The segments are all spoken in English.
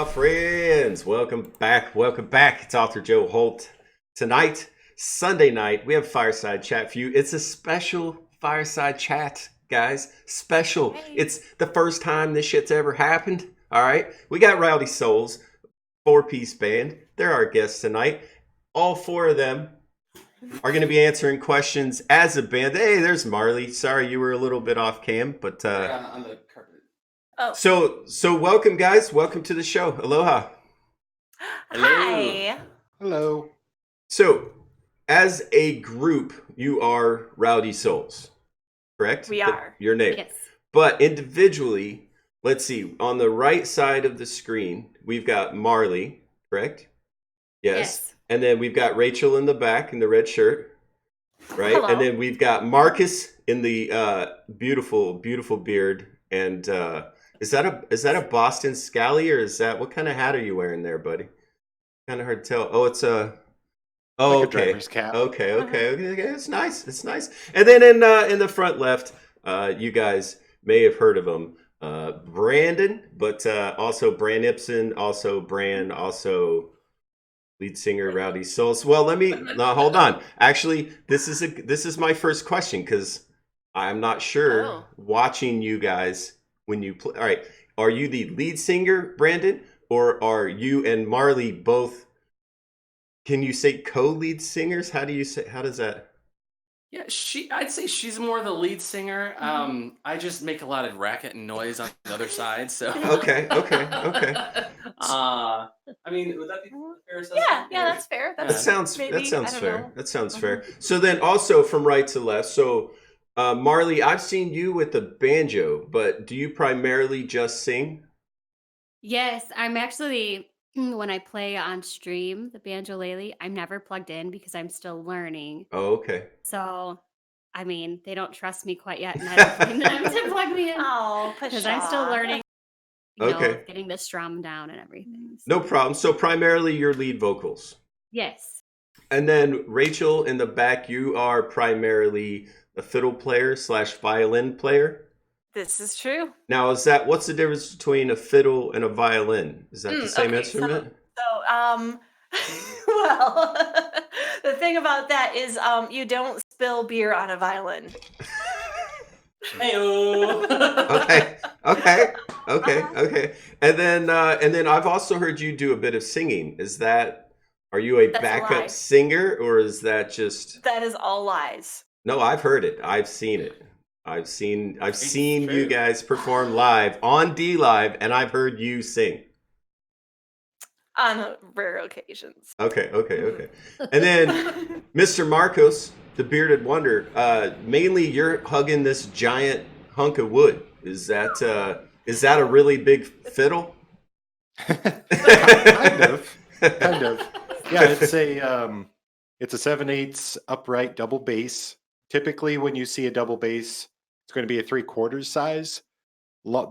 my friends? Welcome back. Welcome back. It's author Joe Holt. Tonight, Sunday night, we have Fireside Chat for you. It's a special Fireside Chat, guys. Special. Hey. It's the first time this shit's ever happened. All right. We got RowdySouls, 4-piece band. They're our guests tonight. All four of them are going to be answering questions as a band. Hey, there's Marilee. Sorry you were a little bit off cam, but on the carpet. Oh. So welcome, guys. Welcome to the show. Aloha. Hi. Hello. So, as a group, you are RowdySouls, correct? We are. Your name. Yes. But individually, let's see. On the right side of the screen, we've got Marilee, correct? Yes. And then we've got Rachel in the back in the red shirt, right? Hello. And then we've got Marcus in the beautiful, beautiful beard. And is that a Boston Scally, or is that, what kind of hat are you wearing there, buddy? Kind of hard to tell. Oh, it's a. Oh, Like a okay. driver's cap. Okay. It's nice. It's nice. And then in the front left, you guys may have heard of him, Brandon, but also Bran Ipson, also Bran, also lead singer RowdySouls. Well, hold on. Actually, this is my first question because I'm not sure. Oh. Watching you guys when you play. All right, are you the lead singer, Brandon, or are you and Marilee both? Can you say co-lead singers? How does that? Yeah, I'd say she's more the lead singer. I just make a lot of racket and noise on the other side. So Okay. I mean, would that be fair assessment? Yeah, that's fair. That That's sounds maybe, that sounds I don't fair. know. That sounds fair. So then also from right to left. So Marilee, I've seen you with the banjo, but do you primarily just sing? Yes, I'm actually, when I play on stream, the banjo I'm never plugged in because I'm still learning. Oh, okay. So, I mean, they don't trust me quite yet, and I don't find them to plug me in Oh, because I'm still learning, Okay. getting the strum down and everything. No problem. So primarily your lead vocals. Yes. And then Rachel in the back, you are primarily a fiddle player / violin player. This is true. Now, what's the difference between a fiddle and a violin? Is that the same Okay, instrument? So, well, the thing about that is, you don't spill beer on a violin. Hey-o. Okay. And then I've also heard you do a bit of singing. Are you a That's a backup lie. singer, or is that just? That is all lies. No, I've heard it. I've seen it. I've seen you true. guys perform live on DLive, and I've heard you sing. On rare occasions. Okay. And then Mr. Marcos, the bearded wonder, mainly you're hugging this giant hunk of wood. Is that a really big fiddle? kind of. Yeah, it's a 7/8 upright double bass. Typically, when you see a double bass, it's going to be a 3/4 size.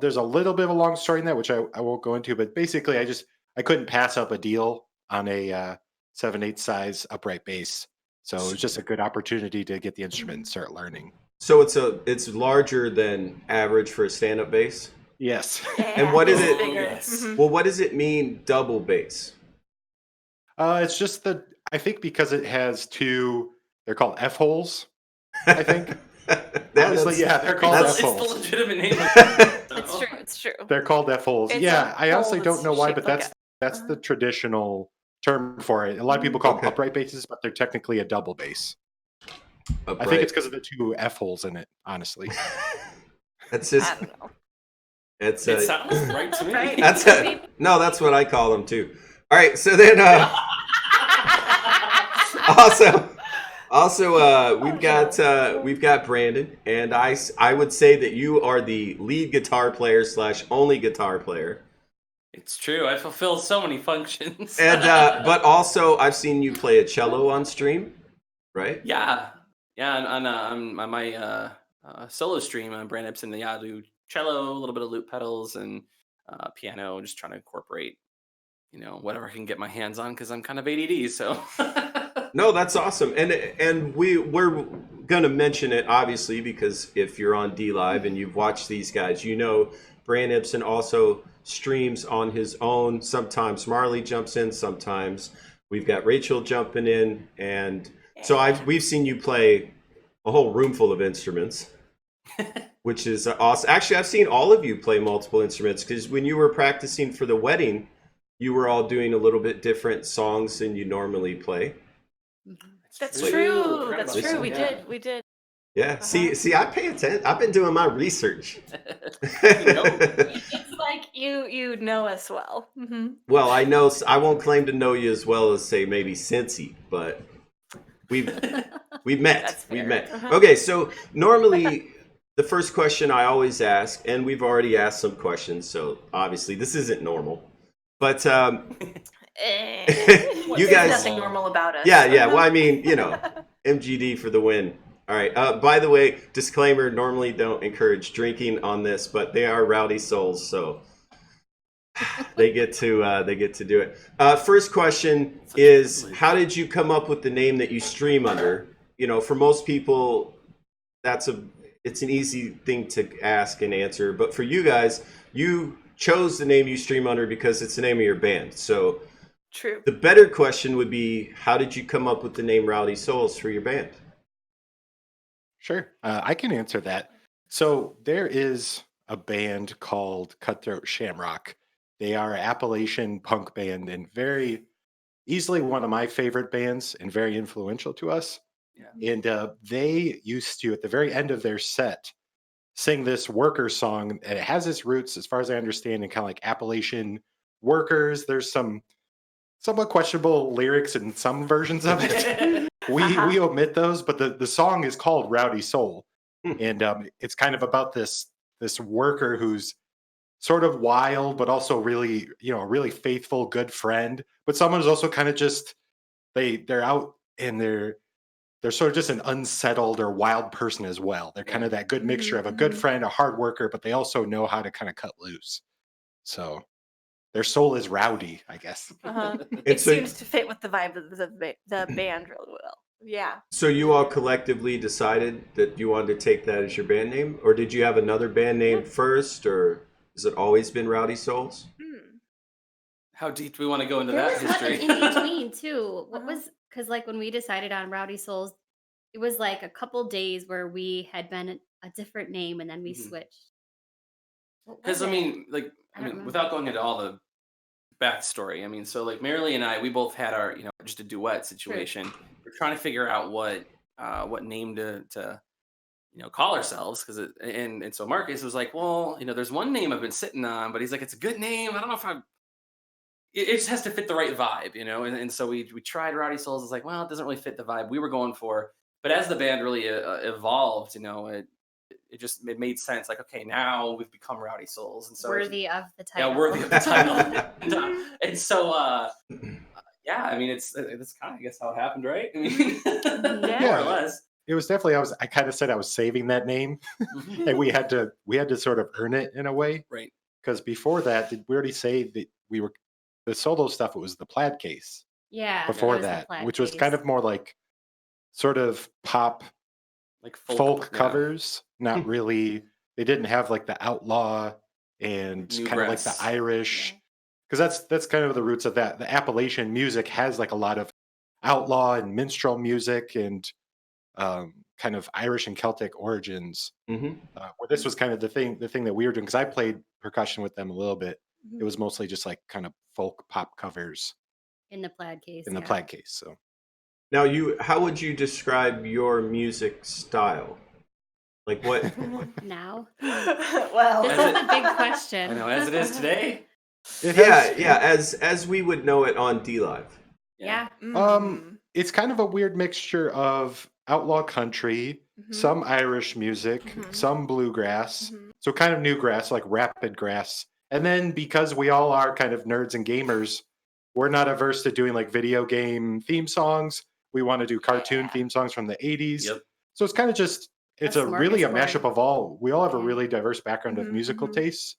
There's a little bit of a long story in that, which I won't go into, but basically, I couldn't pass up a deal on a 7/8 size upright bass. So it was just a good opportunity to get the instrument and start learning. So it's larger than average for a stand-up bass. Yes. And what is it's it? bigger. Yes. Mhm. Well, what does it mean, double bass? It's just I think because it has two, they're called F holes, I think. Honestly, yeah, they're called that's- F it's holes. the legitimate name. It's true. They're called F holes. It's Yeah, a I honestly hole don't know that's why, shaped but like that's the traditional term for it. A lot of people call them Okay. upright basses, but they're technically a double bass. I Upright. think it's because of the two F holes in it, honestly. That's just. I don't know. It's It sounds right to me. Right. that's what I call them too. All right, so then also we've got Brandon, and I would say that you are the lead guitar player / only guitar player, It's true. I fulfill so many functions. and but also I've seen you play a cello on stream, right? yeah, on my solo stream on Brand Ipson, I do cello, a little bit of loop pedals, and piano. Just trying to incorporate, whatever I can get my hands on because I'm kind of ADD. So No, that's awesome, and we're gonna mention it obviously because if you're on DLive and you've watched these guys, Brand Ipson also streams on his own. Sometimes Marilee jumps in, sometimes we've got Rachel jumping in, and so we've seen you play a whole room full of instruments, which is awesome. Actually, I've seen all of you play multiple instruments, because when you were practicing for the wedding, you were all doing a little bit different songs than you normally play. That's Like- true. That's true. We Yeah. did. We did. Yeah. See, I pay attention. I've been doing my research. It's like you know us well. Well, I know I won't claim to know you as well as, say, maybe Cincy, but we've met. That's We've fair. met. Uh-huh. Okay, so normally the first question I always ask, and we've already asked some questions, so obviously this isn't normal, but you There's guys, nothing normal about us. yeah. Well, I mean, MGD for the win. All right. By the way, disclaimer: normally don't encourage drinking on this, but they are rowdy souls, so they get to do it. First question is: how did you come up with the name that you stream under? For most people, it's an easy thing to ask and answer, but for you guys, you chose the name you stream under because it's the name of your band. So True. the better question would be: how did you come up with the name Rowdy Souls for your band? Sure, I can answer that. So there is a band called Cutthroat Shamrock. They are an Appalachian punk band and very easily one of my favorite bands and very influential to us. Yeah. And they used to, at the very end of their set, sing this worker song. And it has its roots, as far as I understand, in kind of like Appalachian workers. There's some somewhat questionable lyrics in some versions of it. We omit those, but the song is called Rowdy Soul. And it's kind of about this worker who's sort of wild, but also really, really faithful, good friend. But someone who's also kind of just they're out and they're sort of just an unsettled or wild person as well. They're kind of that good mixture of a good friend, a hard worker, but they also know how to kind of cut loose. So their soul is rowdy, I guess. It so- seems to fit with the vibe of the band really well. Yeah. So you all collectively decided that you wanted to take that as your band name, or did you have another band name first, or has it always been Rowdy Souls? How deep do we want to go into There that was one history? in between too. What Uh-huh. was because like when we decided on Rowdy Souls, it was like a couple days where we had been a different name and then we Mhm. switched. What was Because I it? mean, I don't remember. without going into all the backstory, so like Marilee and I, we both had our, just a duet situation. We're trying to figure out what name to call ourselves, because and so Marcus was like, well, there's one name I've been sitting on, but he's like, it's a good name. I don't know if it just has to fit the right vibe, and so we tried Rowdy Souls. It's like, well, it doesn't really fit the vibe we were going for. But as the band really evolved, it made sense. Like, okay, now we've become Rowdy Souls, and so Worthy of the title. yeah, worthy of the title. and so, yeah, it's kind of, I guess, how it happened, right? More or less. It was definitely I kind of said I was saving that name, and we had to sort of earn it in a way, Right. because before that, did we already say that we were the solo stuff? It was the Plaid Case Yeah. before there was a that, Plaid which was Case. kind of more like sort of pop Like folk yeah. covers, not really. They didn't have like the outlaw and kind of like the Newgrass. Irish, because that's kind of the roots of that. The Appalachian music has like a lot of outlaw and minstrel music and kind of Irish and Celtic origins. Mm-hmm. Where this was kind of the thing that we were doing, because I played percussion with them a little bit. It was mostly just like kind of folk pop covers in the Plaid Case. in the Plaid Case. So Now, how would you describe your music style? Like what? Now, Well, this As is it- a big question. I know, as it is today. it Yeah, has- yeah. As we would know it on DLive. Yeah. It's kind of a weird mixture of outlaw country, some Irish music, some bluegrass, so kind of newgrass, like rapid grass. And then because we all are kind of nerds and gamers, we're not averse to doing like video game theme songs. We want to do cartoon theme songs from the 80s. Yep. So it's kind of just, it's A really a smorgasbord. mashup of all. We all have a Yeah. really diverse background of musical Mhm. tastes.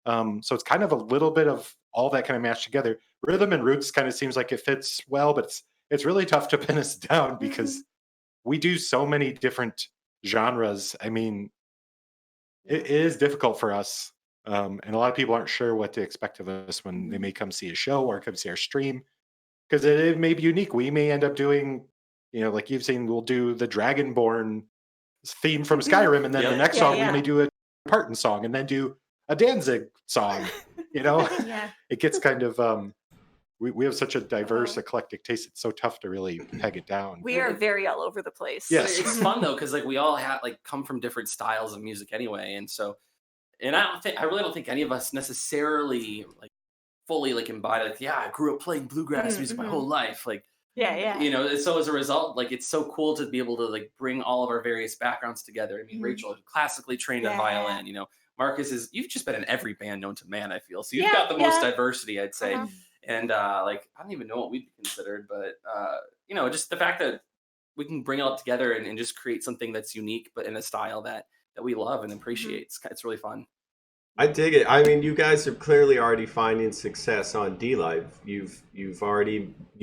So it's kind of a little bit of all that kind of mashed together. Rhythm and roots kind of seems like it fits well, but it's really tough to pin us down because we do so many different genres. I mean, it is difficult for us. And a lot of people aren't sure what to expect of us when they may come see a show or come see our stream, because it may be unique. We may end up doing, like you've seen, we'll do the Dragonborn theme from Skyrim, and then the next song we may do a Parton song, and then do a Danzig song. Yeah. It gets kind of we have such a diverse, eclectic taste. It's so tough to really peg it down. We are very all over the place. Yes. It's fun though, because like we all have like come from different styles of music anyway, and so, and I really don't think any of us necessarily like fully like embody like, I grew up playing bluegrass music my whole life, like so as a result, like it's so cool to be able to like bring all of our various backgrounds together. I mean, Rachel is classically trained on violin, Marcus you've just been in every band known to man, I feel, so you've got the most diversity, I'd say. And like I don't even know what we'd be considered, but just the fact that we can bring it all together and just create something that's unique, but in a style that we love and appreciate. It's really fun. I dig it. I mean, you guys are clearly already finding success on DLive. You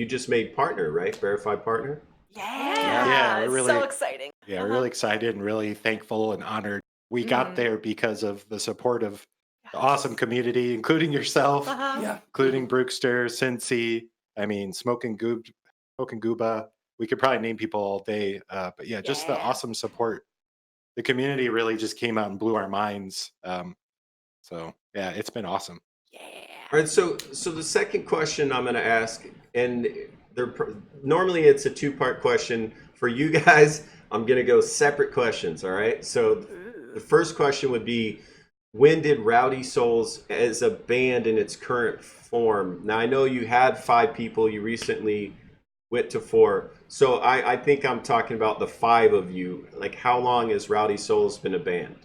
just made partner, right? Verified partner. Yeah, we're it's really so exciting. Yeah, we're really excited and really thankful and honored. We got there because of the support of the awesome community, including yourself, including Brookster, Cincy, Smoking Gooba. We could probably name people all day, but just the awesome support. The community really just came out and blew our minds. So it's been awesome. All right, so the second question I'm going to ask, and normally it's a two-part question. For you guys, I'm going to go separate questions, all right? So the first question would be, when did RowdySouls as a band in its current form? Now, I know you had 5 people. You recently went to 4. So I think I'm talking about the 5 of you. Like, how long has RowdySouls been a band?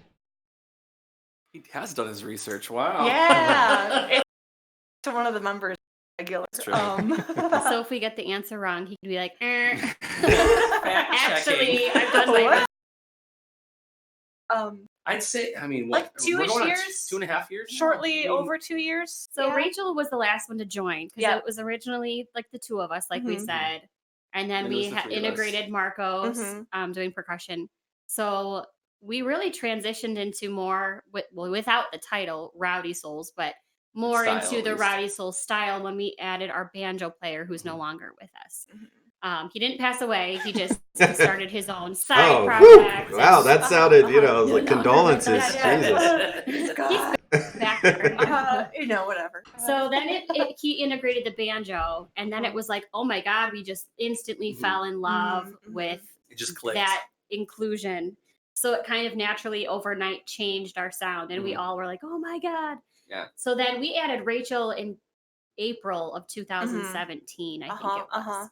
He has done his research. Wow. Yeah. It's to one of the members regular. That's true. So if we get the answer wrong, he could be like, Actually, I've done my I'd say, like 2-ish years? 2.5 years? Shortly over 2 years. So Rachel was the last one to join, because it was originally like the 2 of us, like we said. And then we integrated Marcos doing percussion. So we really transitioned into more, without the title, RowdySouls, but more into the RowdySouls style when we added our banjo player, who's no longer with us. He didn't pass away. He just started his own side project. Wow, that sounded, like condolences. Jesus. He's back there. Whatever. So then he integrated the banjo, and then it was like, oh my God, we just instantly fell in love with it just clicked. that inclusion. So it kind of naturally overnight changed our sound, and we all were like, oh my God. Yeah. So then we added Rachel in April of 2017, I think it was.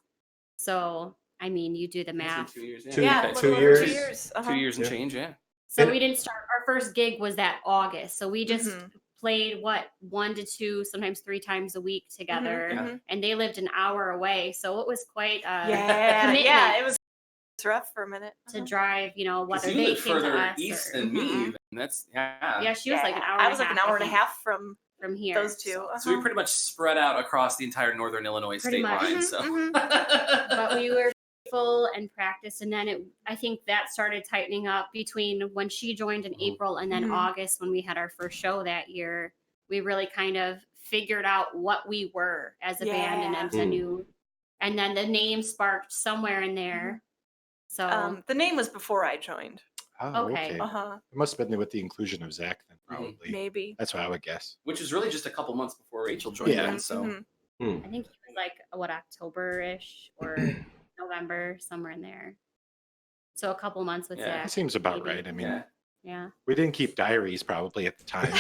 So, you do the math. 2 years. 2 years. 2 years. 2 years and change, So we didn't start, our first gig was that August. So we just played 1 to 2, sometimes 3 times a week together. And they lived an hour away. So it was quite commitment. Yeah, it was rough for a minute. To drive, whether you they live came to further us east or, than me. Even. That's Yeah, she was like an hour. I was like an hour and a half from here. Those 2. So we pretty much spread out across the entire northern Illinois Pretty state much. line. So, But we were faithful and practiced, and then I think that started tightening up between when she joined in April and then August when we had our first show that year. We really kind of figured out what we were as a band, and then and then the name sparked somewhere in there. So the name was before I joined. Oh, okay. It must have been with the inclusion of Zach then, probably. Maybe. That's what I would guess. which is really just a couple months before Rachel joined in. So I think it was like October-ish or November, somewhere in there. So a couple months with Yeah. Zach. That seems about maybe. right. I mean, Yeah. we didn't keep diaries probably at the time.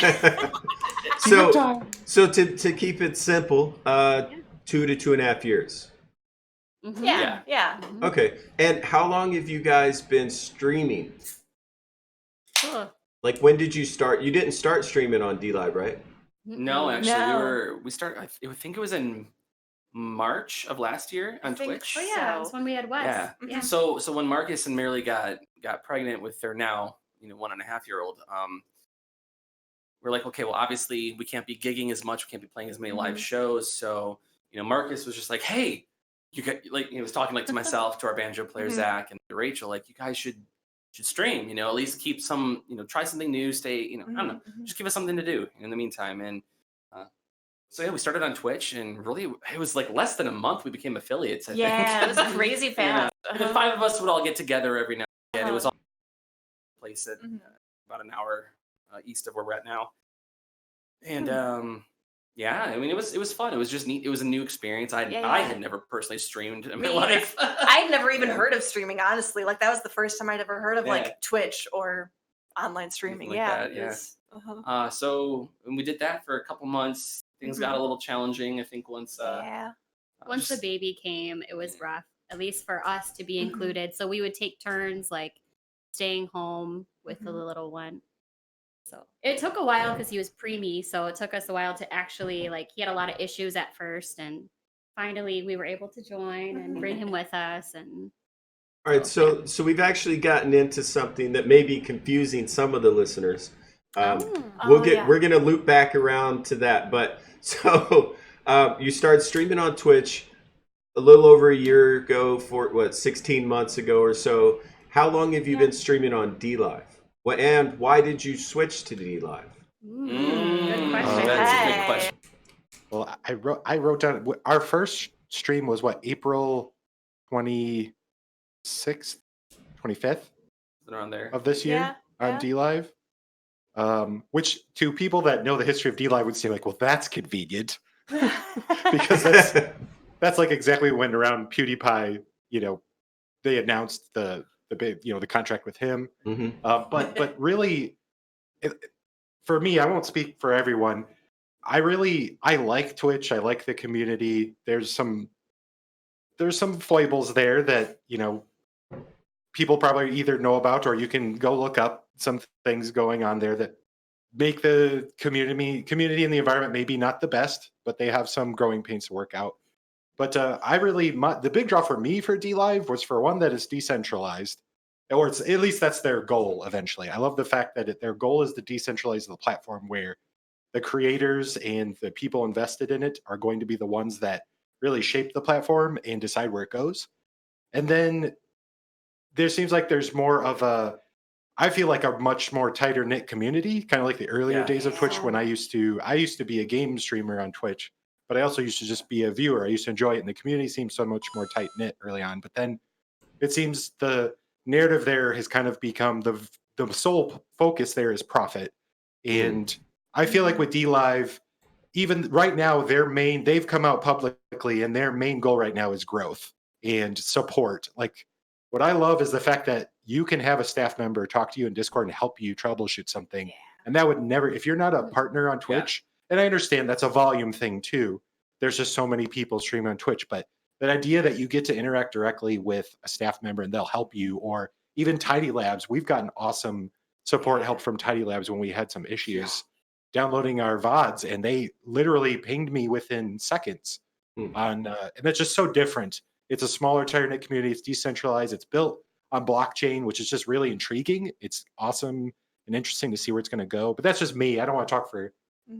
So to keep it simple, 2 to 2.5 years. Yeah. Okay. And how long have you guys been streaming? Like, when did you start? You didn't start streaming on DLive, right? no, actually, No. we started. I think it was in March of last year on Twitch. Oh yeah, that's when we had Wes. Yeah. Yeah. So when Marcus and Marilee got pregnant with their now 1.5-year-old, we're like, okay, well, obviously we can't be gigging as much, we can't be playing as many live shows. So Marcus was just like, hey, you got, like, he was talking like to myself, to our banjo player Zach, and to Rachel, like, you guys should should stream, at least keep some, try something new, stay, I don't know, just give us something to do in the meantime. And so yeah, we started on Twitch, and really it was like less than a month we became affiliates. I think. Yeah, it was crazy fast. And the 5 of us would all get together every now and again. It was all place at about an hour east of where we're at now. And yeah, I mean, it was fun. It was just neat. It was a new experience. I had never personally streamed in my life. I'd never even heard of streaming, honestly. Like, that was the first time I'd ever heard of like Twitch or online streaming. So when we did that for a couple months, things got a little challenging. I think once once the baby came, it was rough, at least for us to be included. So we would take turns like staying home with the little one. So it took a while because he was preemie. So it took us a while to actually, like, he had a lot of issues at first, and finally we were able to join and bring him with us. And all right, so we've actually gotten into something that may be confusing some of the listeners. We're gonna loop back around to that, but so you started streaming on Twitch a little over a year ago, 16 months ago or so. How long have you been streaming on DLive? And why did you switch to DLive? Good question. That's a good question. Well, I wrote down our first stream was April 26th, 25th around there of this year on DLive. Which to people that know the history of DLive would say like, well, that's convenient because that's like exactly when around PewDiePie, they announced the big, the contract with him. But really, for me, I won't speak for everyone. I like Twitch. I like the community. There's some foibles there that, people probably either know about, or you can go look up some things going on there that make the community and the environment maybe not the best, but they have some growing pains to work out. But the big draw for me for DLive was for one that is decentralized, or at least that's their goal eventually. I love the fact that their goal is to decentralize the platform where the creators and the people invested in it are going to be the ones that really shape the platform and decide where it goes. And then there seems like there's more of I feel like a much more tighter knit community, kind of like the earlier days of Twitch when I used to be a game streamer on Twitch, but I also used to just be a viewer. I used to enjoy it, and the community seemed so much more tight knit early on. But then it seems the narrative there has kind of become the sole focus there is profit. And I feel like with DLive, even right now, they've come out publicly, and their main goal right now is growth and support. Like, what I love is the fact that you can have a staff member talk to you in Discord and help you troubleshoot something. And that would never, if you're not a partner on Twitch, and I understand that's a volume thing too. There's just so many people streaming on Twitch, but that idea that you get to interact directly with a staff member and they'll help you, or even Tidy Labs, we've gotten awesome support help from Tidy Labs when we had some issues downloading our VODs, and they literally pinged me within seconds and it's just so different. It's a smaller, tighter knit community. It's decentralized. It's built on blockchain, which is just really intriguing. It's awesome and interesting to see where it's going to go. But that's just me. I don't want to talk for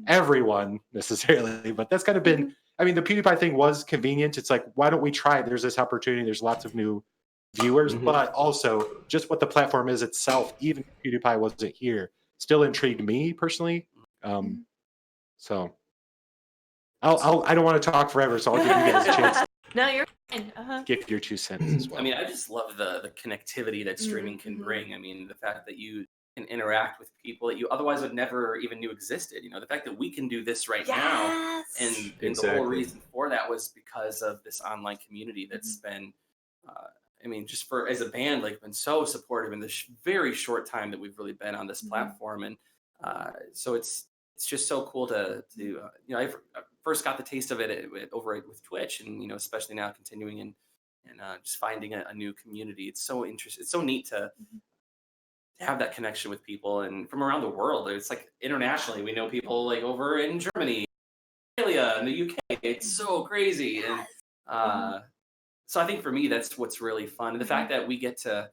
everyone necessarily, but that's kind of been, I mean, the PewDiePie thing was convenient. It's like, why don't we try it? There's this opportunity. There's lots of new viewers, but also just what the platform is itself, even if PewDiePie wasn't here, still intrigued me personally. So I don't want to talk forever, so I'll give you guys a chance. No, you're fine. Give your 2 cents as well. I mean, I just love the connectivity that streaming can bring. I mean, the fact that you can interact with people that you otherwise would never even knew existed. The fact that we can do this right now, and the whole reason for that was because of this online community that's been, I mean, just as a band, like, been so supportive in this very short time that we've really been on this platform. And so it's just so cool to I first got the taste of it over with Twitch, and especially now continuing and just finding a new community. It's so interesting. It's so neat to have that connection with people and from around the world. It's like internationally, we know people like over in Germany, Australia, and the UK. It's so crazy. And so I think for me, that's what's really fun. And the fact that we get to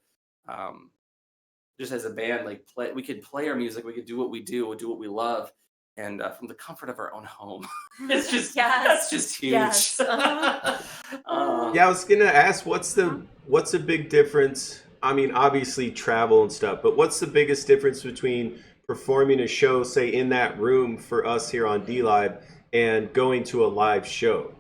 just as a band, like, we could play our music, we could do what we do what we love. And from the comfort of our own home, it's just that's just huge. Yes. I was gonna ask, what's the big difference I mean, obviously travel and stuff, but what's the biggest difference between performing a show, say in that room for us here on DLive, and going to a live show?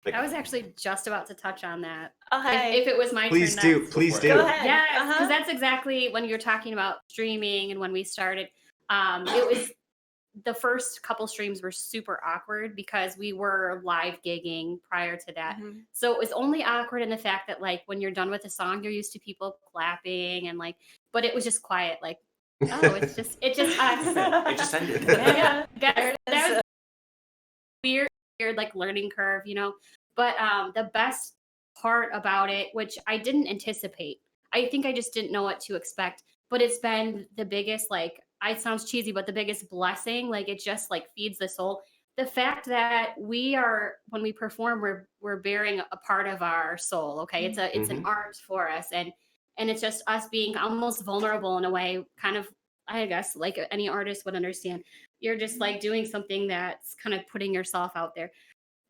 Like, I was actually just about to touch on that. Okay. If it was my please turn do, next. please do. Go ahead. Yeah, because that's exactly when you're talking about streaming and when we started. It was the first couple streams were super awkward because we were live gigging prior to that. So it was only awkward in the fact that like when you're done with a song, you're used to people clapping and like, but it was just quiet. Like, oh, it's just us. It just ended. Yeah, that was weird like learning curve, you know. But the best part about it, which I didn't anticipate, I think I just didn't know what to expect, but it's been the biggest, like, it sounds cheesy, but the biggest blessing. Like, it just like feeds the soul. The fact that we are, when we perform, we're bearing a part of our soul. Okay, it's an art for us, and it's just us being almost vulnerable in a way, kind of, I guess, like any artist would understand. You're just like doing something that's kind of putting yourself out there.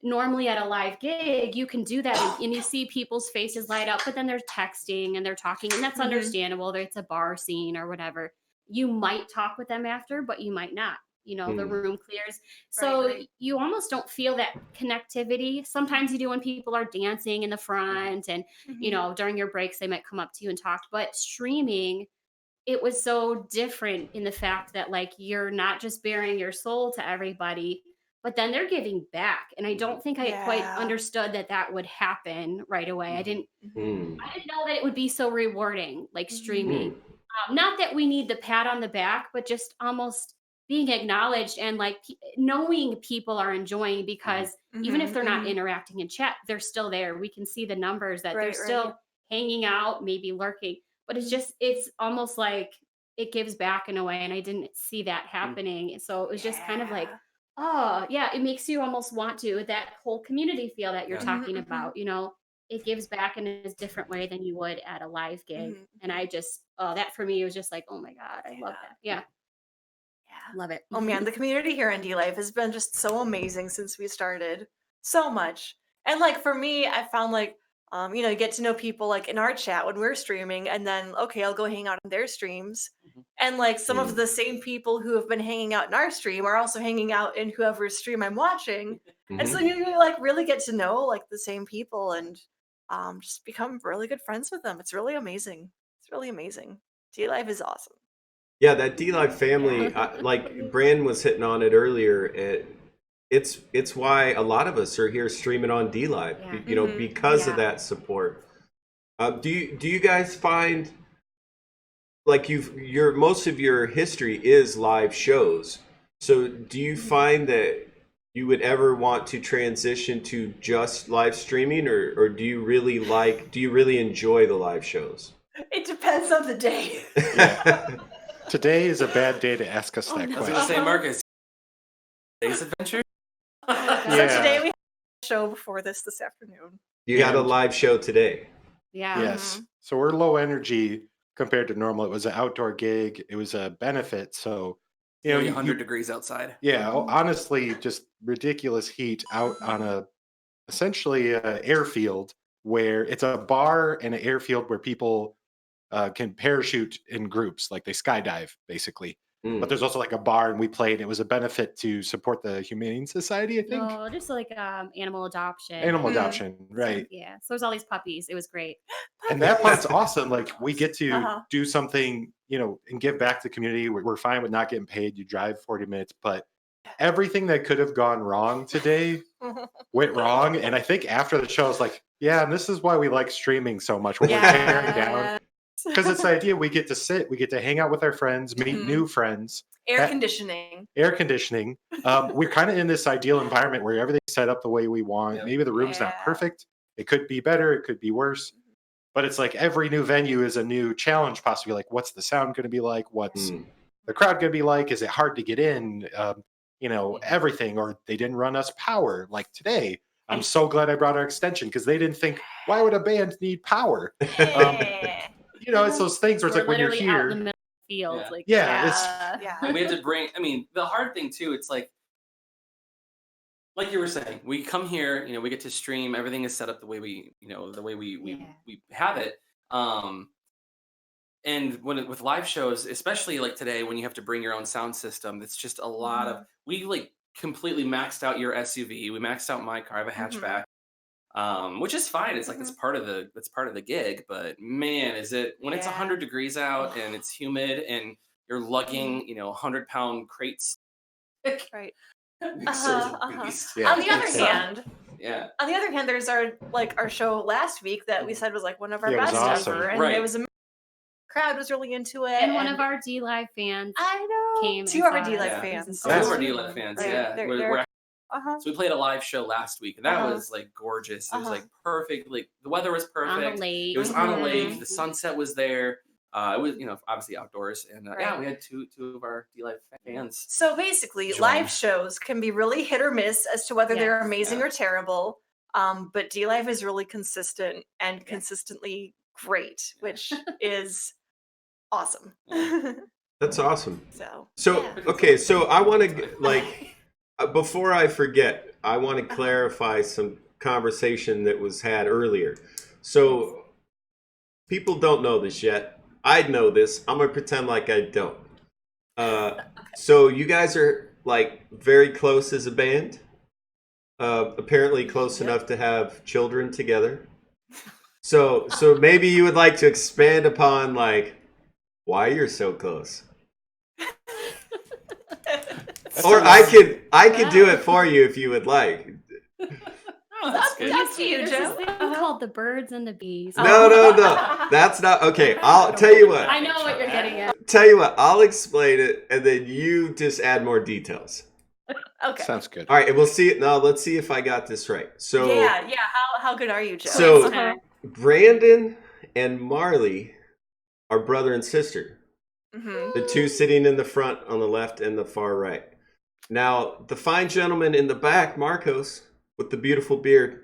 Normally at a live gig, you can do that and you see people's faces light up, but then they're texting and they're talking, and that's understandable. It's a bar scene or whatever. You might talk with them after, but you might not. You know, the room clears. So you almost don't feel that connectivity. Sometimes you do when people are dancing in the front and, you know, during your breaks, they might come up to you and talk. But streaming, it was so different in the fact that like you're not just bearing your soul to everybody, but then they're giving back. And I don't think I quite understood that would happen right away. I didn't know that it would be so rewarding, like streaming. Not that we need the pat on the back, but just almost being acknowledged and like knowing people are enjoying, because even if they're not interacting in chat, they're still there. We can see the numbers that they're still hanging out, maybe lurking. But it's almost like it gives back in a way. And I didn't see that happening. So it was just kind of like, oh, yeah, it makes you almost want to, that whole community feel that you're talking about, you know, it gives back in a different way than you would at a live gig. And I just, that for me was just like, oh my God, I love that. Yeah. Love it. Oh man, the community here in DLive has been just so amazing since we started. So much. And like for me, I found like you know, you get to know people like in our chat when we're streaming, and then okay, I'll go hang out in their streams. And like some of the same people who have been hanging out in our stream are also hanging out in whoever's stream I'm watching. And so you like really get to know like the same people and just become really good friends with them. It's really amazing. It's really amazing. DLive is awesome. Yeah, that DLive family, like Brand was hitting on it earlier. It's why a lot of us are here streaming on DLive, you know, because of that support. Do you guys find like your most of your history is live shows? So do you find that you would ever want to transition to just live streaming, or do you really enjoy the live shows? It depends on the day. Today is a bad day to ask us that I was question. going to say, Marcus, today's adventure? So today we had a show before this afternoon. You had a live show today. Yeah. Yes. So we're low energy compared to normal. It was an outdoor gig. It was a benefit. So, you know, 100 degrees outside. Yeah. Honestly, just ridiculous heat out on essentially a airfield where it's a bar and an airfield where people can parachute in groups, like they skydive basically. But there's also like a bar, and we played. It was a benefit to support the Humane Society, I think. No, just like animal adoption. Animal adoption, right? So, yeah. So there's all these puppies. It was great. And that part's awesome. Like we get to do something, you know, and give back to the community. We're fine with not getting paid. You drive 40 minutes, but everything that could have gone wrong today went wrong. And I think after the show, I was like, yeah, and this is why we like streaming so much. When we're tearing down. Because it's the idea we get to sit, we get to hang out with our friends, meet new friends. Air conditioning. We're kind of in this ideal environment where everything's set up the way we want. Maybe the room's not perfect. It could be better. It could be worse. But it's like every new venue is a new challenge, possibly. Like, what's the sound going to be like? What's the crowd going to be like? Is it hard to get in? You know, everything. Or they didn't run us power like today. I'm so glad I brought our extension because they didn't think, why would a band need power? You know, it's those things where it's like when you're here. Out in the middle of the field. We had to bring, I mean, the hard thing too, it's like you were saying, we come here, you know, we get to stream, everything is set up the way we, you know, the way we have it. And with live shows, especially like today, when you have to bring your own sound system, it's just a lot of. We like completely maxed out your SUV. We maxed out my car. I have a hatchback. Which is fine. It's like that's part of the gig. But man, is it when it's 100 degrees out and it's humid and you're lugging 100-pound crates. Right. Yeah. On the other hand, yeah. On the other hand, there's our show last week that we said was like one of our Yeah, it was best awesome. ever, and it was a crowd was really into it, And one of our DLive fans came. Two of our DLive fans. Two of our DLive fans. Right. Yeah. They're So we played a live show last week, and that was like gorgeous. It was like perfect. Like the weather was perfect. On a lake. It was on a lake. The sunset was there. It was obviously outdoors, and we had two of our DLive fans. So basically, live shows can be really hit or miss as to whether they're amazing or terrible. But DLive is really consistent and consistently great, which is awesome. That's awesome. So okay, so I want to before I forget, I want to clarify some conversation that was had earlier. So people don't know this yet. I know this. I'm gonna pretend like I don't. So you guys are like very close as a band. Apparently close enough to have children together. So maybe you would like to expand upon like why you're so close. Or I could do it for you if you would like. Oh, that's good. Up to you, There's Joe. this thing called the birds and the bees. No. That's not okay. I'll tell you what. I know what you're getting at. Tell you what, I'll explain it and then you just add more details. Okay. Sounds good. All right, and we'll see it now. Let's see if I got this right. So Yeah. How good are you, Joe? So Brandon and Marilee are brother and sister. The two sitting in the front on the left and the far right. Now, the fine gentleman in the back, Marcos, with the beautiful beard,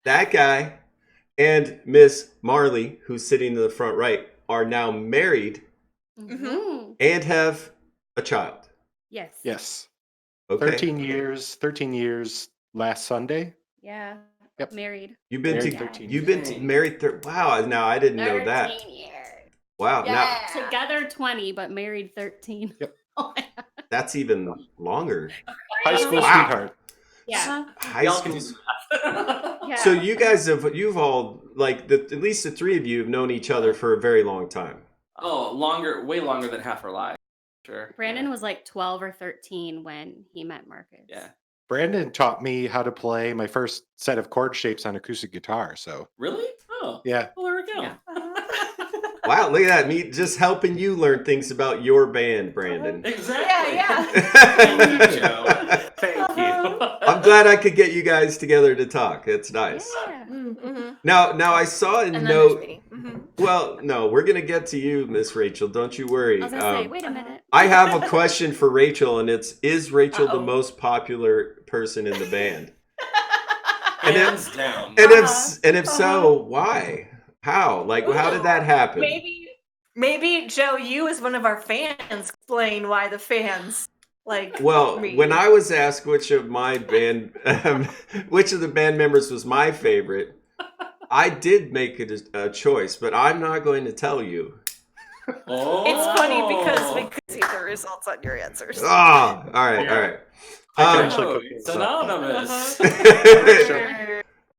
that guy, and Miss Marilee, who's sitting in the front right, are now married and have a child. Yes. Okay. 13 years last Sunday. Yeah. Yep. Married. You've been Married to, 13 you've been to, married. Wow. Now I didn't know that. 13 years. Wow. Yeah. Together 20, but married 13. Yep. Oh my Now that's even longer. High school Wow. sweetheart. Yeah. High school. Yeah. So you've all like at least the three of you have known each other for a very long time. Oh, way longer than half our lives. Sure. Brandon was like 12 or 13 when he met Marcus. Yeah. Brandon taught me how to play my first set of chord shapes on acoustic guitar. So Really? Oh. yeah. Well, there we go. Yeah. Wow, look at that. Me just helping you learn things about your band, Brandon. Exactly. Yeah. Thank you, Joe. Thank you. I'm glad I could get you guys together to talk. It's nice. Yeah. Now I saw a And then note. there's me. Well, no, we're gonna get to you, Miss Rachel. Don't you worry. I was going to say, wait a minute. I have a question for Rachel, and is Rachel the Uh-oh. most popular person in the band? Hands down. And if so, why? How? Like, how did that happen? Maybe Joe, you as one of our fans, explain why the fans like. Well, me. when I was asked which of my band, which of the band members was my favorite, I did make a choice, but I'm not going to tell you. Oh. It's funny because we could see the results on your answers. Ah, all right. I can Oh, actually cook it's those up, but anonymous.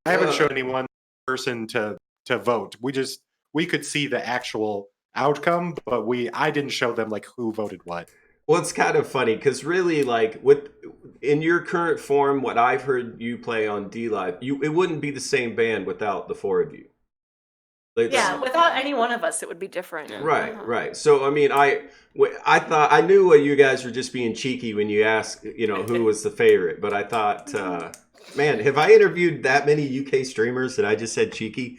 I haven't shown any one person to vote. We could see the actual outcome, but I didn't show them like who voted what. Well, it's kind of funny because really, like in your current form, what I've heard you play on DLive, it wouldn't be the same band without the four of you. Like, Yeah, without any one of us, it would be different. Yeah. Right. So, I mean, I thought I knew what you guys were just being cheeky when you asked, who was the favorite. But I thought, man, have I interviewed that many UK streamers that I just said cheeky?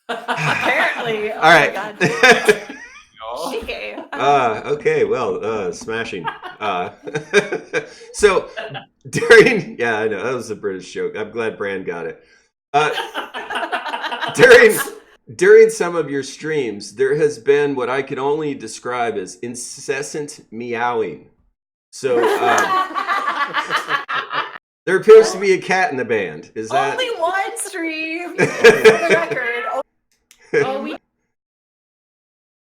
Apparently. Oh All right. My God. Okay. Okay. Well, smashing. So yeah, I know that was a British joke. I'm glad Brand got it. During some of your streams, there has been what I could only describe as incessant meowing. So there appears to be a cat in the band. Is that Only one stream? For the record. Oh, we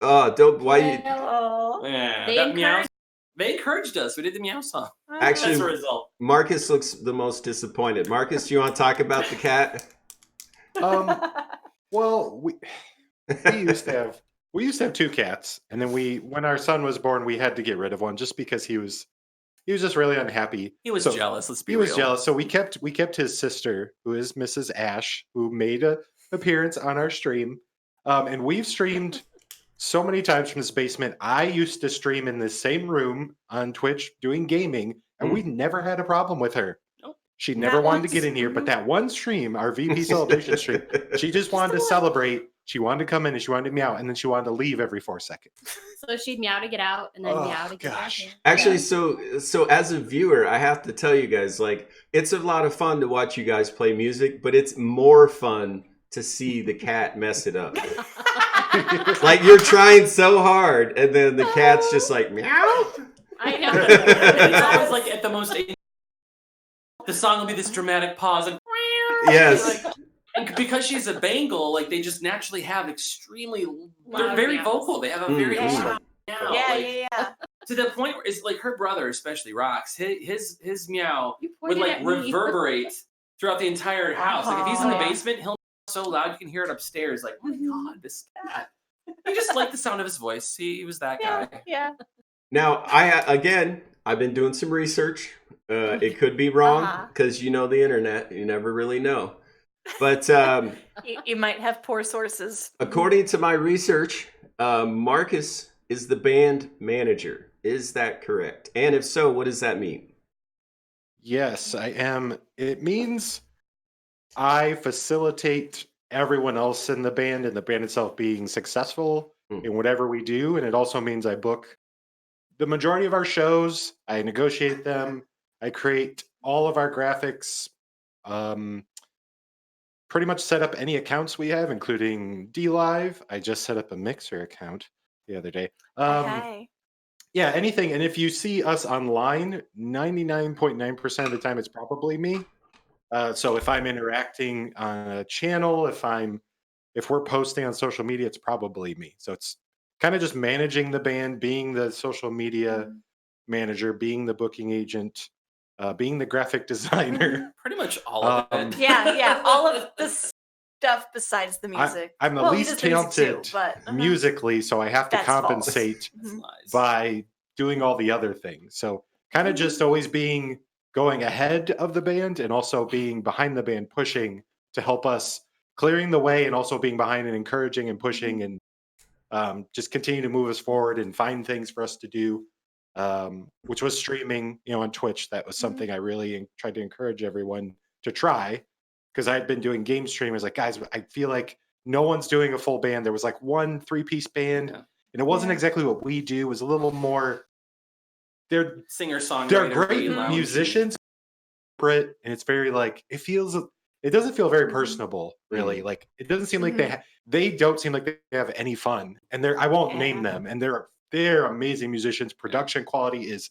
Oh, don't why you Oh. Yeah, They that meow. encouraged- They encouraged us. We did the meow song. Actually, That's the result. Marcus looks the most disappointed. Marcus, do you want to talk about the cat? Well, we used to have two cats, and then when our son was born, we had to get rid of one just because he was just really unhappy. He was So jealous. Let's be he real. was jealous, so we kept his sister, who is Mrs. Ash, who made a appearance on our stream, and we've streamed so many times from this basement. I used to stream in the same room on Twitch doing gaming, and we never had a problem with her. Nope. She never Not wanted once. to get in here, but that one stream, our VP celebration stream, she just wanted to celebrate. She wanted to come in and she wanted to meow, and then she wanted to leave every 4 seconds. So she'd meow to get out, and then Oh, meow to get back gosh. in. Actually, Yeah. so as a viewer, I have to tell you guys, like, it's a lot of fun to watch you guys play music, but it's more fun to see the cat mess it up. Like, you're trying so hard, and then the cat's just like meow. I know. It's always like at the most. The song will be this dramatic pause, and Yes. and because she's a Bengal, like they just naturally have extremely. They're Loud very meows. vocal. They have a very Mm. loud meow. Yeah, like, yeah. To the point where it's like her brother, especially Rocks. His meow You would pointed like at me. reverberate throughout the entire house. Like if he's in the Uh-huh. basement, he'll meow so loud you can hear it upstairs. Like, oh my god, this cat. You just like the sound of his voice. He was that Yeah, guy. yeah. Now, I've been doing some research. It could be wrong Uh-huh. because you know the internet. You never really know. But You might have poor sources. according to my research, Marcus is the band manager. Is that correct? And if so, what does that mean? Yes, I am. It means I facilitate everyone else in the band and the band itself being successful in whatever we do. And it also means I book the majority of our shows. I negotiate them. I create all of our graphics. Pretty much set up any accounts we have, including DLive. I just set up a Mixer account the other day. Okay. Yeah, anything. And if you see us online, 99.9% of the time, it's probably me. So if I'm interacting on a channel, if we're posting on social media, it's probably me. So it's kind of just managing the band, being the social media manager, being the booking agent, being the graphic designer. Pretty much all of it. Yeah. All of the stuff besides the music. I'm the Well, he least does the music too, talented but, musically, so I have to That's false. compensate Mhm. Lies. by doing all the other things. So kind of just always going ahead of the band and also being behind the band, pushing to help us, clearing the way, and also being behind and encouraging and pushing and just continue to move us forward and find things for us to do. Which was streaming, on Twitch. That was something I really tried to encourage everyone to try, because I had been doing game stream. I was like, guys, I feel like no one's doing a full band. There was like one 3-piece band, Yeah. and it wasn't Yeah. exactly what we do. It was a little more. They're Singer-songwriter. great loungy. musicians, and it's very like it doesn't feel very personable, really. Mhm. Like it doesn't seem like they don't seem like they have any fun, and I won't name them, and they're amazing musicians. Production quality is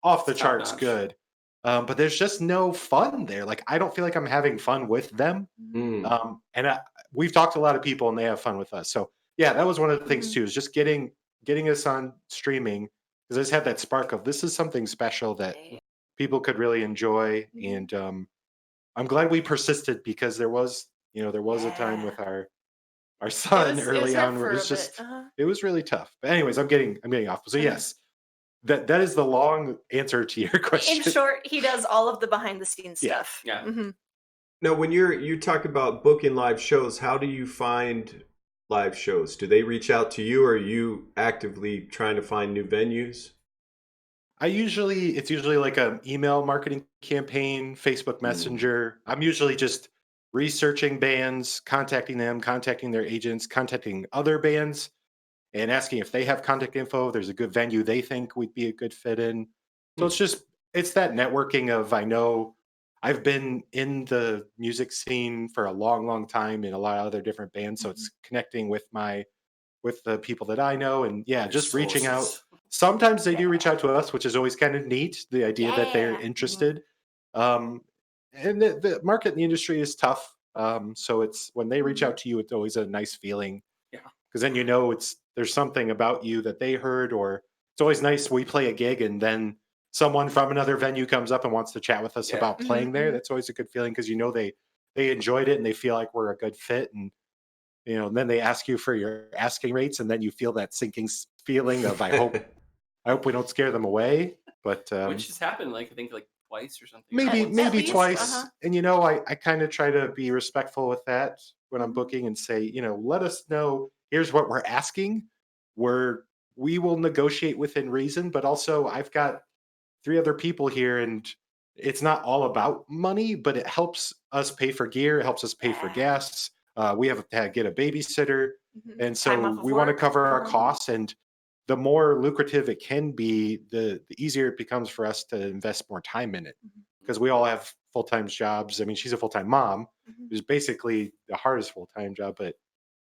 off the It's charts top-notch. good, but there's just no fun there. Like I don't feel like I'm having fun with them. Mm. And we've talked to a lot of people, and they have fun with us. So yeah, that was one of the things too, is just getting us on streaming, because I just had that spark of this is something special that people could really enjoy, and I'm glad we persisted, because there was a time with our son early on where it was just it was really tough. But anyways, I'm getting off. So yes, that is the long answer to your question. In short, he does all of the behind the scenes stuff. Yeah. Mhm. Now, when you talk about booking live shows, how do you find live shows? Do they reach out to you, or are you actively trying to find new venues? It's usually like an email marketing campaign, Facebook Messenger. I'm usually just researching bands, contacting them, contacting their agents, contacting other bands, and asking if they have contact info, if there's a good venue they think we'd be a good fit in. So it's that networking of, I know I've been in the music scene for a long, long time in a lot of other different bands. So it's connecting with the people that I know, and just reaching out. Sometimes they do reach out to us, which is always kind of neat. The idea that they're interested. And the market in the industry is tough. So it's when they reach out to you, it's always a nice feeling. Yeah. Because then there's something about you that they heard, or it's always nice. We play a gig and then someone from another venue comes up and wants to chat with us about playing there. That's always a good feeling because they enjoyed it and they feel like we're a good fit. And and then they ask you for your asking rates, and then you feel that sinking feeling of I hope we don't scare them away. But which has happened, I think twice or something. Maybe twice. And I kind of try to be respectful with that when I'm booking and say, let us know. Here's what we're asking. We will negotiate within reason, but also I've got 3 other people here, and it's not all about money, but it helps us pay for gear. It helps us pay for gas. We have to get a babysitter. And so we want to cover our costs. And the more lucrative it can be, the easier it becomes for us to invest more time in it. Because we all have full-time jobs. I mean, she's a full-time mom, who's basically the hardest full-time job, but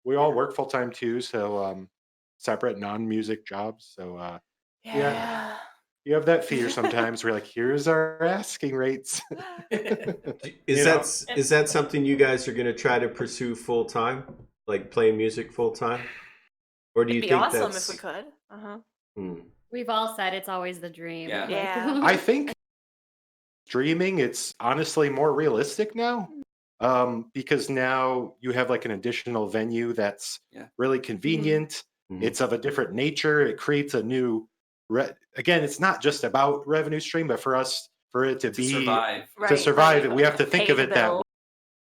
we all work full-time too. So separate non-music jobs. So yeah. You have that fear sometimes. We're like, here's our asking rates. Is that something you guys are going to try to pursue full time, like playing music full time, or do you think awesome that's... if we could? We've all said it's always the dream. Yeah. I think streaming, it's honestly more realistic now, because now you have an additional venue that's really convenient. It's of a different nature. It creates a new. Again, it's not just about revenue stream, but for it to survive, we have to think of it that way.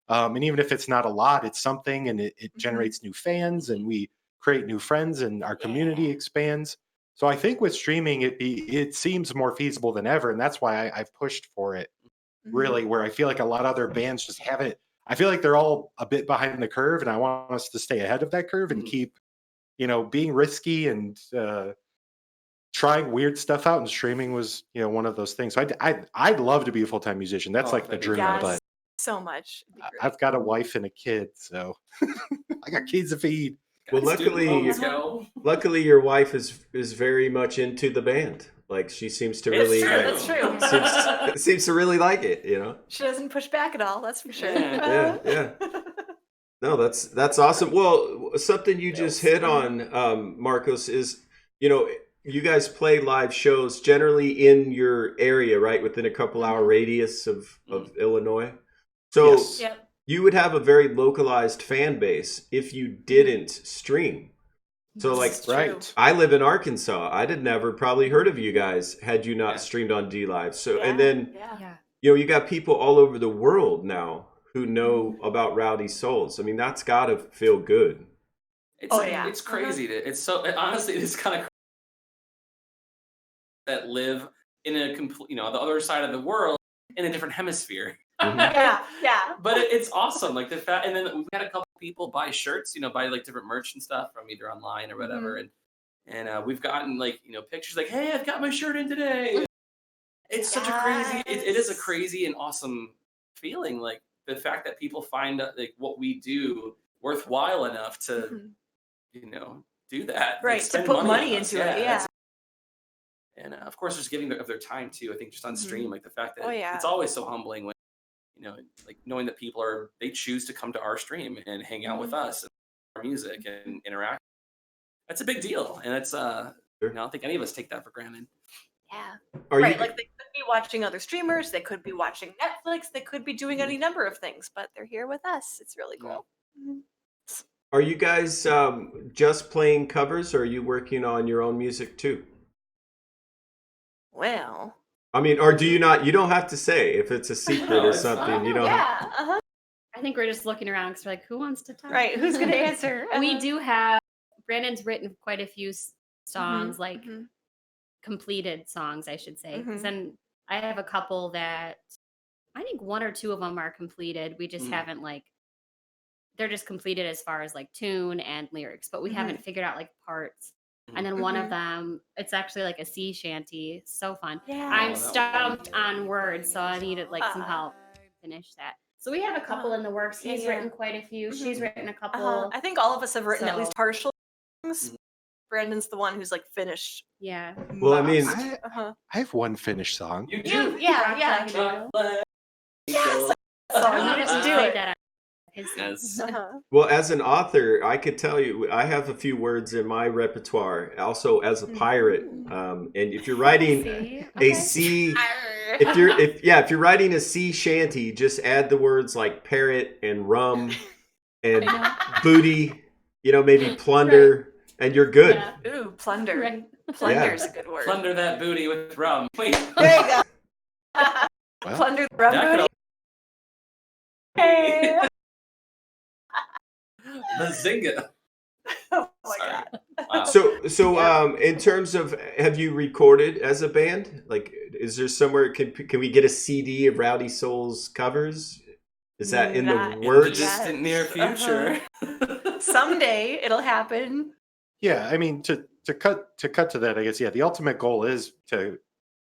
And even if it's not a lot, it's something, and it generates new fans, and we create new friends, and our community expands. So I think with streaming, it seems more feasible than ever, and that's why I've pushed for it. Really, where I feel like a lot of other bands just haven't. I feel like they're all a bit behind the curve, and I want us to stay ahead of that curve and keep, being risky and trying weird stuff out, and streaming was one of those things. So I'd love to be a full-time musician. That's the dream. Yes, but so much. I've got a wife and a kid, so I got kids to feed. Well, luckily your wife is very much into the band. She seems to really that's true. seems to really like it, She doesn't push back at all, that's for sure. Yeah. No, that's awesome. Well, something you just hit on, Marcos, is you guys play live shows generally in your area, right? Within a couple hour radius of Illinois. So you would have a very localized fan base if you didn't stream. So I live in Arkansas. I'd have never probably heard of you guys had you not streamed on DLive. So, and then, you got people all over the world now who know about RowdySouls. I mean, that's gotta feel good. It's crazy. Honestly, it's kind of that live in a complete, the other side of the world in a different hemisphere. Yeah. But it's awesome, the fact. And then we've had a couple people buy shirts, buy different merch and stuff from either online or whatever, and we've gotten pictures hey, I've got my shirt in today. It's such a crazy. It is a crazy and awesome feeling. The fact that people find what we do worthwhile enough to, do that. Right, to put money into it. Yeah. And of course, just giving of their time too. I think just on stream, the fact that it's always so humbling when, knowing that people they choose to come to our stream and hang out with us and our music and interact. That's a big deal, and it's I don't think any of us take that for granted. Yeah. They could be watching other streamers. They could be watching Netflix. They could be doing any number of things, but they're here with us. It's really cool. Are you guys just playing covers, or are you working on your own music too? Well, I mean, or do you not? You don't have to say if it's a secret or something. You don't. Yeah. I think we're just looking around because we're like, who wants to talk? Right. Who's going to answer? We do have. Brandon's written quite a few songs, completed songs, I should say. Then I have a couple that I think 1 or 2 of them are completed. We just haven't they're just completed as far as tune and lyrics, but we haven't figured out parts. And then one of them, it's actually a sea shanty. So fun. Yeah. I'm stumped on words, so I needed some help to finish that. So we have a couple in the works. He's written quite a few. She's written a couple. I think all of us have written at least partial songs. Brandon's the one who's finished. Yeah. Well, I mean, I have one finished song. You do? Yeah. Yes. So you need to do it. Yes. Well, as an author, I could tell you I have a few words in my repertoire. Also, as a pirate, and if you're writing a sea, if you're writing a sea shanty, just add the words like parrot and rum and booty. Maybe plunder, and you're good. Yeah. Ooh, plunder. Right. Plunder's a good word. Plunder that booty with rum. Wait. There you go. Well, Plunder the rum That booty. Hey. The Zynga. Oh my Sorry. god. Wow. So, in terms of, have you recorded as a band? Like, is there somewhere can we get a CD of Rowdy Souls covers? Is that in Not the in In works? the distant near future. Someday it'll happen. yeah, I mean, to cut to that, I guess, the ultimate goal is to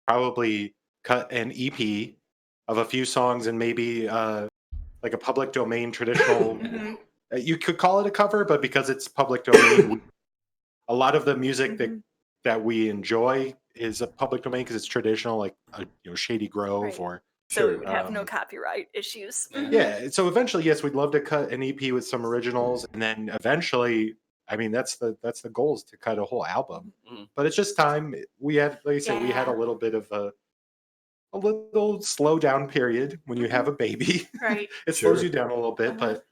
probably cut an EP of a few songs and maybe like a public domain traditional. Mhm. You could call it a cover, but because it's public domain, a lot of the music that we enjoy is a public domain because it's traditional, like Shady Grove Right. or So we would have no um, copyright issues. Mhm. yeah. So eventually, yes, we'd love to cut an EP with some originals, and then eventually, I mean, that's the goal, is to cut a whole album. Mhm. But it's just time. We had, like I said, we had a Yeah. little bit of a little slow down period when you have a baby. Right. It slows Sure. you down a little bit, but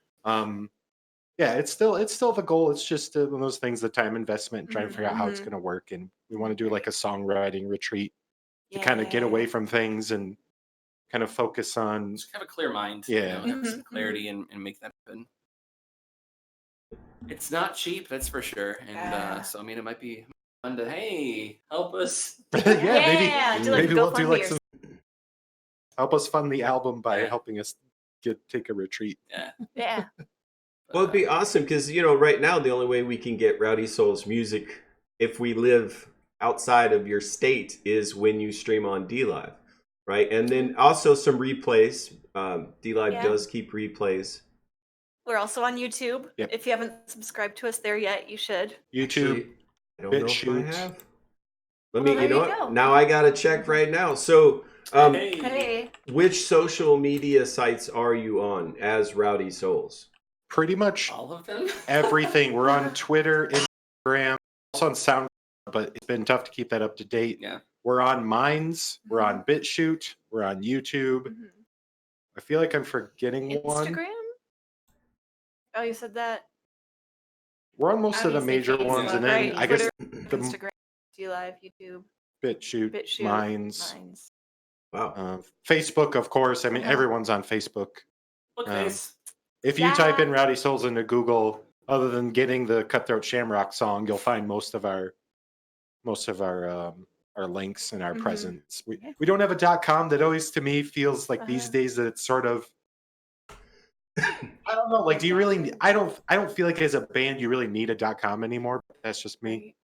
yeah, it's still the goal. It's just one of those things, the time investment, trying to figure out how it's going to work, and we want to do like a songwriting retreat to kind of get away from things and kind of focus on. Just have a clear mind. Yeah. Have some clarity and make that happen. It's not cheap, that's for sure. And so I mean, it might be fun to help us. Yeah, do like maybe a we'll do GoFundMe like or some help us fund the album by Yeah. helping us take a retreat. Yeah. Yeah. Well, it'd be awesome because right now the only way we can get Rowdy Souls music if we live outside of your state is when you stream on DLive, right? And then also some replays. DLive does keep replays. We're also on YouTube. Yep. If you haven't subscribed to us there yet, you should. YouTube. Actually, I don't know if I BitChute. have. Well, Let me. there You know you what? go. Now I gotta check right now. So, Hey. which social media sites are you on as Rowdy Souls? Pretty much All of them? everything. We're on Twitter, Instagram, also on SoundCloud, but it's been tough to keep that up to date. Yeah. We're on Minds. We're on BitChute. We're on YouTube. I feel like I'm forgetting one. Instagram? Oh, you said that? We're on most of the Obviously major ones, and then Right, I guess Twitter, Instagram, DLive, YouTube, BitChute, BitChute, Minds, Wow. Facebook, of course. I mean, everyone's on Facebook. Look face. If you type in Rowdy Souls into Google, other than getting the Cutthroat Shamrock song, you'll find most of our links and our presence. We don't have a .com. That always, to me, feels like these days that it's sort of, I don't know. Like, do you really? I don't feel like as a band you really need a .com anymore. That's just me.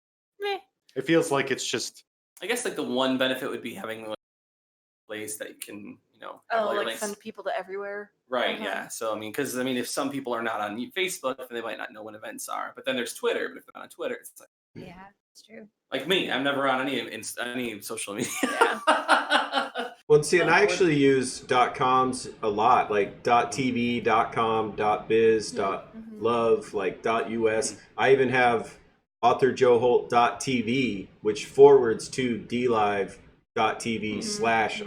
Meh. It feels like it's just. I guess like the one benefit would be having like, a place that you can, have all your like links. send people to everywhere. Right, yeah. So, because if some people are not on Facebook, then they might not know when events are. But then there's Twitter. But if they're not on Twitter, it's like... Yeah, it's true. Like me, I'm never on any social media. Well, see, and I actually use .coms a lot, like .tv, .com, .biz, .love, like .us. I even have author Joe Holt .tv, which forwards to DLive.tv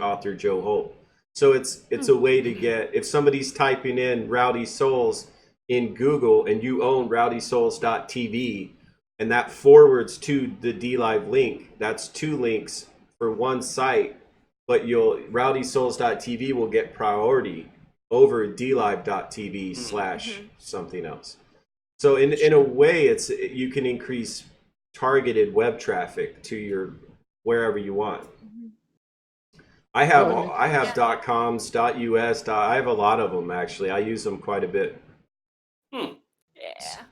/ author Joe Holt. So it's a way to get, if somebody's typing in Rowdy Souls in Google and you own RowdySouls.tv and that forwards to the DLive link, that's 2 links for one site, but RowdySouls.tv will get priority over DLive.tv / something else. So in a way, you can increase targeted web traffic to your wherever you want. I have .coms, .us, I have a lot of them actually. I use them quite a bit. Yeah.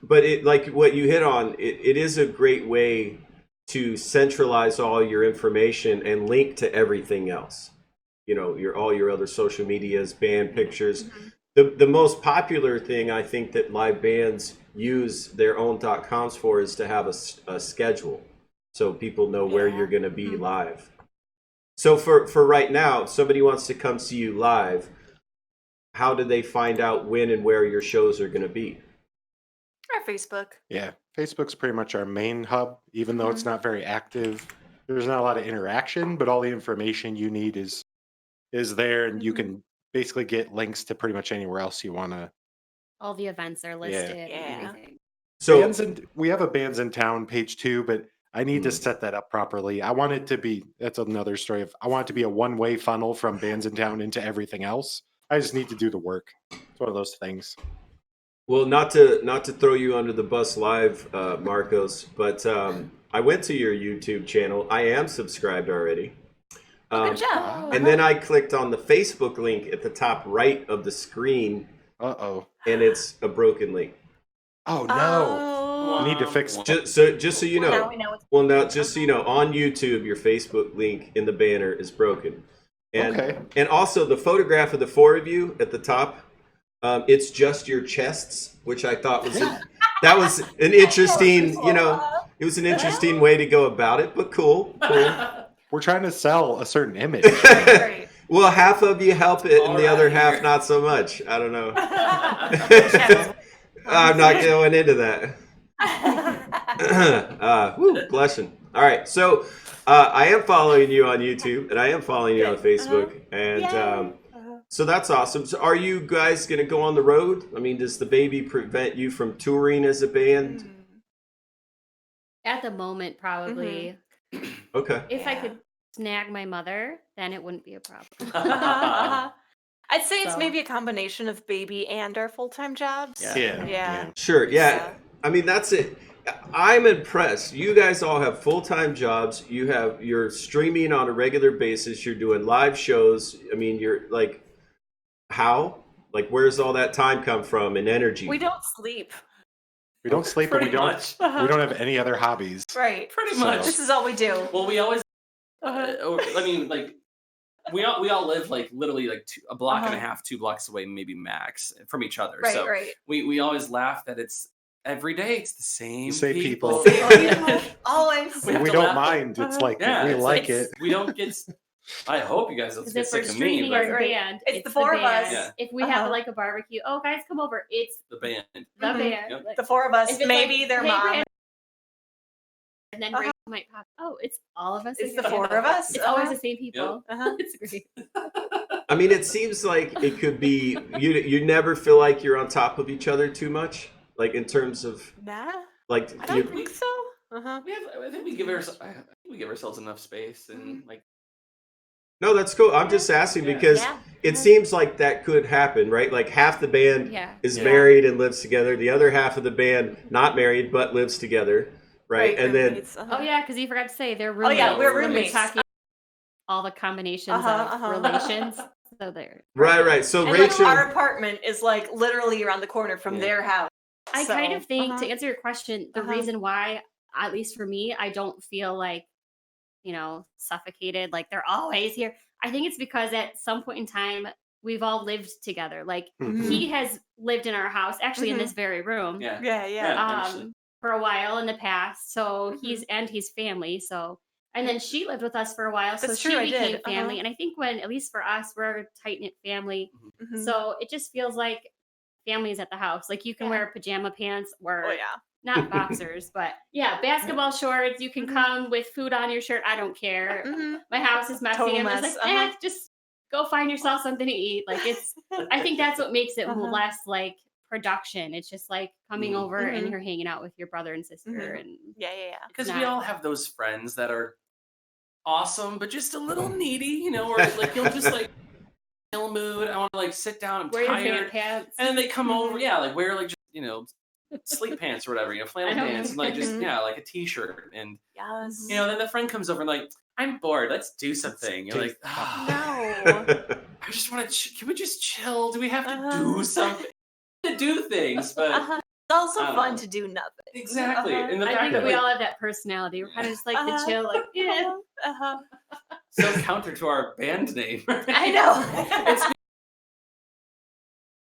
But like what you hit on, it is a great way to centralize all your information and link to everything else. All your other social medias, band pictures. The most popular thing I think that live bands use their own .coms for is to have a schedule, so people know where you're going to be live. So for right now, if somebody wants to come see you live, how do they find out when and where your shows are going to be? Our Facebook. Yeah, Facebook's pretty much our main hub, even though it's not very active. There's not a lot of interaction, but all the information you need is there, and you can basically get links to pretty much anywhere else you want to. All the events are listed Yeah. and everything. So We have a Bands in Town page too, but I need to set that up properly. I want it to be, that's another story of, I want it to be a one-way funnel from Bands in Town into everything else. I just need to do the work. It's one of those things. well, not to throw you under the bus live, Marcos, but I went to your YouTube channel. I am subscribed already. Good job. And then I clicked on the Facebook link at the top right of the screen. Uh-oh. And it's a broken link. Oh, no. Oh. We need to fix it. Just so you know. Now we know it's Well, just so you know, on YouTube, your Facebook link in the banner is broken. And, Okay. And also, the photograph of the four of you at the top, it's just your chests, which I thought was that was an interesting, it was an interesting way to go about it, but cool. We're trying to sell a certain image. great. Well, half of you help it, and the other half Alright. not so much. I don't know. I'm not going into that. Blushing. All right, so I am following you on YouTube, and I am following you on Facebook, and so that's awesome. So, are you guys going to go on the road? I mean, does the baby prevent you from touring as a band? At the moment, probably. Okay. If I could snag my mother, then it wouldn't be a problem. I'd say it's So- maybe a combination of baby and our full-time jobs. Yeah. Sure. Yeah. I mean, that's it. I'm impressed. You guys all have full-time jobs. You're streaming on a regular basis. You're doing live shows. I mean, you're like, how? Like, where's all that time come from and energy? We don't sleep. We don't sleep and we Pretty don't much. we don't have any other hobbies. Right. Pretty So- much. This is all we do. Well, we always. I mean, like we all live like literally like a block and a half, 2 blocks away, maybe max from each other. Right, so right. we always laugh that it's every day. It's the same people. Always. We have We to don't laugh. mind. It's like Yeah, we it's like it. We don't get. I hope you guys don't Because get if we're sick of me. streaming as But a Right. band, It's the four of band. us. Yeah. If we have like a barbecue, oh guys, come over. It's the band. the Mhm. band. Yep. Like, The four of us, if it's maybe like, their hey, mom. Grant- and then Rachel might pop. Oh, it's all of us. It's the again. four of us. It's always the same people. Uh-huh. It's great. I mean, it seems like it could be you never feel like you're on top of each other too much, like in terms of Nah, like I don't think so. I think we give ourselves enough space and like. No, that's cool. I'm just asking Yeah. because Yeah. it seems like that could happen, right? Like half the band Yeah. is Yeah. married and lives together. The other half of the band not married but lives together, right? And then roommates, Oh yeah, because you forgot to say they're roommates. yeah, we're We're roommates. talking all the combinations Uh-huh, of relations. So they're right. So and Rachel, like our apartment is like literally around the corner from Yeah. their house. I So, kind of think uh-huh. to answer your question, the Uh-huh. reason why, at least for me, I don't feel like, suffocated, like they're always here. I think it's because at some point in time, we've all lived together. Like Mhm. he has lived in our house, actually in Mhm. this very room, Yeah. Yeah. Yeah. for a while in the past. So Mhm. he's family. So, and then she lived with us for a while. So That's she true, I became did. family. And I think when, at least for us, we're a tight knit family. Mhm. So it just feels like families at the house. Like you can Yeah. wear pajama pants or Oh yeah. not boxers, but yeah, basketball shorts. You can Mhm. come with food on your shirt. I don't care. Mhm. My house is messy. Total I'm just mess, like, just go find yourself something to eat. Like I think that's what makes it Uh-huh. less like production. It's just like coming Mhm. over and Mhm. you're hanging out with your brother and sister. Mhm. And Yeah. Because It's we not- all have those friends that are awesome, but just a little needy, or like you'll just like ill mood. I want to like sit down. I'm wear your tired, pants. and then they come over. Mhm. Yeah, like wear like just sleep pants or whatever. Flannel I know. pants, and like just Mhm. like a t-shirt, and Yes. then the friend comes over and like, I'm bored. Let's do something. You're like, No. I just want to. Can we just chill? Do we have to Uh-huh. do something? To do things, but Uh-huh. It's also I don't fun know. to do nothing. exactly. Uh-huh. And the I fact think that we like, all have that personality. We're kind of just like Uh-huh. the chill, like, yeah. Uh-huh. so counter to our band name. Right? I know. It's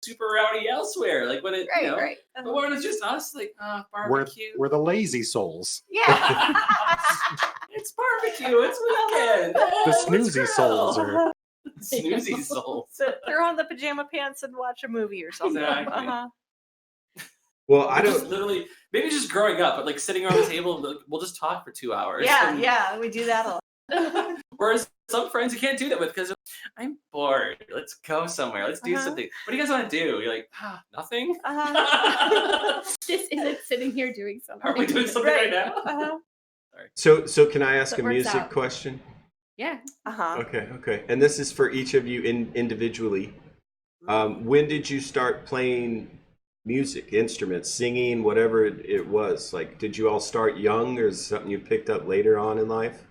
super rowdy elsewhere. Like when it, Right. but when it's just us, like We're barbecue. we're the lazy souls. Yeah. It's barbecue. It's weekend. The Let's snoozy grill. souls are Snoozy souls. So throw on the pajama pants and watch a movie or something. Exactly. Well, I Just don't. literally, maybe just growing up, but like sitting around the table, like, we'll just talk for 2 hours. Yeah, we do that a lot. Whereas some friends you can't do that with because I'm bored. Let's go somewhere. Let's do something. What do you guys want to do? You're like, nothing. This isn't sitting here doing something. Are we doing something right now? So can I ask That a works music out. question? Yeah. Okay. And this is for each of you individually. When did you start playing music, instruments, singing, whatever it was? Like, did you all start young, or is it something you picked up later on in life?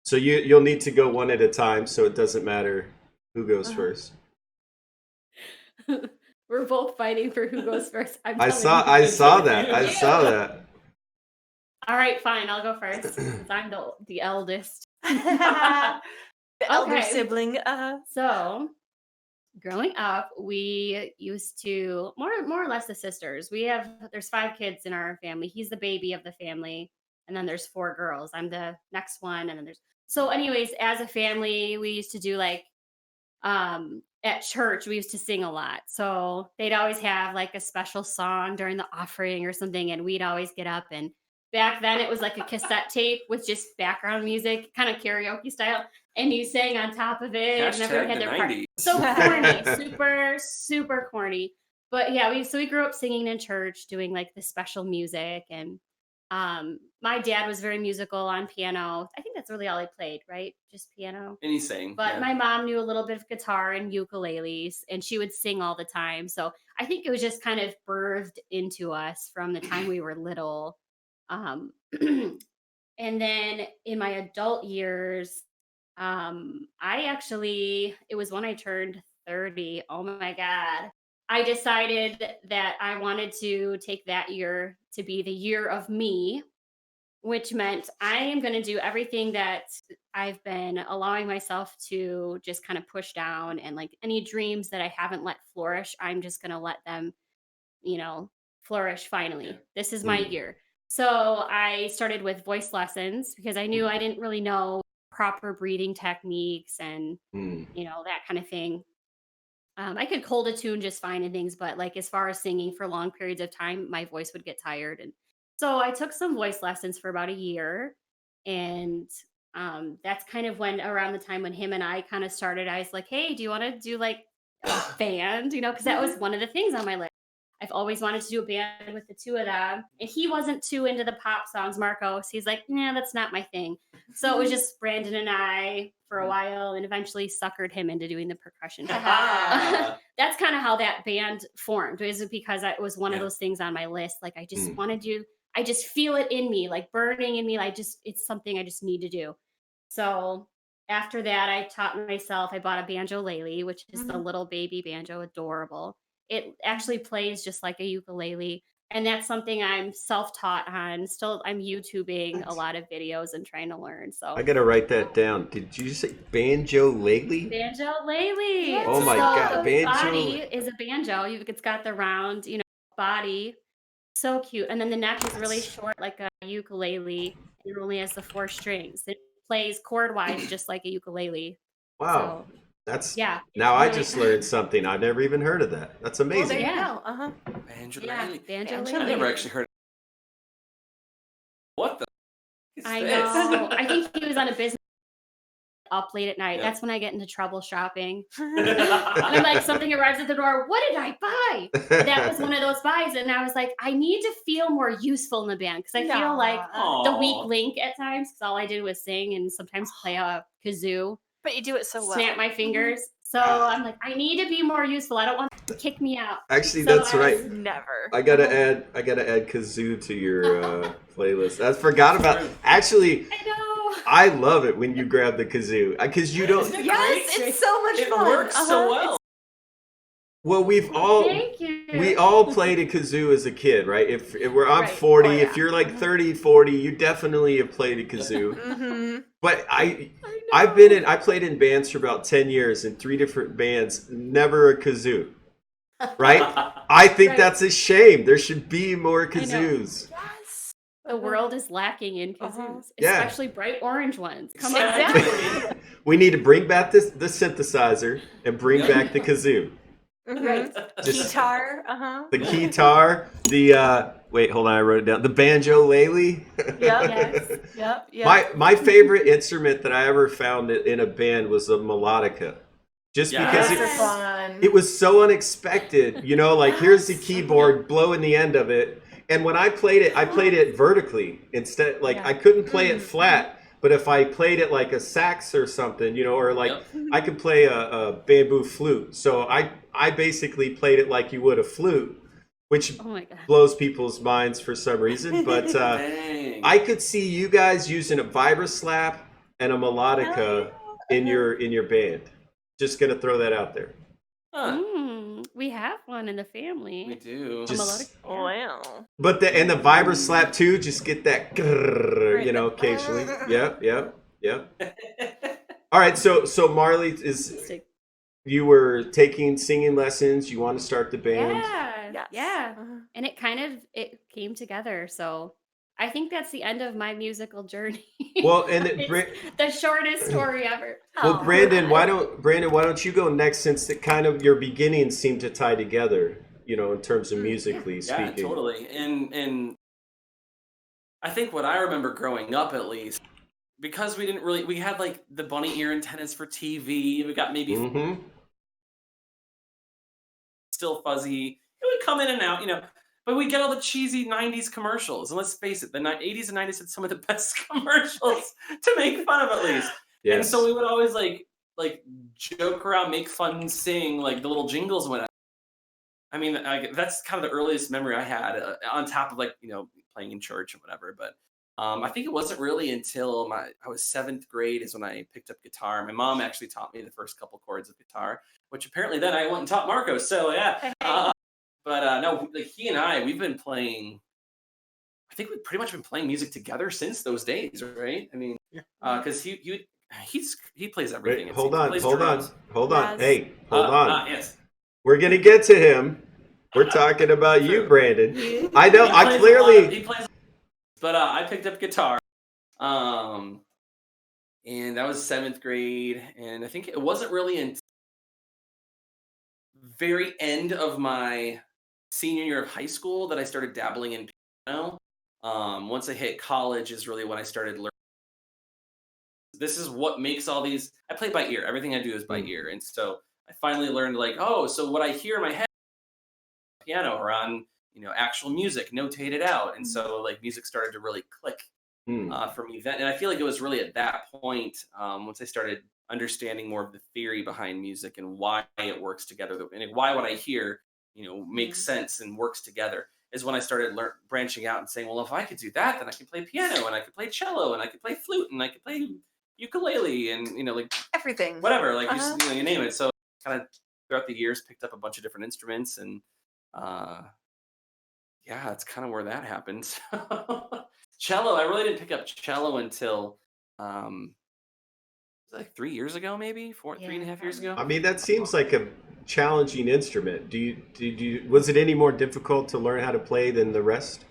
So you'll need to go one at a time, so it doesn't matter who goes first. We're both fighting for who goes first. I saw that. All right, fine. I'll go first since I'm the eldest. The elder Okay. sibling. So, growing up, we used to more or less the sisters. There's 5 kids in our family. He's the baby of the family, and then there's 4 girls. I'm the next one, and then so. Anyways, as a family, we used to do like at church. We used to sing a lot. So they'd always have like a special song during the offering or something, and we'd always get up and. Back then, it was like a cassette tape with just background music, kind of karaoke style, and you sang on top of it. And everyone had their part. So corny, super corny. But yeah, we grew up singing in church, doing like the special music, and my dad was very musical on piano. I think that's really all he played, right? Just piano. And he sang. But my mom knew a little bit of guitar and ukuleles, and she would sing all the time. So I think it was just kind of birthed into us from the time we were little. And then in my adult years, it was when I turned 30. Oh my God. I decided that I wanted to take that year to be the year of me, which meant I am going to do everything that I've been allowing myself to just kind of push down, and like any dreams that I haven't let flourish, I'm just going to let them, flourish finally. Yeah. This is my year. So I started with voice lessons because I knew I didn't really know proper breathing techniques and, that kind of thing. I could hold a tune just fine and things, but like as far as singing for long periods of time, my voice would get tired. And so I took some voice lessons for about a year. And that's kind of around the time when him and I kind of started, I was like, hey, do you want to do like a band? Because that was one of the things on my list. I've always wanted to do a band with the 2 of them. And he wasn't too into the pop songs, Marcos. He's like, nah, that's not my thing. So it was just Brandon and I for a while, and eventually suckered him into doing the percussion. That's kind of how that band formed. Is it because it was one of those things on my list? Like I just want to I just feel it in me, like burning in me. It's something I just need to do. So after that, I taught myself, I bought a banjo-lele, which is the little baby banjo, adorable. It actually plays just like a ukulele. And that's something I'm self-taught on. Still, I'm YouTubing a lot of videos and trying to learn. So I got to write that down. Did you say banjo-lele? Banjo-lele. Yes. Oh my God. The body is a banjo. It's got the round, body. So cute. And then the neck is really short, like a ukulele. It only has the 4 strings. It plays chord-wise just like a ukulele. Wow. So, now I just learned something. I've never even heard of that. That's amazing. There you go. Banjo-lele. Banjo-lele. I never actually heard of what the is I this? know. I think he was on a business up late at night. Yeah. That's when I get into trouble shopping. And I'm like, something arrives at the door. What did I buy? That was one of those buys. And I was like, I need to feel more useful in the band because I feel like the weak link at times because all I did was sing and sometimes play a kazoo. But you do it so well. Snap my fingers. So I'm like, I need to be more useful. I don't want to kick me out. Actually, So that's right. Never. I gotta add kazoo to your playlist. I forgot about. Actually, I know. I love it when you grab the kazoo because you don't. Isn't it Yes, great? it's so much It fun. works so well. Well, we all played a kazoo as a kid, right? If I'm Right. 40, Oh, yeah. if you're like 30, 40, you definitely have played a kazoo. But I played in bands for about 10 years in 3 different bands, never a kazoo. Right? I think Right. that's a shame. There should be more know. kazoos. Yes. the world is lacking in kazoos, Yeah. especially bright orange ones. Come on. Exactly. We need to bring back the synthesizer and bring back the kazoo. Right. Just Guitar. the guitar, the wait, hold on, I wrote it down. The banjo-lele. Yep. Yes. Yep. My favorite instrument that I ever found in a band was a melodica. Just because Those are fun. it was so unexpected, you know, like here's the keyboard blowing the end of it. And when I played it vertically instead, like I couldn't play it flat, but if I played it like a sax or something, you know, or like I could play a bamboo flute. So I basically played it like you would a flute, which blows people's minds for some reason. But I could see you guys using a vibroslap and a melodica in your band. Just gonna throw that out there. We have one in the family. We do. Wow. But the vibroslap too, just get that grrr, you know, occasionally. Yep. All right, so Marilee, you were taking singing lessons, you want to start the band. Yeah. And it came together. So I think that's the end of my musical journey. Well, and the shortest story ever. Well, Brandon, why don't you go next, since it kind of your beginnings seem to tie together, you know, in terms of musically speaking. Yeah, totally. And I think what I remember growing up, at least, because we had like the bunny ear antennas for TV. We got maybe still fuzzy. It would come in and out, you know. But we get all the cheesy 90s commercials. And let's face it, the 80s and 90s had some of the best commercials to make fun of, at least. Yes. And so we would always like joke around, make fun, sing like the little jingles and whatnot. I mean, that's kind of the earliest memory I had, on top of like, you know, playing in church and whatever. But I think it wasn't really until I was 7th grade is when I picked up guitar. My mom actually taught me the first couple chords of guitar, which apparently then I went and taught Marco. So yeah. But no, like he and we've been playing. I think we've pretty much been playing music together since those days, right? I mean, because he plays everything. Wait, hold on. Yes. Hey, hold on. Yes. We're gonna get to him. We're talking about you, Brandon. I know. He plays, but I picked up guitar, and that was 7th grade, and I think it wasn't really until very end of my senior year of high school that I started dabbling in piano. Once I hit college is really when I started learning. This is what makes all these. I play by ear. Everything I do is by ear, and so I finally learned like, so what I hear in my head, piano or on actual music, notated out, and so like music started to really click for me then. And I feel like it was really at that point once I started understanding more of the theory behind music and why it works together, and why what I hear makes sense and works together, is when I started branching out and saying, well, if I could do that, then I could play piano, and I could play cello, and I could play flute, and I could play ukulele, and like everything, whatever, like just you name it. So kind of throughout the years picked up a bunch of different instruments, and it's kind of where that happened. Cello, I really didn't pick up cello until like 3 years ago, maybe 3.5 years ago. I mean, that seems like a challenging instrument. Was it any more difficult to learn how to play than the rest?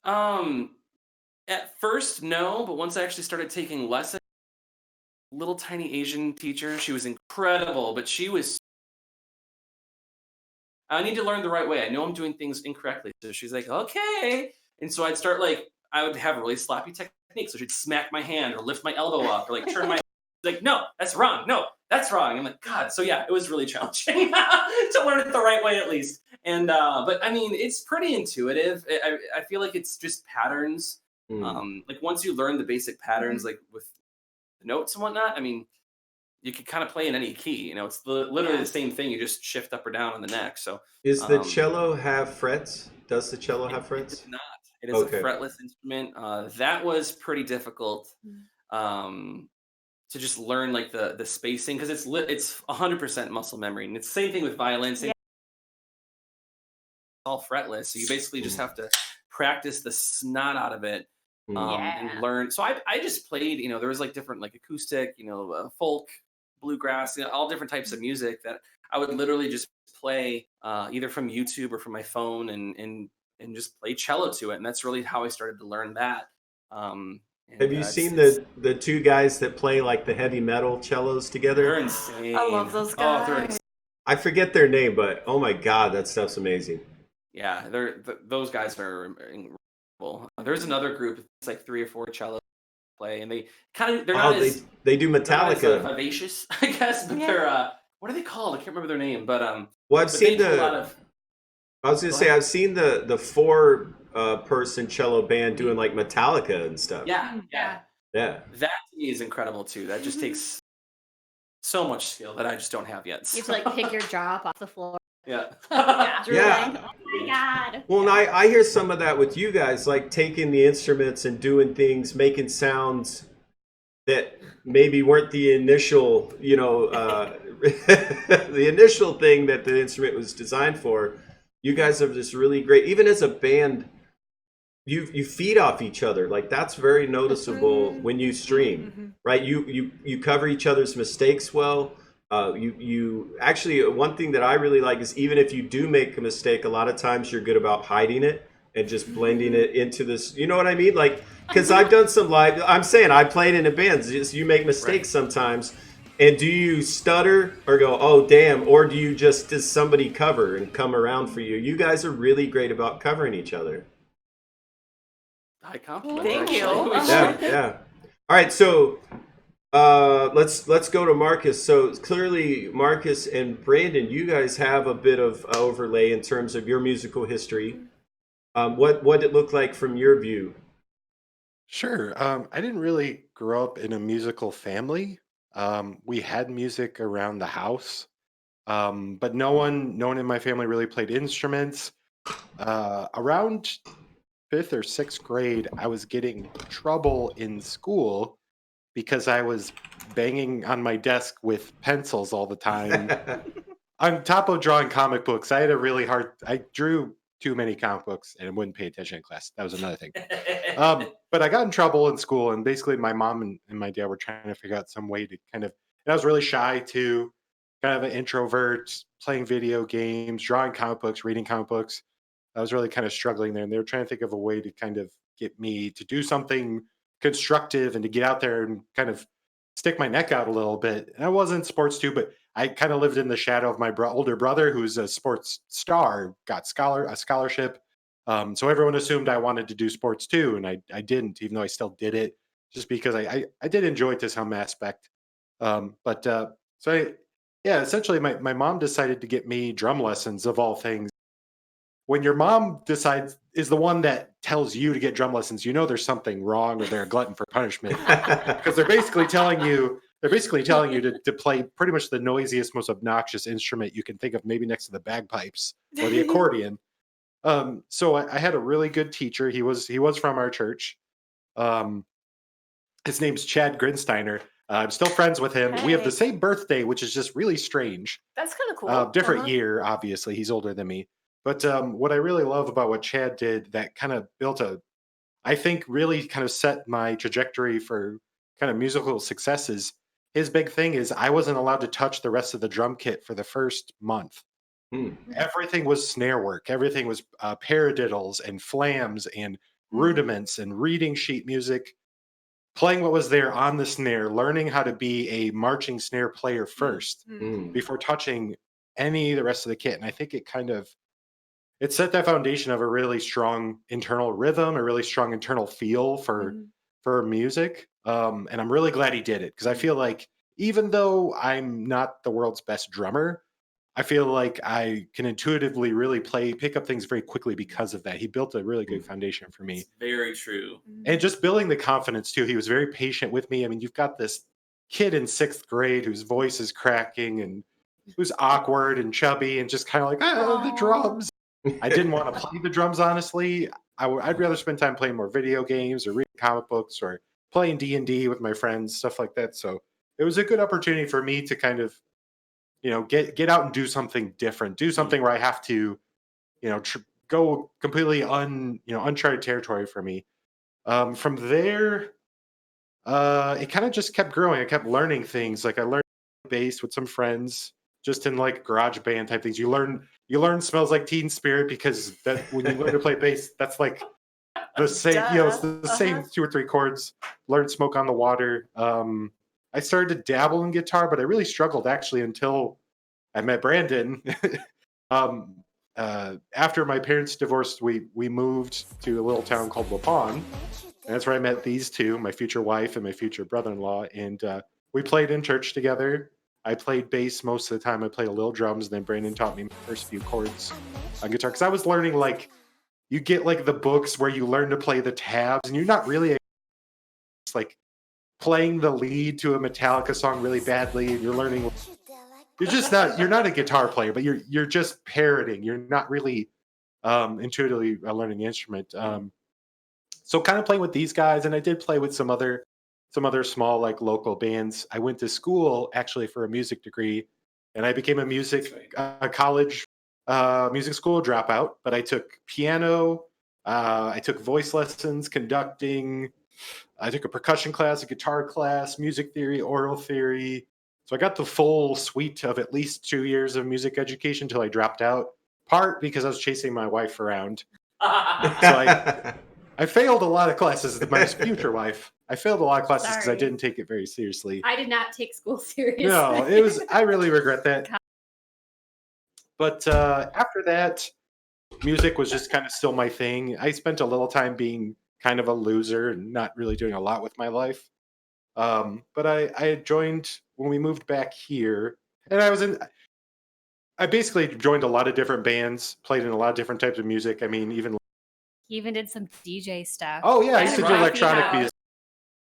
At first, no, but once I actually started taking lessons, little tiny Asian teacher, she was incredible, but I need to learn the right way. I know I'm doing things incorrectly. So she's like, okay. And so I would have a really sloppy technique. So she'd smack my hand or lift my elbow up or like turn my like, no, that's wrong. No, that's wrong. I'm like, God. So yeah, it was really challenging to learn it the right way, at least. And but I mean, it's pretty intuitive. I feel like it's just patterns. Like once you learn the basic patterns, like with the notes and whatnot, I mean, you can kind of play in any key. It's literally the same thing. You just shift up or down on the neck. So is the cello have frets? Does the cello have frets? It does not. It is a fretless instrument. That was pretty difficult to just learn like the spacing, because it's 100% muscle memory, and it's the same thing with violin. It's all fretless, so you basically just have to practice the snot out of it. And learn. So I just played, there was like different like acoustic, folk, bluegrass, all different types of music that I would literally just play either from YouTube or from my phone and and just play cello to it. And that's really how I started to learn that. Have you seen the two guys that play like the heavy metal cellos together? They're insane. I love those Oh, they're guys. insane. I forget their name, but oh my god, that stuff's amazing. Yeah, those guys are incredible. There's another group. It's like 3 or 4 cellos play, and they're not as they do Metallica. Vivacious, I guess, but they're what are they called? I can't remember their name, but well, I've seen I was gonna say I've seen the 4 person cello band doing like Metallica and stuff. Yeah. Yeah. That to me is incredible too. That just takes so much skill that I just don't have yet. You have to like pick your jaw up off the floor. Yeah. Drooling. Oh my god. Well, and I hear some of that with you guys, like taking the instruments and doing things, making sounds that maybe weren't the initial, the initial thing that the instrument was designed for. You guys are just really great. Even as a band, you feed off each other. Like that's very noticeable when you stream, right? You cover each other's mistakes well. You actually, one thing that I really like is even if you do make a mistake, a lot of times you're good about hiding it and just blending it into this. You know what I mean? Like, because I've done some live. I'm saying I played in a band. Just you make mistakes sometimes. And do you stutter or go, oh, damn? Or do you just, does somebody cover and come around for you? You guys are really great about covering each other. High compliment. Thank you. Yeah. All right, so let's go to Marcus. So clearly, Marcus and Brandon, you guys have a bit of overlay in terms of your musical history. What did it look like from your view? Sure. I didn't really grow up in a musical family. We had music around the house, but no one in my family really played instruments. Around 5th or 6th grade, I was getting trouble in school because I was banging on my desk with pencils all the time. On top of drawing comic books, I drew too many comic books and wouldn't pay attention in class. That was another thing. But I got in trouble in school, and basically my mom and my dad were trying to figure out some way to and I was really shy too, kind of an introvert, playing video games, drawing comic books, reading comic books. I was really kind of struggling there, and they were trying to think of a way to kind of get me to do something constructive and to get out there and kind of stick my neck out a little bit. And I was in sports too, but I kind of lived in the shadow of my older brother, who's a sports star, got a scholarship. So everyone assumed I wanted to do sports too, and I didn't, even though I still did it, just because I did enjoy it to some aspect. Essentially my mom decided to get me drum lessons of all things. When your mom is the one that tells you to get drum lessons, you know there's something wrong or they're a glutton for punishment, because they're basically telling you to play pretty much the noisiest, most obnoxious instrument you can think of, maybe next to the bagpipes or the accordion. So I had a really good teacher. He was from our church. His name's Chad Grinsteiner. I'm still friends with him. We have the same birthday, which is just really strange. That's kind of cool. Different year, obviously. He's older than me. But what I really love about what Chad did that kind of I think really kind of set my trajectory for kind of musical successes. His big thing is I wasn't allowed to touch the rest of the drum kit for the first month. Everything was snare work. Everything was paradiddles and flams and rudiments and reading sheet music, playing what was there on the snare, learning how to be a marching snare player first before touching any of the rest of the kit. And I think it set that foundation of a really strong internal rhythm, a really strong internal feel for music. And I'm really glad he did it, because I feel like even though I'm not the world's best drummer, I feel like I can intuitively really pick up things very quickly because of that. He built a really good foundation for me. It's very true. And just building the confidence too. He was very patient with me. I mean, you've got this kid in 6th grade whose voice is cracking and who's awkward and chubby and just kind of like, the drums. I didn't want to play the drums, honestly. I'd rather spend time playing more video games or reading comic books or playing D&D with my friends, stuff like that. So it was a good opportunity for me to kind of, get out and do something different, do something where I have to, go completely uncharted territory for me. From there, it kind of just kept growing. I kept learning things. Like I learned bass with some friends. just in like garage band type things. You learn Smells Like Teen Spirit because that when you learn to play bass, that's like the same, it's the same 2 or 3 chords. Learn Smoke on the Water. I started to dabble in guitar, but I really struggled actually until I met Brandon. After my parents divorced, we moved to a little town called Waupun, and that's where I met these two, my future wife and my future brother-in-law, and we played in church together. I played bass most of the time. I played a little drums, and then Brandon taught me my first few chords on guitar, because I was learning, like, you get like the books where you learn to play the tabs, and you're not really like playing the lead to a Metallica song really badly, and you're learning. You're not a guitar player, but you're just parroting. You're not really intuitively learning the instrument. So kind of playing with these guys, and I did play with some other small like local bands. I went to school actually for a music degree, and I became a college music school dropout. But I took piano, I took voice lessons, conducting. I took a percussion class, a guitar class, music theory, oral theory. So I got the full suite of at least 2 years of music education until I dropped out, part because I was chasing my wife around. So I failed a lot of classes. My future wife. I failed a lot of classes because I didn't take it very seriously. I did not take school seriously. No, I really regret that. But after that, music was just kind of still my thing. I spent a little time being kind of a loser and not really doing a lot with my life. But I had joined when we moved back here, and I basically joined a lot of different bands, played in a lot of different types of music. I mean, he even did some DJ stuff. Oh yeah, I used to do electronic music.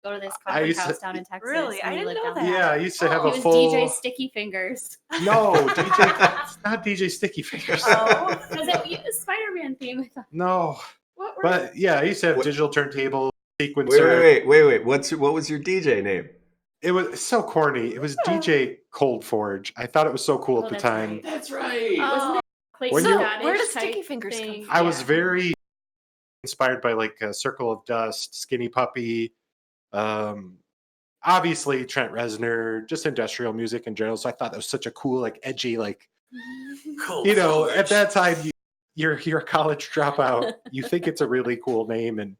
Go to this coffee house down in Texas. Really? I didn't know that. Yeah, I used to have a was full DJ Sticky Fingers. No, DJ. It's not DJ Sticky Fingers. Oh, was it Spider-Man theme? No, What were but yeah, I used to have digital turntable sequencer. Wait. What was your DJ name? It was so corny. It was DJ Cold Forge. I thought it was so cool at the time. Right. That's right. Wasn't it When where does Sticky Fingers come from? I was very inspired by like Circle of Dust, Skinny Puppy, obviously Trent Reznor, just industrial music in general. So I thought that was such a cool, like edgy, like Cool. at that time you're a college dropout. You think it's a really cool name, and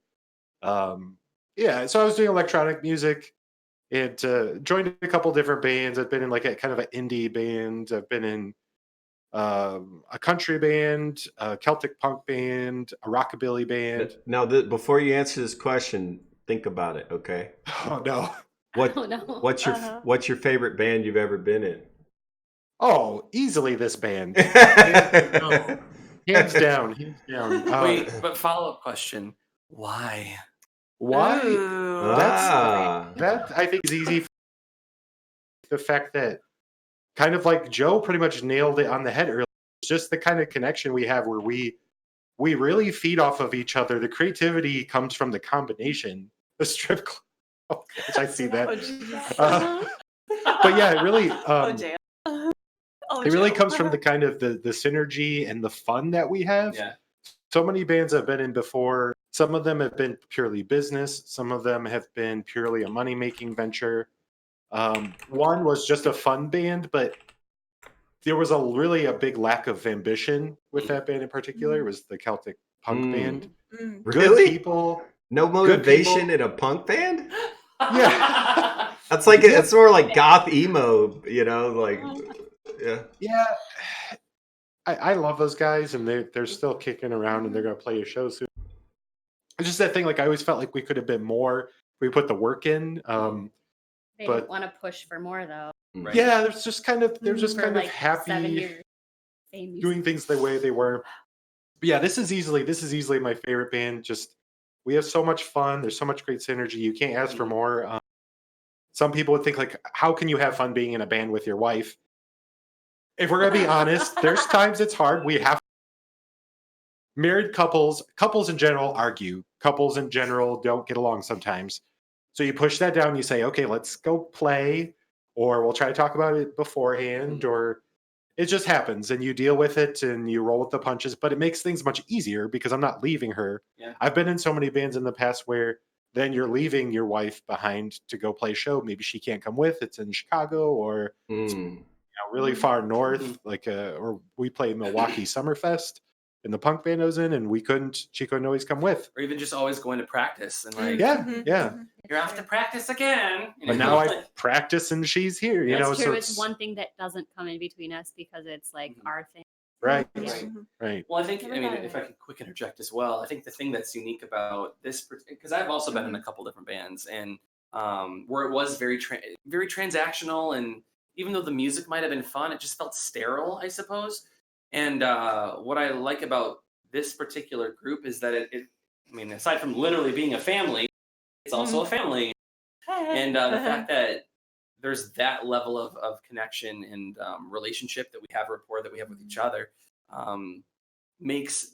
yeah. So I was doing electronic music. And joined a couple different bands. I've been in like a kind of an indie band. I've been in a country band, a Celtic punk band, a rockabilly band. Now, before you answer this question, think about it, okay? Oh no! What's your favorite band you've ever been in? Oh, easily this band. Hands down. Wait, but follow-up question: why? Why? Ooh. That I think is easy. The fact that kind of like Joe pretty much nailed it on the head earlier. It's just the kind of connection we have where we really feed off of each other. The creativity comes from the combination. The strip club. Oh, I see that. But yeah, it really it really comes from the kind of the synergy and the fun that we have. Yeah. So many bands I've been in before. Some of them have been purely business. Some of them have been purely a money-making venture. One was just a fun band, but there was a big lack of ambition with that band in particular. It was the Celtic punk band. Really? Good people. No motivation in a punk band? Yeah. That's like it's more like goth emo, like yeah. Yeah. I love those guys, and they're still kicking around, and they're going to play a show soon. It's just that thing. Like I always felt like we could have been more. We put the work in. They didn't want to push for more though. Right. Yeah, they're just kind of like happy 7 years. doing things the way they were. But yeah, this is easily my favorite band. Just we have so much fun. There's so much great synergy. You can't ask for more. Some people would think like, how can you have fun being in a band with your wife? If we're gonna be honest, there's times it's hard. We have married couples in general argue. Couples in general don't get along sometimes. So you push that down. You say, okay, let's go play, or we'll try to talk about it beforehand, or it just happens and you deal with it and you roll with the punches. But it makes things much easier because I'm not leaving her. Yeah. I've been in so many bands in the past where then you're leaving your wife behind to go play a show. Maybe she can't come with. It's in Chicago, or really far north, like or we play Milwaukee Summerfest, and the punk band I was in, and she couldn't always come with. Or even just always going to practice and like, yeah. You're off to practice again. But now I practice and she's here. You know, That's so true. It's one thing that doesn't come in between us because it's like our thing. Right. Right. Well, I think, I mean, if I could quick interject as well, I think the thing that's unique about this, because I've also been in a couple different bands, and where it was very transactional, and even though the music might have been fun, it just felt sterile, I suppose. And what I like about this particular group is that I mean, aside from literally being a family, it's also a family. And the fact that there's that level of connection and relationship that we have, rapport that we have with each other, makes,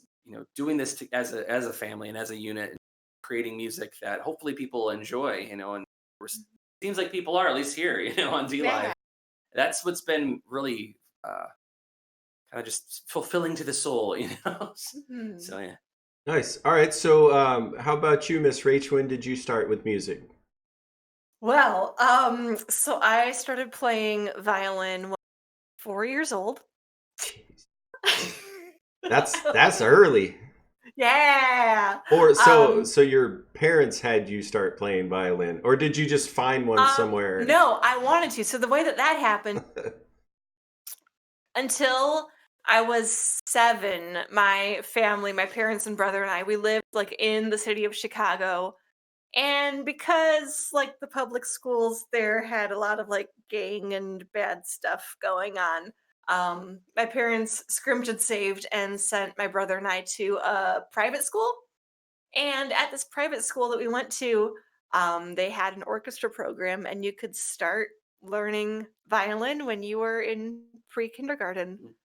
doing this as a family and as a unit, creating music that hopefully people enjoy, and it seems like people are, at least here, on DLive. Yeah. That's what's been really kind of just fulfilling to the soul, So yeah. Nice. All right. So how about you, Miss Rach? When did you start with music? Well, so I started playing violin when I was 4 years old. That's early. Yeah. Or so your parents had you start playing violin, or did you just find one somewhere? No, I wanted to. So the way that happened, until I was 7, my family, my parents and brother and I, we lived like in the city of Chicago. And because like the public schools there had a lot of like gang and bad stuff going on, my parents scrimped and saved and sent my brother and I to a private school. And at this private school that we went to, they had an orchestra program, and you could start learning violin when you were in pre-kindergarten.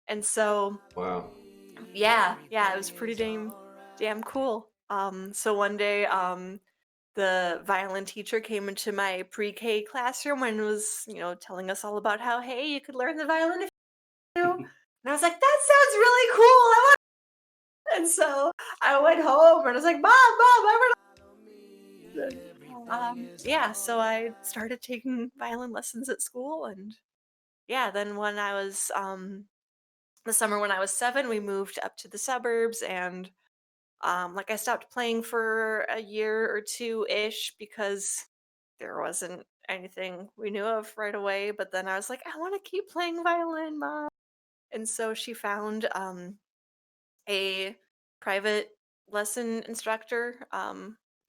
And so, wow, yeah, it was pretty damn cool. So one day, the violin teacher came into my pre-K classroom and was, telling us all about how, hey, you could learn the violin if you do. And I was like, that sounds really cool. And so I went home and I was like, Mom, so I started taking violin lessons at school. And then when I was, the summer when I was 7, we moved up to the suburbs, and I stopped playing for a year or 2-ish because there wasn't anything we knew of right away. But then I was like, I want to keep playing violin, Mom. And so she found a private lesson instructor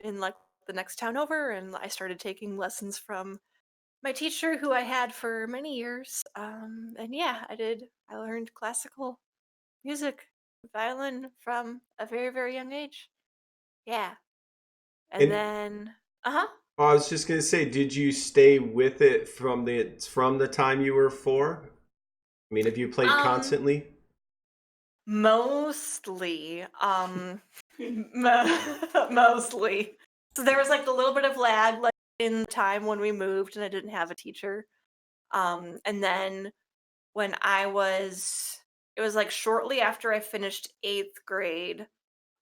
in like the next town over, and I started taking lessons from my teacher who I had for many years. And yeah, I learned classical music, violin, from a very, very young age. Yeah. And then I was just gonna say, did you stay with it from the time you were 4? I mean, have you played constantly? Mostly. Mostly. So there was like a little bit of lag like in the time when we moved and I didn't have a teacher. And then when it was like shortly after I finished 8th grade,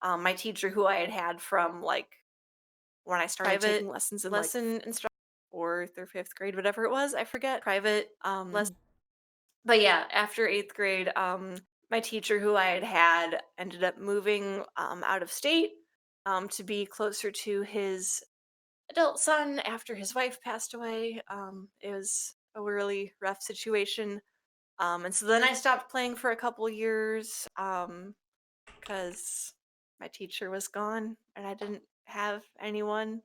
my teacher who I had from like when I started taking lessons in lesson instruction, 4th or 5th grade, whatever it was, I forget, private lesson. But yeah, after 8th grade, my teacher who I had ended up moving out of state to be closer to his adult son after his wife passed away. It was a really rough situation. And so then I stopped playing for a couple years because my teacher was gone and I didn't have anyone.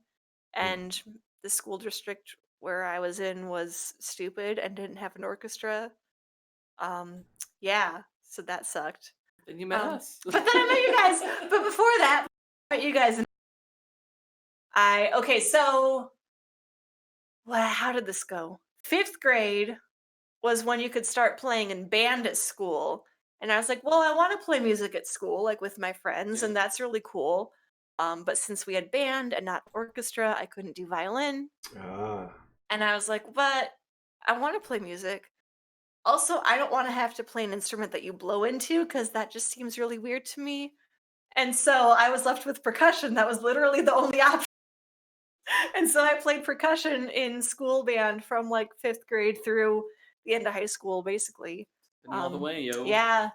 And the school district where I was in was stupid and didn't have an orchestra. So that sucked. Then you met us. But then I met you guys. But before that, I met you guys. So how did this go? 5th grade was when you could start playing in band at school. And I was like, well, I want to play music at school, like with my friends, and that's really cool. But since we had band and not orchestra, I couldn't do violin. And I was like, but I want to play music. Also, I don't want to have to play an instrument that you blow into because that just seems really weird to me. And so I was left with percussion. That was literally the only option. And so I played percussion in school band from like 5th grade through the end of high school, basically. All the way, yo. Yeah,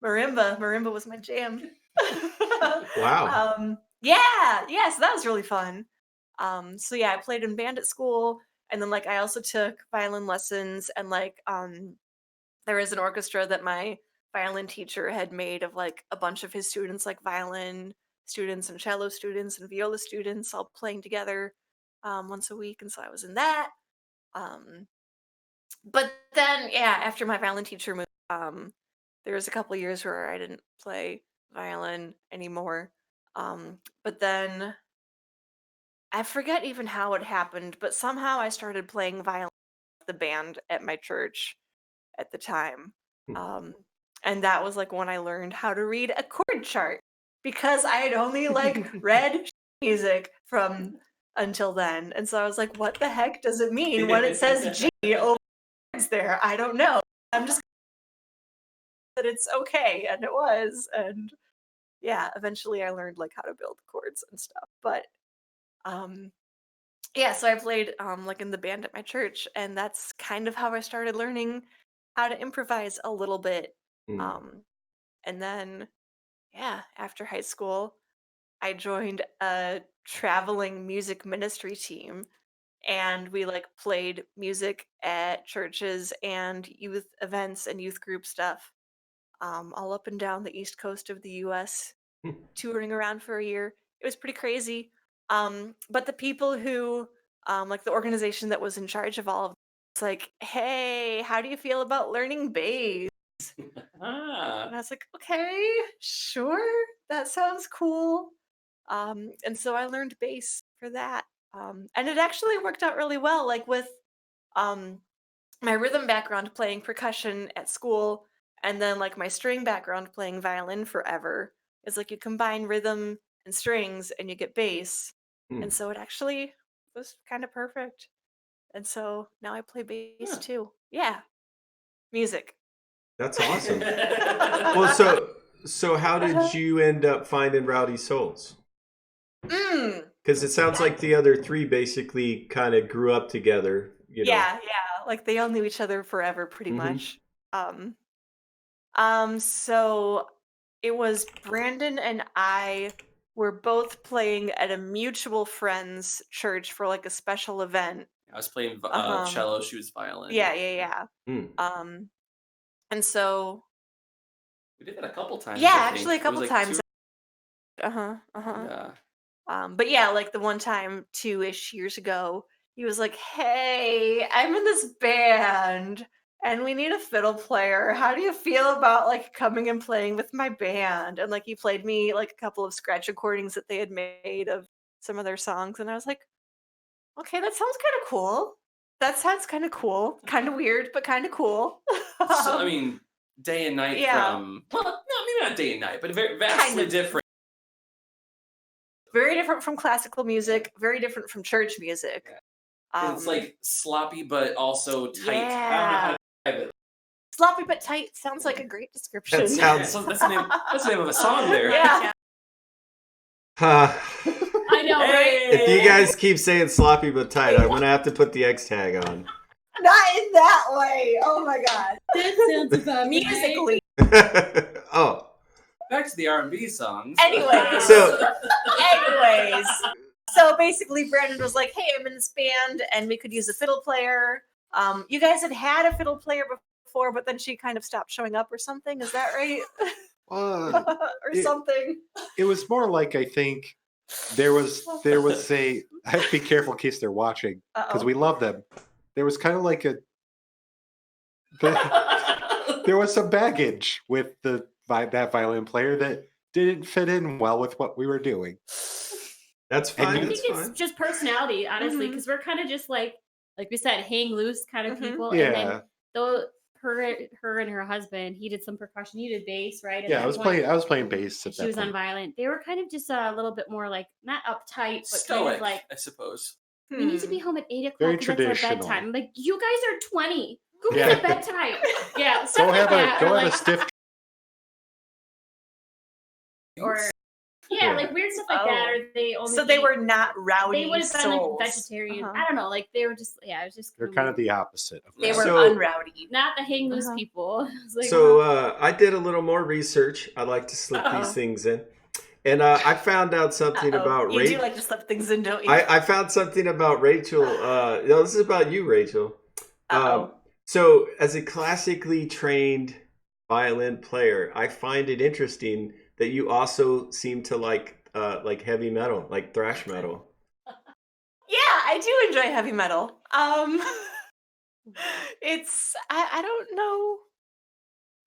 marimba was my jam. Wow. Yeah, so that was really fun. So yeah, I played in band at school, and then like I also took violin lessons, and like there was an orchestra that my violin teacher had made of like a bunch of his students, like violin students and cello students and viola students, all playing together once a week, and so I was in that. But then, yeah, after my violin teacher moved, there was a couple years where I didn't play violin anymore. But then I forget even how it happened, but somehow I started playing violin with the band at my church at the time. And that was like when I learned how to read a chord chart because I had only like read music from until then. And so I was like, what the heck does it mean when it says G over there? I don't know. I'm just that it's okay, and it was. And yeah, eventually I learned like how to build chords and stuff. But yeah, so I played like in the band at my church, and that's kind of how I started learning how to improvise a little bit. And then yeah, after high school, I joined a traveling music ministry team, and we like played music at churches and youth events and youth group stuff all up and down the east coast of the US, touring around for a year. It was pretty crazy. But the people who like the organization that was in charge of all of it's like, hey, how do you feel about learning bass? And I was like, okay, sure, that sounds cool. And so I learned bass for that. And it actually worked out really well, like with my rhythm background playing percussion at school, and then like my string background playing violin forever. It's like you combine rhythm and strings and you get bass. And so it actually was kind of perfect. And so now I play bass too. Yeah. Music. That's awesome. Well, so how did you end up finding Rowdy Souls? Because it sounds like the other three basically kind of grew up together. You know. Yeah, like they all knew each other forever, pretty much. So it was Brandon and I were both playing at a mutual friend's church for like a special event. I was playing cello, she was violin. Yeah. And so we did that a couple times. Yeah, actually a couple times. Yeah. But yeah, like the one time 2-ish years ago, he was like, hey, I'm in this band and we need a fiddle player. How do you feel about like coming and playing with my band? And like he played me like a couple of scratch recordings that they had made of some of their songs, and I was like, okay, that sounds kind of cool. That sounds kind of cool. Kind of weird, but kind of cool. So I mean, day and night from well, no, maybe not day and night, but vastly different. Very different from classical music, very different from church music. It's like sloppy but also tight. Yeah. I don't know how to describe it. Sloppy but tight sounds like a great description. That sounds... that's the name of a song there. Yeah. I know, right? If you guys keep saying sloppy but tight, I'm gonna have to put the X tag on. Not in that way. Oh my god. That sounds about musically. Oh. Back to the R&B songs. Anyways. So basically Brandon was like, hey, I'm in this band and we could use a fiddle player. You guys had a fiddle player before, but then she kind of stopped showing up or something. Is that right? Something. It was more like, I think there was a, I have to be careful in case they're watching because we love them. There was kind of like there was some baggage with that violin player that didn't fit in well with what we were doing. That's fine. I think it's just personality, honestly, because we're kind of just like we said, hang loose kind of people. Yeah. And then though her and her husband, he did some percussion, you did bass, right? I was playing bass. She was on violin. They were kind of just a little bit more like not uptight, but stoic, kind of like, I suppose. We need to be home at 8 o'clock. Very That's our traditional. bedtime. I'm like, you guys are 20. Go get a bedtime. Yeah, go have a stiff. Or Yeah, like weird stuff like that. Or they only so they were not rowdy. They would have been like souls. vegetarian. I don't know. Like they were just it was just They're kind of the opposite of They that. were So- unrowdy. not the hang loose people. I was like, So I did a little more research. I like to slip these things in. And I found out something about You Rachel. do like to slip things in, don't you? I found something about Rachel. No, this is about you, Rachel. Uh-oh. So, as a classically trained violin player, I find it interesting that you also seem to like heavy metal, like thrash metal. Yeah, I do enjoy heavy metal. It's I don't know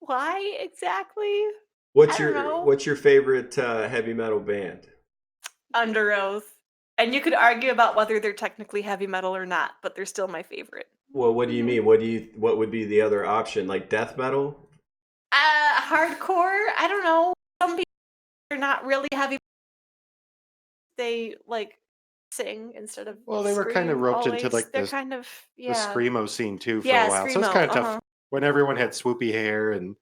why exactly. What's I don't know. what's your favorite heavy metal band? Under Oath. And you could argue about whether they're technically heavy metal or not, but they're still my favorite. Well, what do you mean? What would be the other option? Like death metal? Hardcore? I don't know. Some people are not really heavy. They like sing instead of Well, they were kind of scream roped into always. like They're the kind of the screamo scene too for Yeah, a while. So it's screamo, kind of tough when everyone had swoopy hair and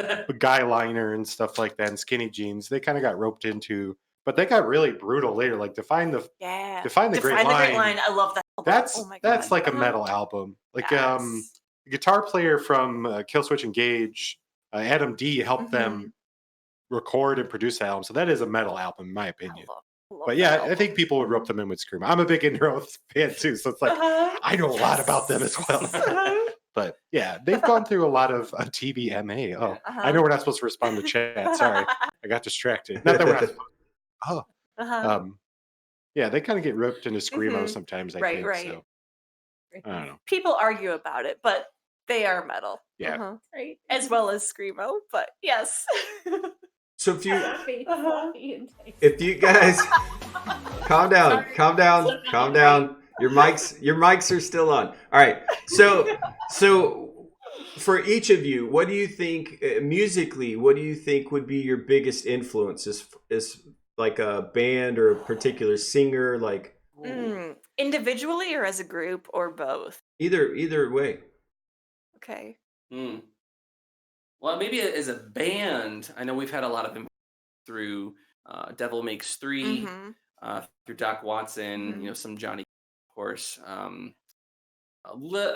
a guy liner and stuff like that and skinny jeans. They kind of got roped into, but they got really brutal later. Like Define the Yeah. Great Line. I love that album. That's Oh my that's God. like a metal album. Like Yes. the guitar player from Killswitch Engage, Adam D, helped them record and produce the album. So that is a metal album, in my opinion. love But that yeah, I album. think people would rope them in with Screamo. I'm a big Under Oath fan too, so it's like I know a lot about them as well. But yeah, they've gone through a lot of TVMA. Oh, I know we're not supposed to respond to chat. Sorry, I got distracted. Not that we're not supposed. Yeah, they kind of get roped into Screamo sometimes. I think so. I don't know. People argue about it, but they are metal. Yeah. Right. As well as screamo, but yes. So if you guys calm down, your mics are still on. All right. So for each of you, what do you think musically? What do you think would be your biggest influence? Is like a band or a particular singer? Like individually or as a group or both? Either way. Okay. Well, maybe as a band, I know we've had a lot of influence through Devil Makes 3, through Doc Watson, some Johnny, of course. I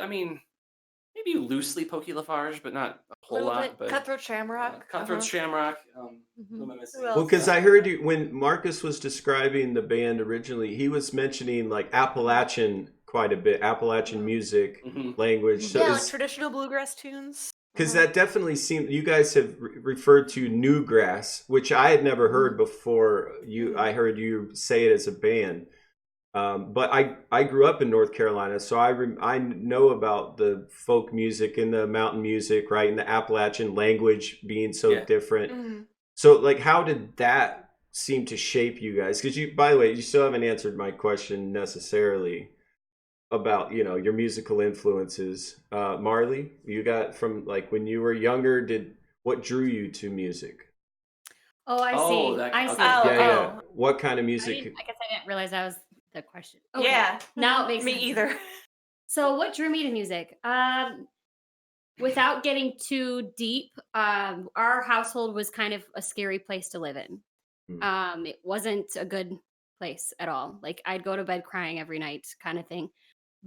mean, maybe loosely Pokey Lafarge, but not a whole lot. But Cutthroat Shamrock. Cutthroat Shamrock. Well, because I heard you when Marcus was describing the band originally, he was mentioning like Appalachian quite a bit, Appalachian music, language. So Yeah, like traditional bluegrass tunes. Because that definitely seemed, you guys have referred to newgrass, which I had never heard before. I heard you say it as a band. But I grew up in North Carolina, so I know about the folk music and the mountain music, right? And the Appalachian language being so different. So like, how did that seem to shape you guys? Because by the way, you still haven't answered my question necessarily about, your musical influences. Marilee, you got from like when you were younger, what drew you to music? Oh, I see. I see. Yeah. What kind of music? I guess I didn't realize that was the question. Okay. Yeah. Now it makes me sense. either. So what drew me to music? Without getting too deep, our household was kind of a scary place to live in. It wasn't a good place at all. Like I'd go to bed crying every night kind of thing.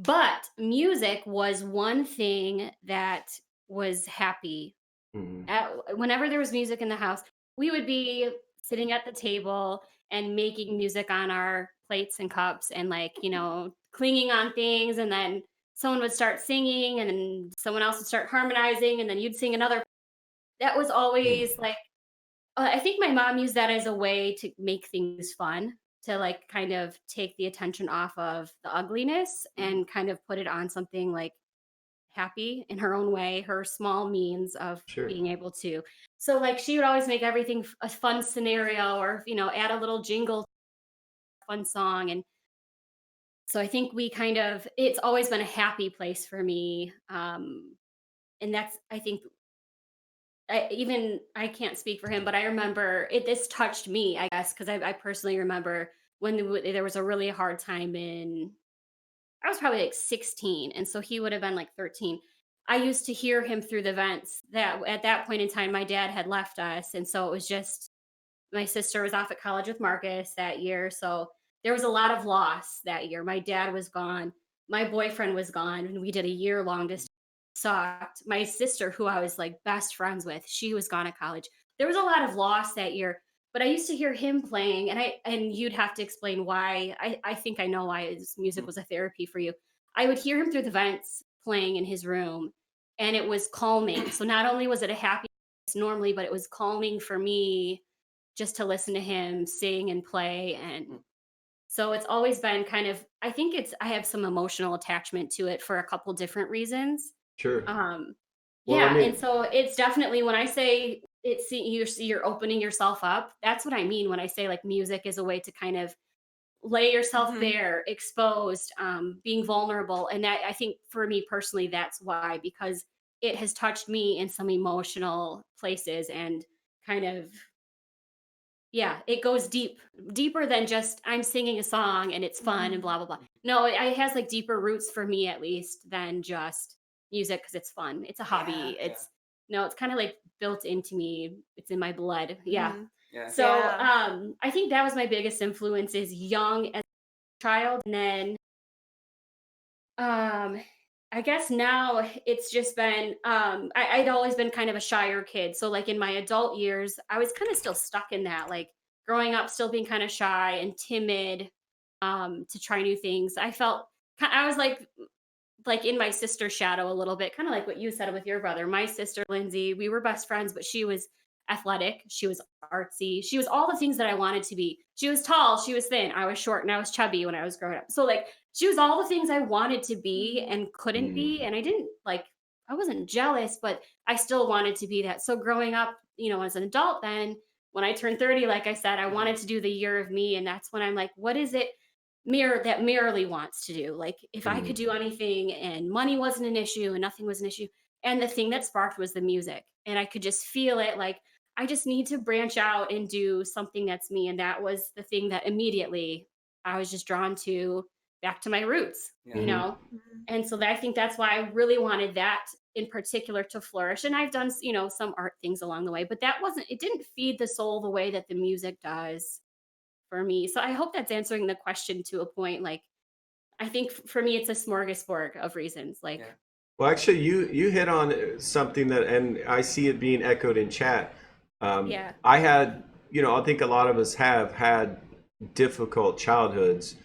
But music was one thing that was happy. Whenever there was music in the house, we would be sitting at the table and making music on our plates and cups and clinging on things. And then someone would start singing and then someone else would start harmonizing and then you'd sing another. That was always I think my mom used that as a way to make things fun, to kind of take the attention off of the ugliness and kind of put it on something happy in her own way, her small means of being able to. So she would always make everything a fun scenario or, add a little jingle, fun song. And so I think it's always been a happy place for me. And that's, I think, I can't speak for him, but I remember this touched me, I guess, because I personally remember when there was a really hard time I was probably 16. And so he would have been 13. I used to hear him through the vents that at that point in time, my dad had left us. And so it was just My sister was off at college with Marcus that year. So there was a lot of loss that year. My dad was gone. My boyfriend was gone. And we did a year long distance. Sucked. My sister, who I was like best friends with, she was gone at college. There was a lot of loss that year. But I used to hear him playing, and you'd have to explain why. I think I know why his music was a therapy for you. I would hear him through the vents playing in his room, and it was calming. So not only was it a happy normally, but it was calming for me just to listen to him sing and play. And so it's always been kind of, I have some emotional attachment to it for a couple different reasons. Sure. Well, yeah. And so it's definitely, when I say you're opening yourself up, that's what I mean when I say like music is a way to kind of lay yourself bare, exposed, being vulnerable. And that, I think for me personally, that's why, because it has touched me in some emotional places and kind of, yeah, it goes deeper than just I'm singing a song and it's fun and blah, blah, blah. No, it has like deeper roots for me, at least, than just music because it's fun. It's a hobby. It's kind of like built into me. It's in my blood. Yeah. Yeah. So I think that was my biggest influence, is young as a child. And then I guess now it's just been I'd always been kind of a shyer kid. So like in my adult years, I was kind of still stuck in that, like growing up still being kind of shy and timid to try new things. I was like in my sister's shadow a little bit, kind of like what you said with your brother. My sister, Lindsay, we were best friends, but she was athletic. She was artsy. She was all the things that I wanted to be. She was tall. She was thin. I was short and I was chubby when I was growing up. So like she was all the things I wanted to be and couldn't be. And I wasn't jealous, but I still wanted to be that. So growing up, as an adult, then when I turned 30, like I said, I wanted to do the year of me. And that's when I'm like, what is it that Marilee wants to do? Like if I could do anything and money wasn't an issue and nothing was an issue. And the thing that sparked was the music. And I could just feel it, like I just need to branch out and do something that's me. And that was the thing that immediately I was just drawn to, back to my roots, And so I think that's why I really wanted that in particular to flourish. And I've done, some art things along the way, but it didn't feed the soul the way that the music does for me. So I hope that's answering the question to a point. Like, I think for me, it's a smorgasbord of reasons. Like, well, actually, you hit on something that, and I see it being echoed in chat. I had, I think a lot of us have had difficult childhoods.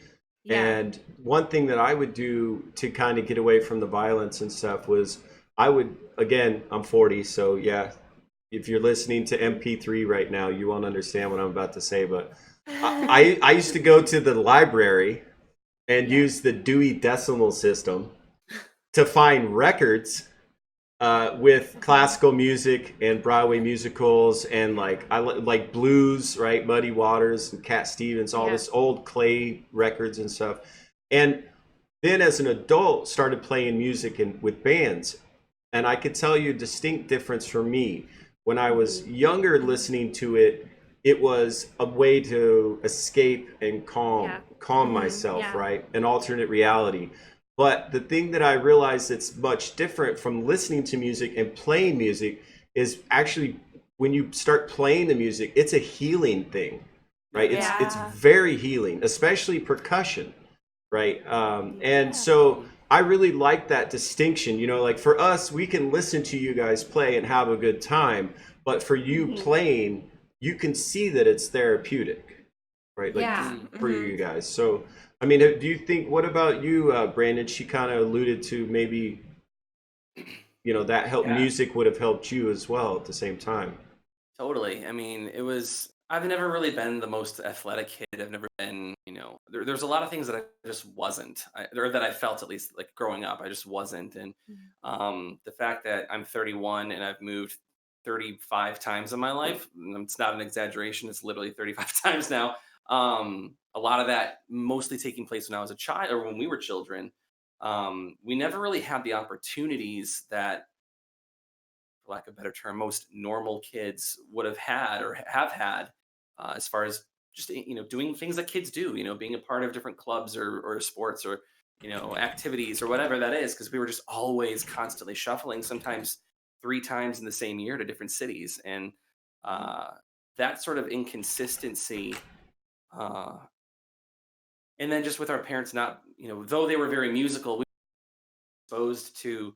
And one thing that I would do to kind of get away from the violence and stuff was again, I'm 40. So yeah, if you're listening to MP3 right now, you won't understand what I'm about to say. But I used to go to the library and use the Dewey Decimal System to find records with classical music and Broadway musicals and like blues, right? Muddy Waters and Cat Stevens, all this old Clay records and stuff. And then as an adult, started playing music with bands. And I could tell you a distinct difference for me. When I was younger, listening to it, it was a way to escape and calm myself, right? An alternate reality. But the thing that I realized that's much different from listening to music and playing music is actually when you start playing the music, it's a healing thing, right? It's very healing, especially percussion, right? And so I really like that distinction. Like for us, we can listen to you guys play and have a good time, but for you playing, you can see that it's therapeutic, right? Like for you guys. So I mean, do you think, what about you, Brandon? She kind of alluded to maybe, that music would have helped you as well at the same time. Totally. I mean, I've never really been the most athletic kid. I've never been, there's a lot of things that I just wasn't, or that I felt, at least like growing up, I just wasn't. And the fact that I'm 31 and I've moved 35 times in my life, it's not an exaggeration. It's literally 35 times now. A lot of that mostly taking place when I was a child, or when we were children. We never really had the opportunities that, for lack of a better term, most normal kids would have had or have had, as far as just doing things that kids do, being a part of different clubs or sports or activities or whatever that is, because we were just always constantly shuffling, sometimes 3 times in the same year to different cities. And that sort of inconsistency, and then just with our parents not, though they were very musical, we were exposed to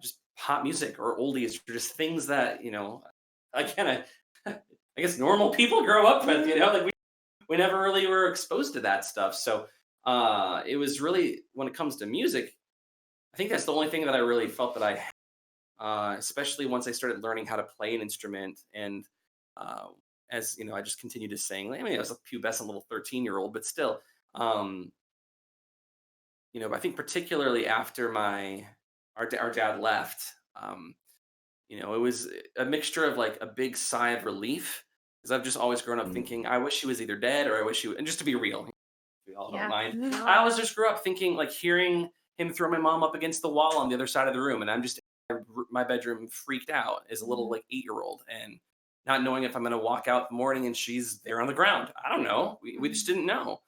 just pop music or oldies, or just things that, again, I guess normal people grow up with, like we never really were exposed to that stuff. So it was really, when it comes to music, I think that's the only thing that I really felt that I had, especially once I started learning how to play an instrument. And as I just continued to sing. I mean, I was a pubescent little 13-year-old, but still, I think particularly after our dad left, it was a mixture of like a big sigh of relief, because I've just always grown up thinking, I wish he was either dead, or I wish and just to be real, we all don't mind. I always just grew up thinking, like, hearing him throw my mom up against the wall on the other side of the room, and I'm just my bedroom freaked out as a little like 8-year-old, and not knowing if I'm going to walk out in the morning and she's there on the ground. I don't know. We just didn't know.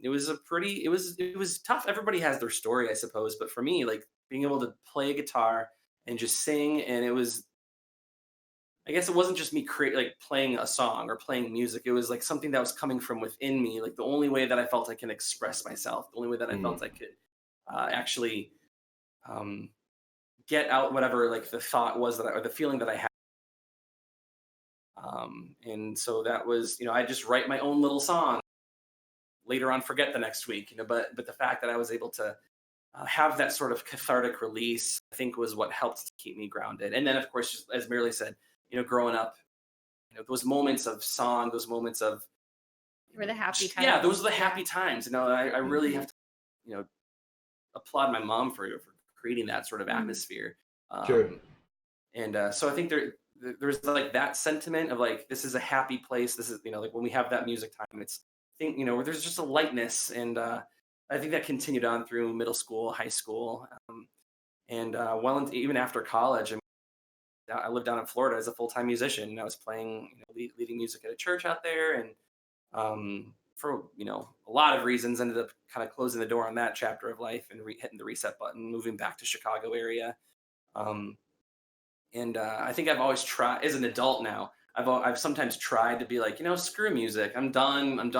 It was tough. Everybody has their story, I suppose, but for me, like, being able to play a guitar and just sing, and I guess it wasn't just me playing a song or playing music. It was like something that was coming from within me. Like the only way that I felt I can express myself, the only way that I felt I could actually get out whatever like the thought was or the feeling that I had. And so that was, I just write my own little song, later on forget the next week, but the fact that I was able to have that sort of cathartic release, I think, was what helped to keep me grounded. And then, of course, just as Marilee said, growing up, those moments of song, those moments of, were the happy times. Yeah, those are the happy times. I really have to, applaud my mom for creating that sort of atmosphere. Sure. And so I think there's like that sentiment of like, this is a happy place. This is, like when we have that music time, it's where there's just a lightness. And I think that continued on through middle school, high school. And even after college, I lived down in Florida as a full-time musician, and I was playing, leading music at a church out there. And for, a lot of reasons, ended up kind of closing the door on that chapter of life and hitting the reset button, moving back to Chicago area. And I think I've always tried, as an adult now, I've sometimes tried to be like, screw music. I'm done.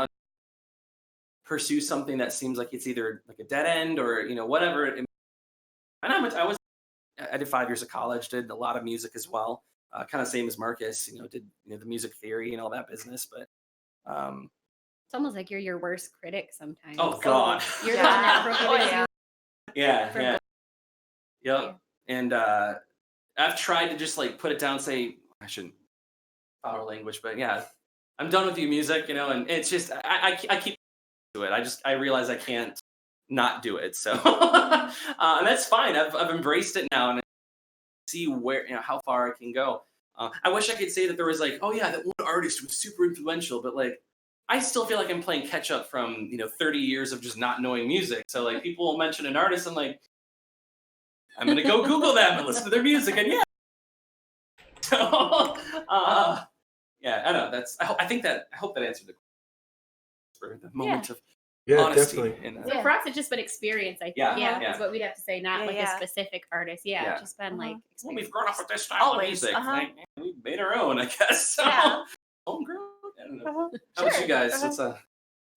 Pursue something that sees like it's either like a dead end or, whatever. And I did 5 years of college, did a lot of music as well. Kind of same as Marcus, did, the music theory and all that business. But it's almost like you're your worst critic sometimes. Oh God. You're the one that prohibits you. Yeah. Yep. And I've tried to just like put it down, say, I shouldn't follow language, but yeah, I'm done with you, music, and it's just, I keep to it. I realize I can't not do it. So, and that's fine. I've embraced it now, and I see where, how far I can go. I wish I could say that there was like, oh yeah, that one artist was super influential, but like, I still feel like I'm playing catch up from, 30 years of just not knowing music. So like, people will mention an artist, I'm like, I'm going to go Google them and listen to their music. And yeah. So, yeah, I know I hope that answered the question for the moment of honesty. Definitely. So for us, it's just been experience, I think. Yeah. Is what we'd have to say, not like a specific artist. It's just been like experience. Well, we've grown up with this style of music. Like, we've made our own, I guess. So, homegrown? I don't know. How about you guys?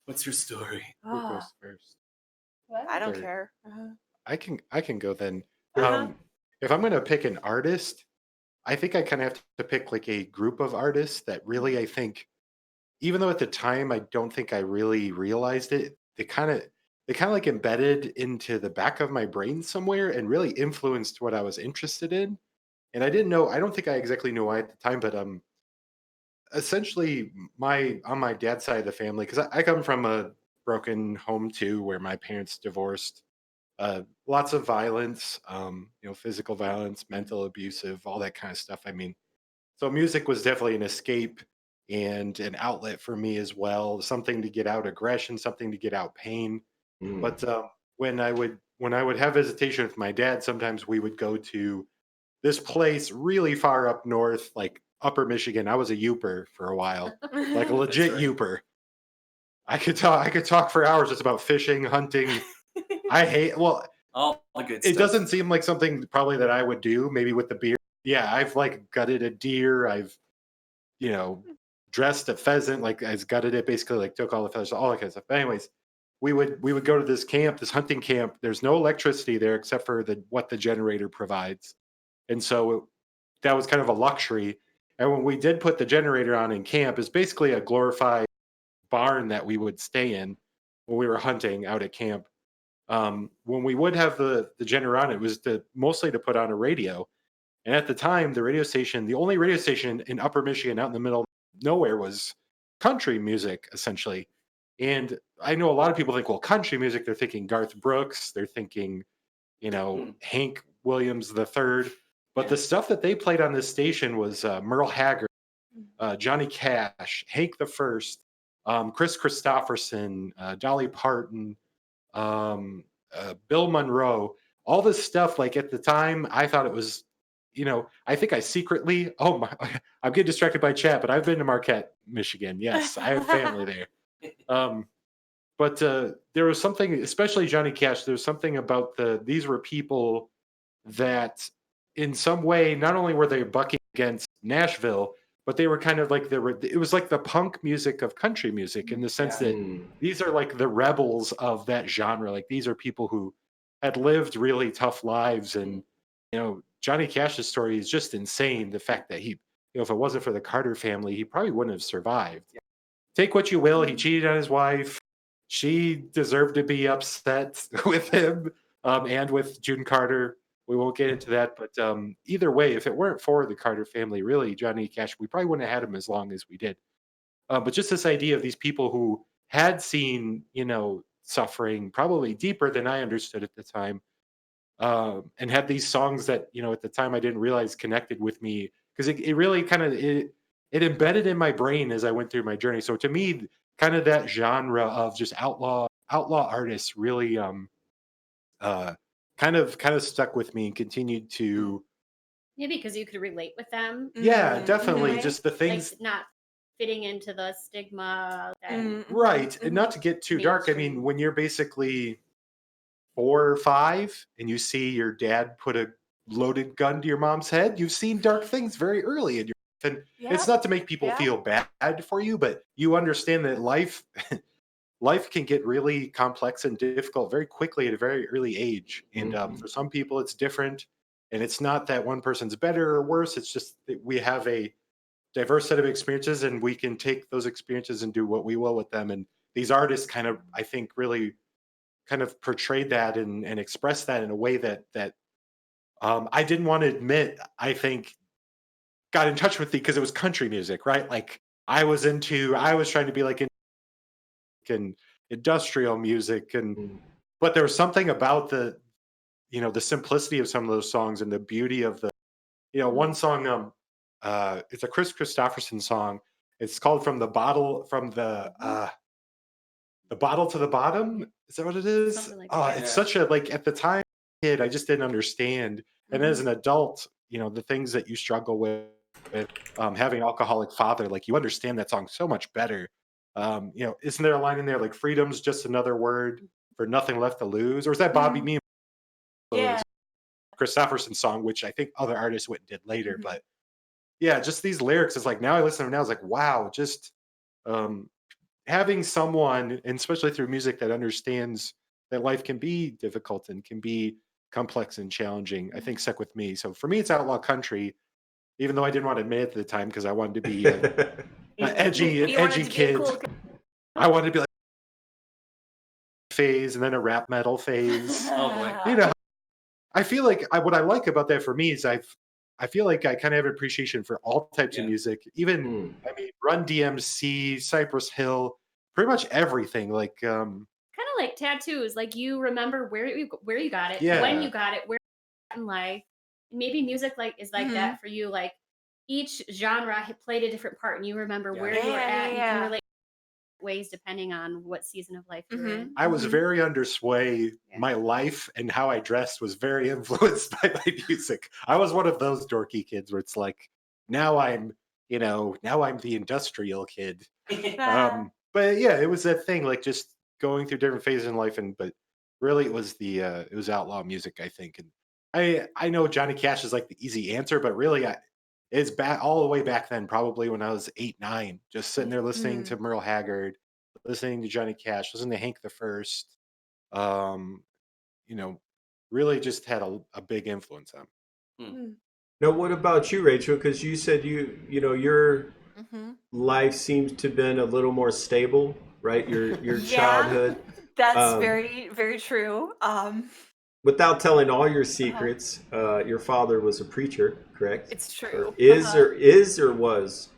What's your story? Who goes first? I don't care. I can go then. If I'm going to pick an artist, I think I kind of have to pick like a group of artists that really, I think, even though at the time I don't think I really realized it, they kind of like embedded into the back of my brain somewhere and really influenced what I was interested in. And I don't think I exactly knew why at the time, but essentially on my dad's side of the family, because I come from a broken home too, where my parents divorced. Lots of violence, physical violence, mental abusive, all that kind of stuff. I mean, so music was definitely an escape and an outlet for me as well. Something to get out aggression, something to get out pain. But when I would have visitation with my dad, sometimes we would go to this place really far up north, like Upper Michigan. I was a Youper for a while, like a legit Youper. I could talk for hours just about fishing, hunting. All the good it stuff. doesn't seem like something probably that I would do, maybe with the beer. Yeah, I've like gutted a deer. I've dressed a pheasant, like as gutted it, basically like took all the feathers, all that kind of stuff. But anyways, we would go to this camp, this hunting camp. There's no electricity there except for what the generator provides, and so that was kind of a luxury. And when we did put the generator on in camp, is basically a glorified barn that we would stay in when we were hunting out at camp. When we would have the generator on, it was mostly to put on a radio. And at the time, the only radio station in Upper Michigan, out in the middle of nowhere, was country music, essentially. And I know a lot of people think, well, country music, they're thinking Garth Brooks, they're thinking, Hank Williams III. But the stuff that they played on this station was Merle Haggard, Johnny Cash, Hank the First, Chris Christopherson, Dolly Parton, Bill Monroe. All this stuff, like at the time, I thought it was, I think I secretly, I'm getting distracted by chat, but I've been to Marquette, Michigan. Yes, I have family there. But there was something, especially Johnny Cash, there was something about these were people that in some way, not only were they bucking against Nashville, but they were kind of like it was like the punk music of country music, in the sense that these are like the rebels of that genre. Like these are people who had lived really tough lives. And, Johnny Cash's story is just insane. The fact that he, if it wasn't for the Carter family, he probably wouldn't have survived. Take what you will. He cheated on his wife. She deserved to be upset with him and with June Carter. We won't get into that. But either way, if it weren't for the Carter family, really, Johnny Cash, we probably wouldn't have had him as long as we did. But just this idea of these people who had seen, suffering probably deeper than I understood at the time, and had these songs that, at the time I didn't realize connected with me, because it really kind of, it embedded in my brain as I went through my journey. So to me, kind of that genre of just outlaw artists really kind of stuck with me and continued to. Maybe because you could relate with them. Yeah, definitely. Right? Just the things like not fitting into the stigma. Right. And not to get too dark. I mean, when you're basically 4 or 5 and you see your dad put a loaded gun to your mom's head, you've seen dark things very early in your life. And it's not to make people feel bad for you, but you understand that life can get really complex and difficult very quickly at a very early age. And for some people, it's different. And it's not that one person's better or worse. It's just that we have a diverse set of experiences, and we can take those experiences and do what we will with them. And these artists kind of, I think, really kind of portrayed that and expressed that in a way that I didn't want to admit, I think, got in touch with me, because it was country music, right? Like I was trying to be like in industrial music, but there was something about the simplicity of some of those songs and the beauty of the, one song, it's a Chris Christopherson song. It's called the bottle to the bottom. Is that what it is? Like it's such a, like, at the time, kid, I just didn't understand. And as an adult, the things that you struggle with having an alcoholic father, like, you understand that song so much better. Isn't there a line in there like freedom's just another word for nothing left to lose? Or is that Bobby Me? Yeah. Christopherson song, which I think other artists went and did later. But yeah, just these lyrics, it's like, now I listen to them now, it's like, wow, just having someone, and especially through music, that understands that life can be difficult and can be complex and challenging, I think stuck with me. So for me, it's outlaw country, even though I didn't want to admit it at the time, because I wanted to be an edgy kid. Cool. I wanted to be like phase and then a rap metal phase. Oh boy. I feel like what I like about that for me is I feel like I kind of have an appreciation for all types of music. Even I mean, Run DMC, Cypress Hill, pretty much everything. Like kind of like tattoos. Like you remember where you got it, when you got it, where in life. Maybe music is like that for you. Like each genre had played a different part, and you remember where you were at, and you can relate ways depending on what season of life you're in. I was very under sway. My life and how I dressed was very influenced by my music. I was one of those dorky kids where it's like, now I'm the industrial kid. But yeah, it was that thing, like just going through different phases in life. But really it was outlaw music, I think. And I know Johnny Cash is like the easy answer, but really is back all the way back then, probably when I was 8, 9, just sitting there listening to Merle Haggard, listening to Johnny Cash, listening to Hank the First. Um, you know, really just had a big influence on me. Now, what about you, Rachel? Because you said your life seems to have been a little more stable, right? Your childhood. That's very, very true. Without telling all your secrets, your father was a preacher, correct? It's true. Or was?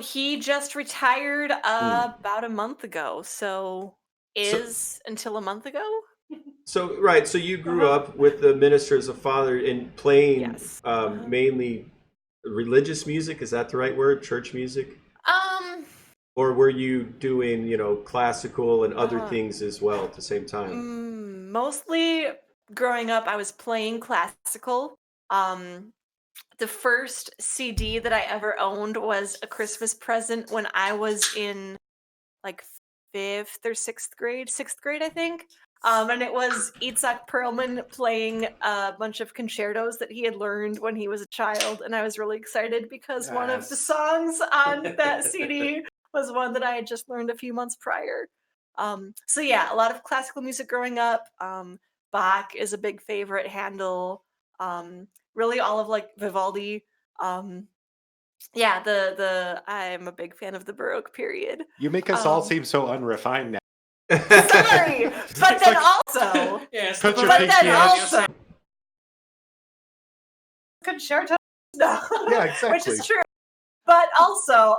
He just retired about a month ago. So until a month ago. So right, so you grew up with the minister as a father and playing mainly religious music. Is that the right word? Church music? Or were you doing, classical and other things as well at the same time? Mostly growing up, I was playing classical. The first CD that I ever owned was a Christmas present when I was in like 5th or 6th grade, I think. And it was Itzhak Perlman playing a bunch of concertos that he had learned when he was a child. And I was really excited because one of the songs on that CD was one that I had just learned a few months prior. So yeah, a lot of classical music growing up. Bach is a big favorite, Handel, really all of like Vivaldi. Yeah, I'm a big fan of the Baroque period. You make us all seem so unrefined now. Sorry, but then also, concerto. No, yeah, exactly. Which is true. But also,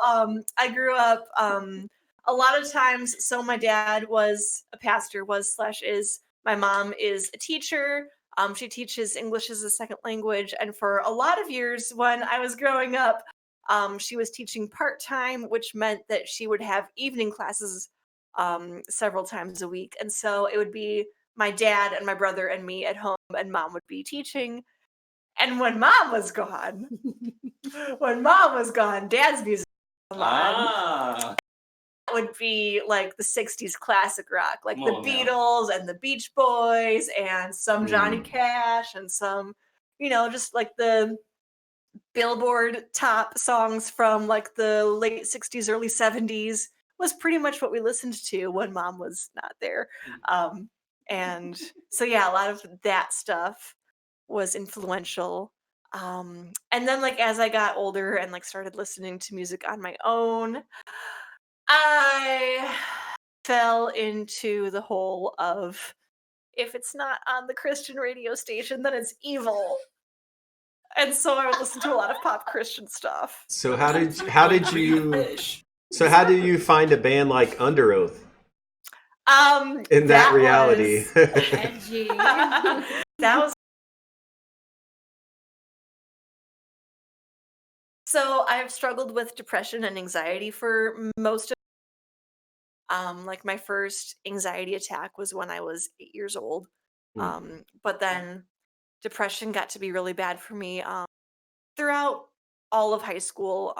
I grew up a lot of times. So my dad was a pastor, is. My mom is a teacher. She teaches English as a second language, and for a lot of years when I was growing up, she was teaching part-time, which meant that she would have evening classes several times a week. And so it would be my dad and my brother and me at home, and mom would be teaching. And when mom was gone, dad's music was on. That would be like the 60s classic rock, like the Beatles and the Beach Boys and some Johnny Cash and some, just like the Billboard top songs from like the late 60s, early 70s was pretty much what we listened to when mom was not there. And so, yeah, a lot of that stuff was influential. And then like as I got older and like started listening to music on my own, I fell into the hole of if it's not on the Christian radio station, then it's evil. And so I would listen to a lot of pop Christian stuff. So how did you find a band like Under Oath? In that reality. Edgy. That was. So I've struggled with depression and anxiety for most of like my first anxiety attack was when I was 8 years old. But then depression got to be really bad for me throughout all of high school.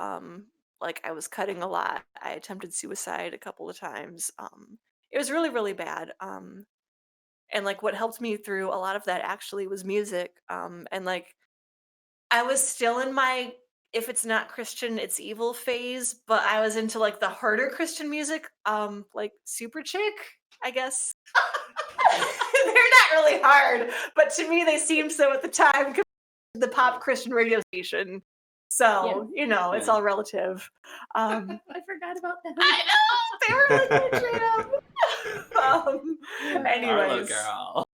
Like I was cutting a lot. I attempted suicide a couple of times. It was really, really bad. And like what helped me through a lot of that actually was music. And like I was still in my if it's not Christian, it's evil phase, but I was into like the harder Christian music, like Super Chick, I guess. They're not really hard, but to me they seemed so at the time compared to the pop Christian radio station. So, it's all relative. I forgot about that. I know! They were really good jam. Anyways. Girl.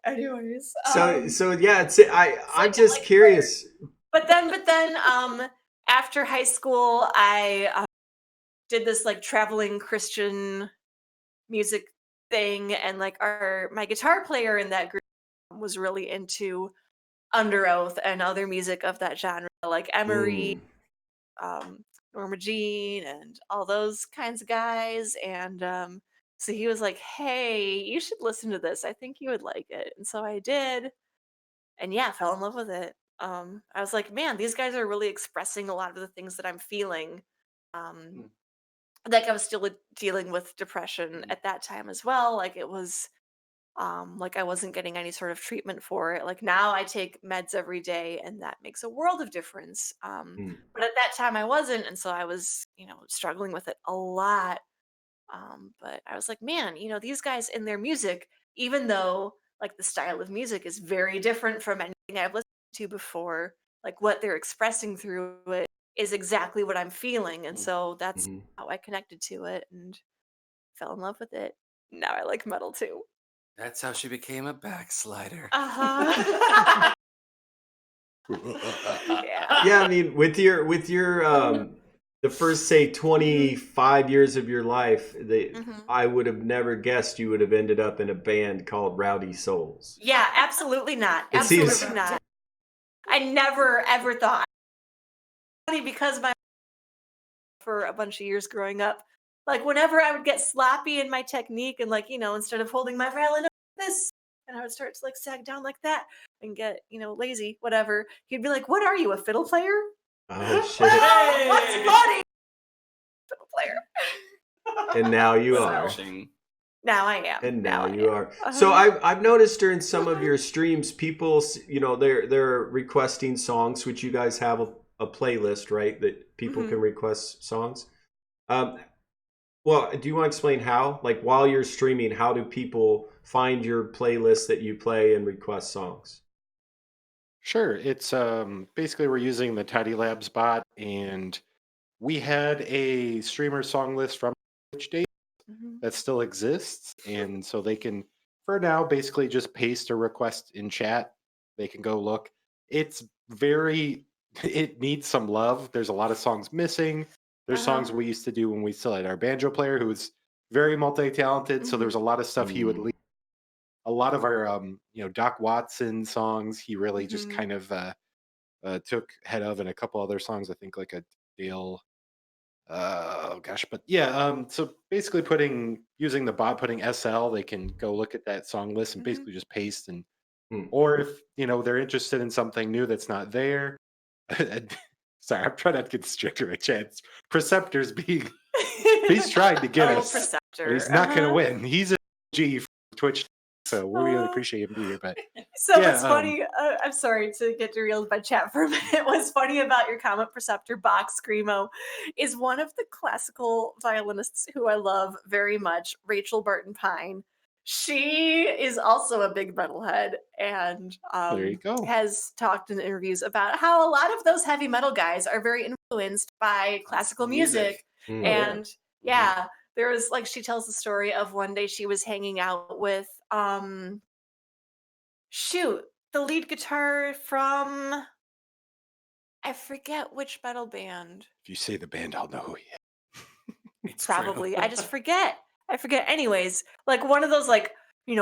Anyways. So yeah, I'm just curious. But then, after high school, I did this like traveling Christian music thing, and like my guitar player in that group was really into Under Oath and other music of that genre, like Emery, Norma Jean, and all those kinds of guys. And so he was like, "Hey, you should listen to this. I think you would like it." And so I did, and yeah, fell in love with it. I was like, "Man, these guys are really expressing a lot of the things that I'm feeling." Like I was still dealing with depression at that time as well. Like it was Like I wasn't getting any sort of treatment for it. Like now I take meds every day and that makes a world of difference. But at that time I wasn't. And so I was, struggling with it a lot. But I was like, man, these guys in their music, even though like the style of music is very different from anything I've listened to before, like what they're expressing through it is exactly what I'm feeling. And so that's how I connected to it and fell in love with it. Now I like metal too. That's how she became a backslider. Uh-huh. Yeah, I mean, with your the first say 25 years of your life, I would have never guessed you would have ended up in a band called RowdySouls. Yeah, absolutely not. It Absolutely seems- not. I never ever thought. Funny because for a bunch of years growing up, like whenever I would get sloppy in my technique and like, instead of holding my violin like this, and I would start to like sag down like that and get, lazy, whatever. He'd be like, "What are you, a fiddle player?" Oh shit! Oh, what's funny? Fiddle player. And now you are. Now I am. And now you are. So I've noticed during some of your streams, people, they're requesting songs, which you guys have a playlist, right? That people can request songs. Well, do you want to explain how? Like while you're streaming, how do people find your playlist that you play and request songs? Sure. It's basically we're using the Tidy Labs bot, and we had a streamer song list from Twitch days that still exists, and so they can, for now, basically just paste a request in chat. They can go look. It needs some love. There's a lot of songs missing. There's songs we used to do when we still had our banjo player who was very multi-talented, so there's a lot of stuff he would leave. A lot of our Doc Watson songs he really just kind of took head of, and a couple other songs, I think like a Dale but yeah, so basically using the bot, putting SL, they can go look at that song list and basically just paste, and or if they're interested in something new that's not there. Sorry, I'm trying not to get stricter at chance. Preceptor's he's trying to get us. Preceptor. He's not going to win. He's a G for Twitch, so we really appreciate him being here. But so what's funny, I'm sorry to get derailed by chat for a minute. What's funny about your comment, Preceptor Box Screamo, is one of the classical violinists who I love very much, Rachel Barton Pine. She is also a big metalhead and there you go. has talked in interviews about how a lot of those heavy metal guys are very influenced by classical music. And there was like, she tells the story of one day she was hanging out with the lead guitar from, I forget which metal band. If you say the band, I'll know who he is. Probably. I just forget. Anyways, like one of those like,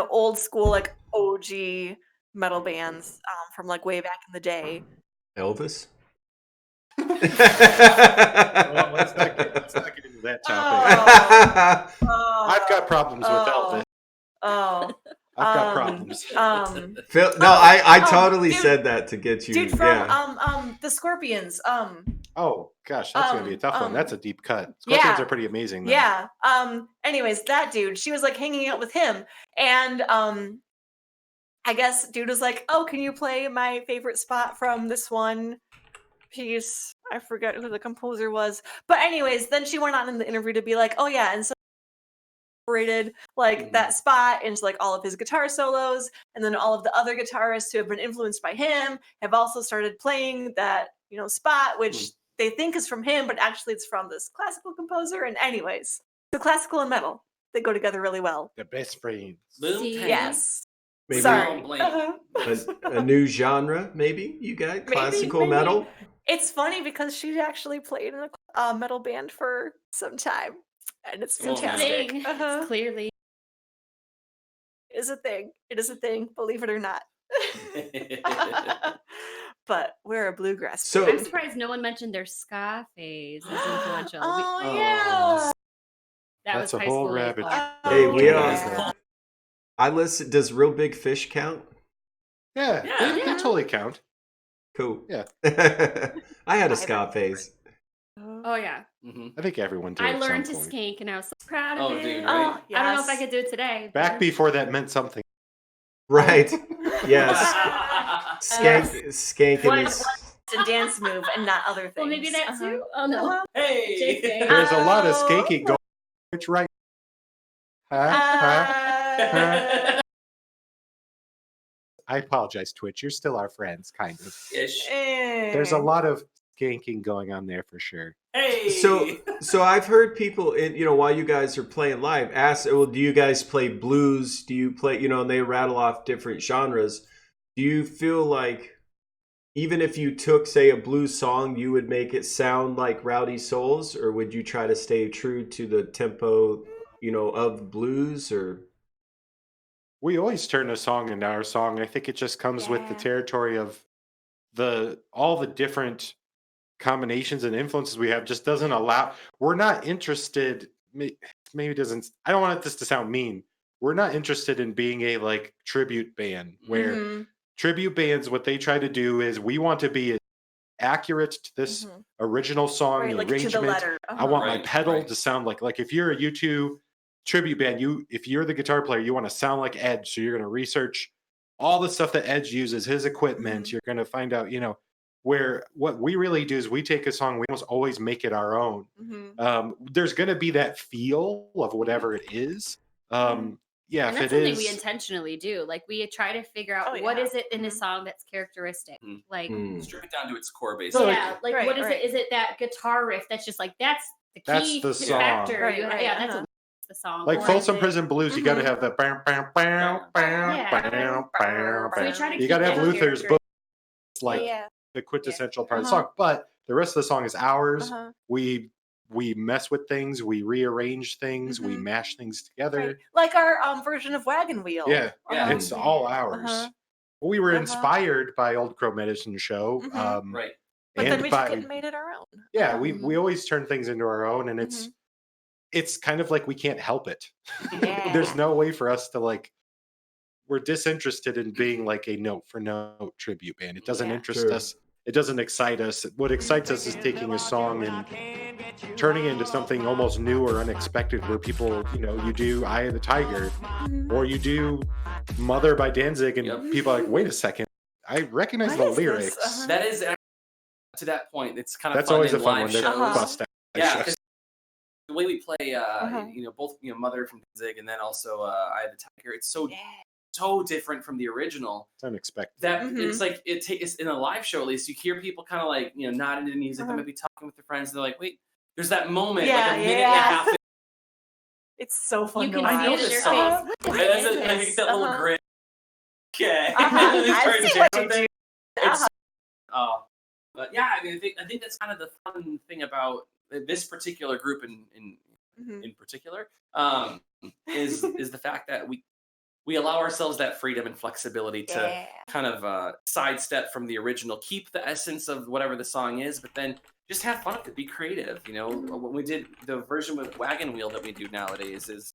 old school like OG metal bands from like way back in the day. Elvis? Well, let's not get into that topic. I've got problems with Elvis. I've got problems. Phil, no, I totally said that to get you. Dude from the Scorpions. Oh gosh, that's gonna be a tough one. That's a deep cut. Scorpions are pretty amazing though. Yeah. Anyways, that dude, she was like hanging out with him, and I guess dude was like, "Oh, can you play my favorite spot from this one piece?" I forget who the composer was, but anyways, then she went on in the interview to be like, "Oh yeah," and so incorporated like that spot into like all of his guitar solos, and then all of the other guitarists who have been influenced by him have also started playing that spot, which they think is from him, but actually it's from this classical composer. And anyways, the classical and metal, they go together really well. The best friends. Yes. Maybe Sorry. a new genre, maybe you got classical metal. It's funny because she actually played in a metal band for some time, and it's fantastic. Clearly, it is a thing. It is a thing. Believe it or not. But we're a bluegrass. So I'm surprised no one mentioned their ska phase as influential. Yeah. That's a whole rabbit. Hey, we are. I listen. Does Real Big Fish count? Yeah, they totally count. Cool. Yeah. I had a ska phase. Oh yeah. I think everyone did. I learned to skank, and I was so proud of it. Dude, right? Yes. I don't know if I could do it today. Back before that meant something. Right. Yes. Skanking One is. it's a dance move and not other things. Well, maybe that too. Oh no. Hey. JK. There's a lot of Oh. skanking going. Which right? Huh? I apologize, Twitch. You're still our friends, kind of. Ish. There's a lot of skanking going on there for sure. Hey. So I've heard people, while you guys are playing live, ask, well, do you guys play blues? Do you play, and they rattle off different genres. Do you feel like even if you took, say, a blues song, you would make it sound like Rowdy Souls, or would you try to stay true to the tempo, of blues? Or We always turn a song into our song. I think it just comes with the territory of all the different combinations and influences we have. Just doesn't allow. We're not interested. Maybe it doesn't. I don't want this to sound mean. We're not interested in being a like tribute band where tribute bands, what they try to do is we want to be accurate to this original song, right, the like to arrangement. the letter. I want my Right, pedal right. to sound like if you're a U2 tribute band, if you're the guitar player, you want to sound like Edge. So you're going to research all the stuff that Edge uses, his equipment. You're going to find out, where what we really do is we take a song, we almost always make it our own. There's going to be that feel of whatever it is. Yeah, And if that's it something is, we intentionally do. Like we try to figure out Oh, what yeah. is it in a song that's characteristic. Like Strip it down to its core, So, basically. yeah, like Right, what is right. it? Is it that guitar riff that's just like that's the That's key the song. factor? Right, You- right, Yeah, that's uh-huh. what makes the song. like Or Folsom is it- Prison Blues, you got to have the bam, bam, bam, bam, Yeah. bam, bam, So we bam. try to You keep got to have that Luther's character- book. It's like yeah. the quintessential part of the Uh-huh. song, but the rest of the song is ours. Uh-huh. We mess with things, we rearrange things, we mash things together. Right. Like our version of Wagon Wheel. Yeah, Yeah. it's all ours. Uh-huh. We were Uh-huh. inspired by Old Crow Medicine Show, Right. But and then we took by it and made it our own. yeah, we always turn things into our own, and it's kind of like we can't help it. Yeah. There's no way for us to like. We're disinterested in being like a note for note tribute band. It doesn't interest Sure. us. It doesn't excite us. What excites us is taking a song and turning it into something almost new or unexpected, where people, you do Eye of the Tiger, or you do Mother by Danzig, and people are like, wait a second, I recognize What the is this? lyrics. Uh-huh. That is to that point. It's kind of That's fun always in a fun live one. They're shows. bust out. Yeah, shows. 'cause the way we play, both Mother from Zig and then also Eye of the Tiger, it's so different from the original It's unexpected. that it's like it's in a live show at least. You hear people kind of like nodding to music, they might be talking with their friends, and they're like, wait, there's that moment, like a minute and a half. It's so fun You to can watch. see I know it in this their song. face. And that's I think that little grin. Okay. I see what you do. It's, but yeah, I mean, I think that's kind of the fun thing about this particular group in particular, is the fact that we allow ourselves that freedom and flexibility to kind of sidestep from the original, keep the essence of whatever the song is, but then just have fun with it, be creative. When we did the version with Wagon Wheel that we do nowadays is,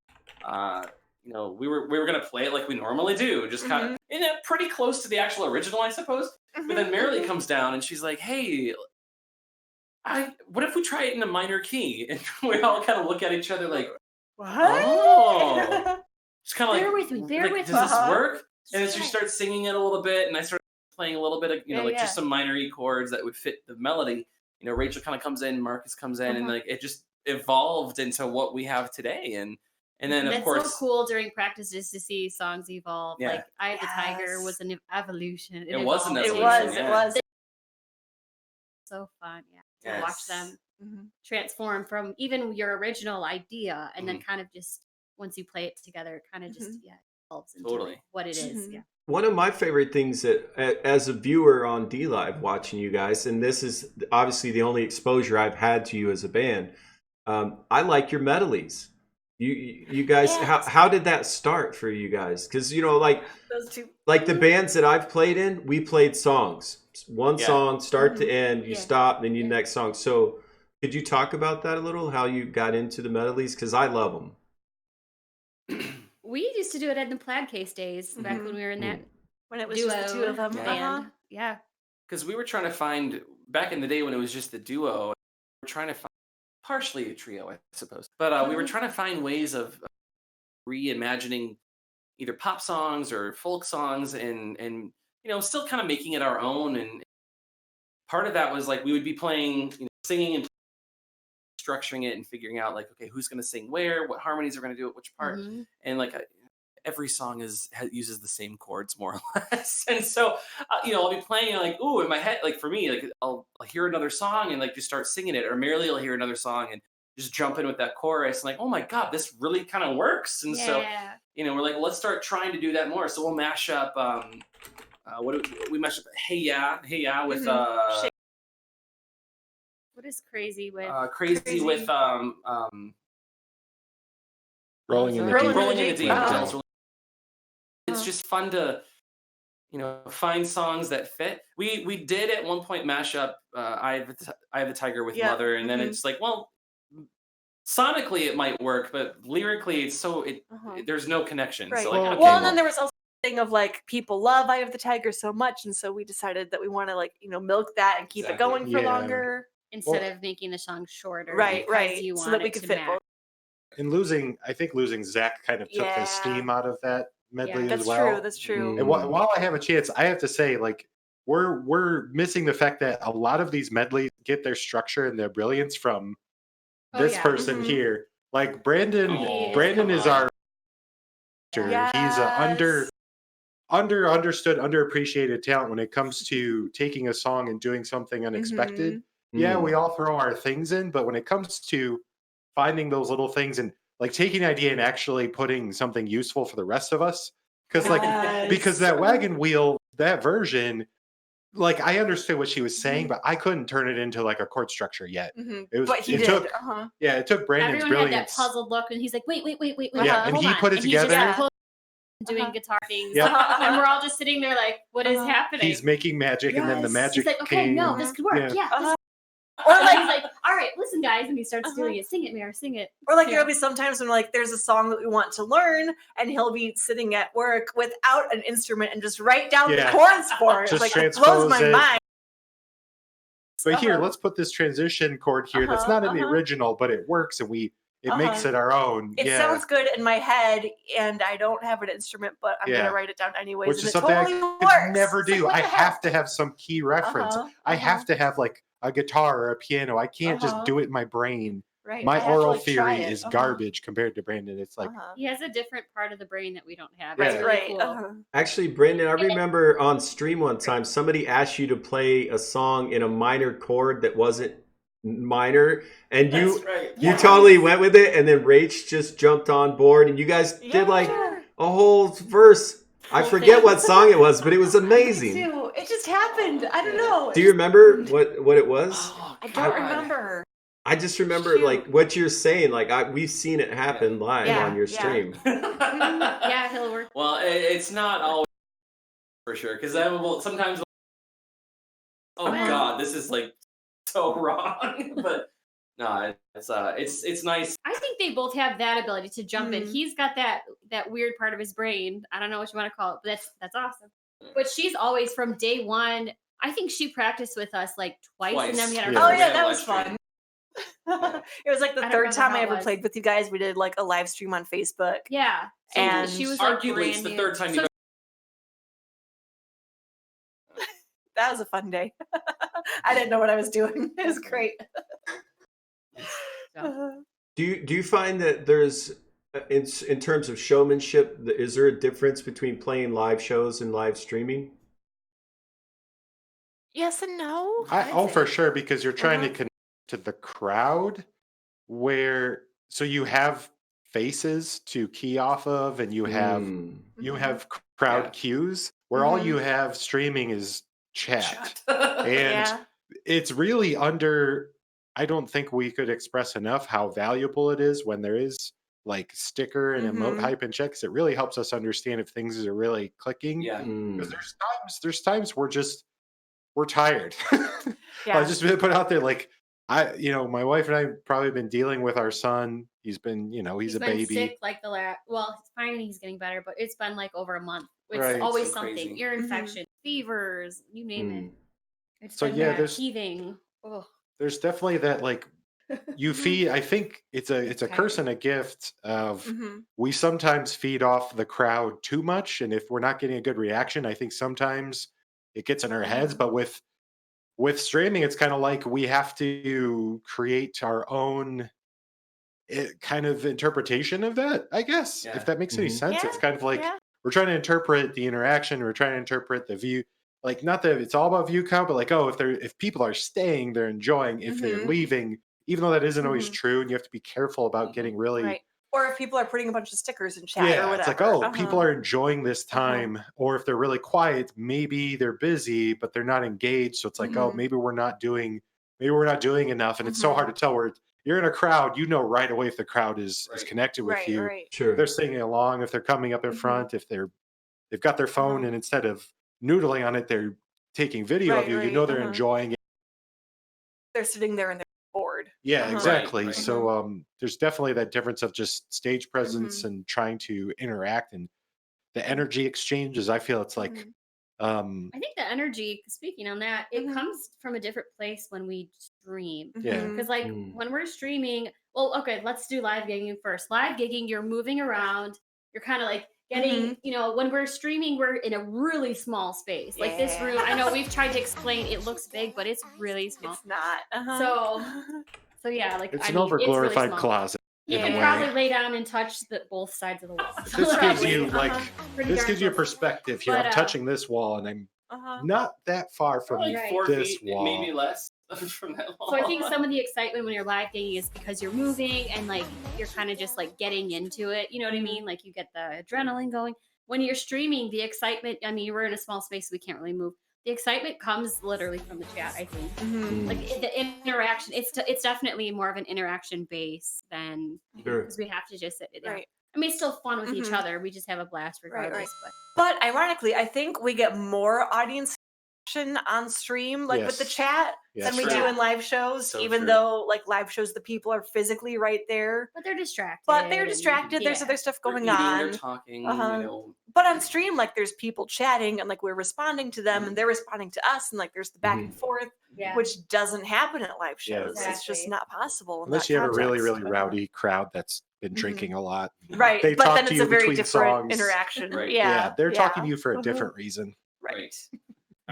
we were gonna play it like we normally do, just kind of pretty close to the actual original, I suppose. But then Marilee comes down and she's like, "Hey, what if we try it in a minor key?" And we all kind of look at each other like, What? "Oh." It's kind of like, Bear with me, bear with does me. this work? And then she starts singing it a little bit, and I start playing a little bit of, just some minor E chords that would fit the melody. Rachel kind of comes in, Marcus comes in, and like it just evolved into what we have today. And then of That's course, so cool during practices to see songs evolve. Yeah. Like Eye of the Tiger was an evolution. It was an evolved. evolution. It was. So fun, to watch Yes. them transform from even your original idea, and then kind of just once you play it together, it kind of just evolves into Totally. what it is. Yeah. One of my favorite things that, as a viewer on DLive watching you guys, and this is obviously the only exposure I've had to you as a band, I like your melodies. You guys, how did that start for you guys? Because Those two. like the bands that I've played in, we played songs, one song, start to end. You stop, and then you next song. So, could you talk about that a little? How you got into the melodies? Because I love them. We used to do it in the Plaid Case days back when we were in that When it was duo just the two of them. band. Yeah. because we were trying to find back in the day when it was just the duo, we were trying to find partially a trio, I suppose, but we were trying to find ways of reimagining, either pop songs or folk songs, and still kind of making it our own. And part of that was like we would be playing, singing and structuring it and figuring out like, okay, who's going to sing where, what harmonies are going to do at which part, and like every song uses the same chords more or less. And so I'll be playing like, ooh, in my head, like for me, like I'll hear another song and like just start singing it, or Marilee will hear another song and just jump in with that chorus and like, oh my god, this really kind of works. And so we're like, let's start trying to do that more. So we'll mash up we mash up Hey Ya with what is crazy with Rolling in the Deep. It's just fun to find songs that fit. We did at one point mash up I Have the Tiger with Mother, and then it's like, well, sonically it might work, but lyrically it's so there's no connection. Right. So like, okay, well, and then there was also the thing of like people love I Have the Tiger so much, and so we decided that we want to like milk that and keep it going for longer instead of making the song shorter. Right. So that we could fit both. And I think losing Zach kind of took the steam out of that medley as well. That's true. And while I have a chance, I have to say, like, we're missing the fact that a lot of these medleys get their structure and their brilliance from this person here. Like Brandon is our he's a understood, underappreciated talent when it comes to taking a song and doing something unexpected. Yeah, we all throw our things in, but when it comes to finding those little things and like taking an idea and actually putting something useful for the rest of us, because that wagon wheel, that version, like I understood what she was saying, but I couldn't turn it into like a chord structure yet. It took Brandon's Everyone brilliance. had that puzzled look, and he's like, wait. Yeah, and he put it together. Doing guitar things, and we're all just sitting there like, what is happening? He's making magic, and then the magic He's like, okay, came. no, this could work. Or like he's like, all right, listen, guys, and he starts doing it. Sing it, Mare, sing it. Or like there'll be sometimes when like there's a song that we want to learn, and he'll be sitting at work without an instrument and just write down the chords for it. Just like it blows my mind. But here, let's put this transition chord here that's not in the original, but it works, and it makes it our own. It sounds good in my head, and I don't have an instrument, but I'm gonna write it down anyways. Which is something I could never do. I have to have some key reference. I have to have like a guitar or a piano. I can't just do it in my brain. Right. My oral theory is garbage compared to Brandon. It's like he has a different part of the brain that we don't have. Right. Cool. Actually, Brandon, I remember on stream one time somebody asked you to play a song in a minor chord that wasn't minor, and you totally went with it, and then Rach just jumped on board, and you guys did like a whole verse. I forget what song it was, but it was amazing. Me too. It just happened. I don't know. Do you remember what it was? Oh, I don't remember. I just remember like what you're saying. Like we've seen it happen live on your stream. He'll work. Well, it's not always for sure, because I will sometimes. Oh God, this is like so wrong. But no, it's nice. I think they both have that ability to jump in. He's got that weird part of his brain. I don't know what you want to call it, but that's awesome. But she's always from day one. I think she practiced with us like twice. And then we had our that was fun. It was like the third time I ever played with you guys. We did like a live stream on Facebook. Yeah, and she was arguably it's the third time. That was a fun day. I didn't know what I was doing. It was great. Do you find that there's in terms of showmanship, is there a difference between playing live shows and live streaming? Yes and no. For sure, because you're trying to connect to the crowd, so you have faces to key off of, and you have crowd cues where all you have streaming is chat. And it's really I don't think we could express enough how valuable it is when there is like sticker and emote hype and checks. It really helps us understand if things are really clicking. Because there's times we're tired. I just put out there like my wife and I probably been dealing with our son. He's been he's a baby. Sick like it's fine, he's getting better, but it's been like over a month. It's always so something. Crazy. Ear infection, fevers, you name it. It's there's heaving. There's definitely that like you feed. I think it's a curse and a gift of we sometimes feed off the crowd too much, and if we're not getting a good reaction, I think sometimes it gets in our heads. But with streaming, it's kind of like we have to create our own kind of interpretation of that, I guess, if that makes any sense. It's kind of like we're trying to interpret the interaction, we're trying to interpret the view, like not that it's all about view count, but like, oh, if people are staying, they're enjoying. If they're leaving, even though that isn't always true, and you have to be careful about getting really or if people are putting a bunch of stickers in chat or whatever. It's like, oh, people are enjoying this time. Or if they're really quiet, maybe they're busy, but they're not engaged. So it's like, oh, maybe we're not doing enough. And it's so hard to tell where you're in a crowd, you know right away if the crowd is connected with you. Sure. If they're singing along, if they're coming up in front, if they've got their phone and instead of noodling on it, they're taking video of you, you know they're enjoying it. They're sitting there and they're bored. Yeah, exactly. So there's definitely that difference of just stage presence and trying to interact and the energy exchanges. I feel it's like I think the energy, speaking on that, it comes from a different place when we stream. Yeah. Because like when we're streaming, well, okay, let's do live gigging first. Live gigging, you're moving around. You're kind of like getting, you know, when we're streaming, we're in a really small space. Like this room, I know we've tried to explain, it looks big, but it's really small. It's not. So yeah, like it's an overglorified really closet. You can probably lay down and touch both sides of the wall. This gives you this gives you a perspective here. I'm touching this wall and I'm not that far from this wall. Maybe less from that wall. So I think some of the excitement when you're live gigging is because you're moving and like you're kind of just like getting into it. You know what I mean? Like you get the adrenaline going. When you're streaming, the excitement, I mean, we're in a small space, so we can't really move. The excitement comes literally from the chat, I think. Like the interaction, it's definitely more of an interaction base than because we have to just sit there. I mean, it's still fun with each other. We just have a blast regardless. But ironically, I think we get more audience on stream, like with the chat, than we do in live shows. So even though, like live shows, the people are physically right there, but they're distracted. There's other stuff going on. They're talking. You know. But on stream, like there's people chatting, and like we're responding to them, and they're responding to us, and like there's the back and forth, which doesn't happen at live shows. It's just not possible unless you have a really, really rowdy crowd that's been drinking a lot. Right, they but talk then to it's you a very between different songs. interaction. Yeah, they're talking to you for a different reason. Right.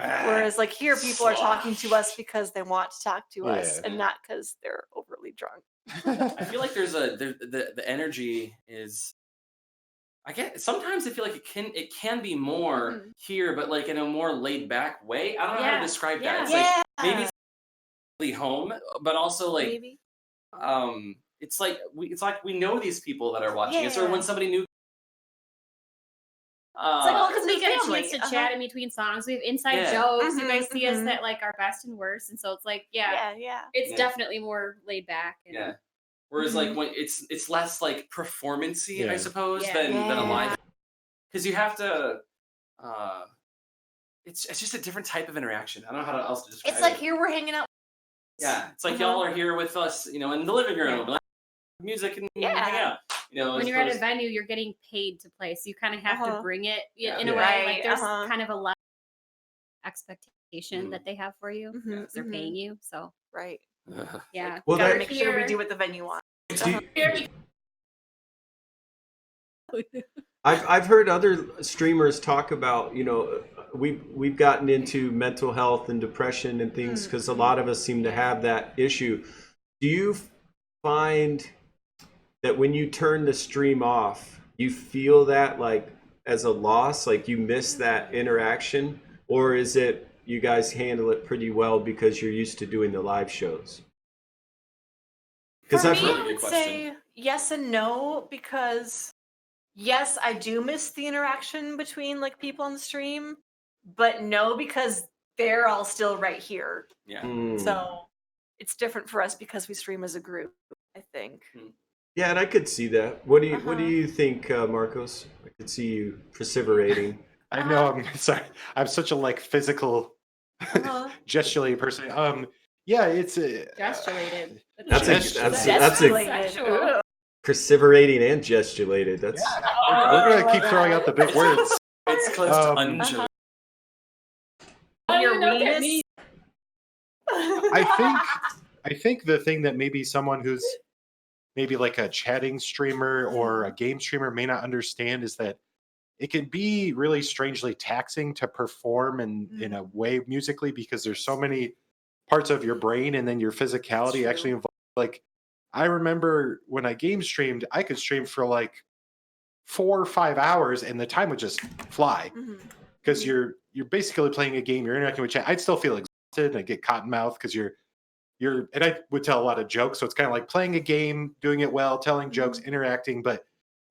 Whereas like here people are talking to us because they want to talk to us and not because they're overly drunk. I feel like the energy is, I get sometimes I feel like it can be more here, but like in a more laid back way. I don't know how to describe that. It's like maybe it's really home, but also like it's like we know these people that are watching us, or when somebody new. It's like, because we get a chance to chat in between songs. We have inside jokes. You guys see us at like our best and worst, and so it's like, it's definitely more laid back. And, Whereas like when it's less like performance-y, I suppose, than a live, because you have to. It's just a different type of interaction. I don't know how else to describe it. It's like here we're hanging out. Yeah, it's like y'all are here with us, you know, in the living room, like music and hang out. You know, when you're at a venue, you're getting paid to play, so you kind of have to bring it in a way. Like there's kind of a lot of expectation that they have for you because they're paying you. So yeah, well, gotta make sure we do what the venue wants. I've heard other streamers talk about, you know, we've gotten into mental health and depression and things because a lot of us seem to have that issue. Do you find that when you turn the stream off, you feel that like as a loss, like you miss that interaction, or is it you guys handle it pretty well because you're used to doing the live shows? For me, I would say yes and no, because yes, I do miss the interaction between like people on the stream, but no, because they're all still right here. Yeah. So it's different for us because we stream as a group, I think. Yeah, and I could see that. What do you think, Marcos? I could see you perseverating. I know. I'm sorry. I'm such a like physical, gesticulating person. Yeah, it's gesticulated. That's a perseverating and gesticulated. That's we're gonna keep throwing out the big words. It's close to undulated. I think the thing that maybe someone who's maybe like a chatting streamer or a game streamer may not understand is that it can be really strangely taxing to perform in a way musically, because there's so many parts of your brain, and then your physicality actually involved. Like, I remember when I game streamed, I could stream for like 4 or 5 hours and the time would just fly, because you're basically playing a game, you're interacting with chat. I'd still feel exhausted and I get cotton mouth because you're and I would tell a lot of jokes, so it's kind of like playing a game, doing it well, telling jokes, interacting, but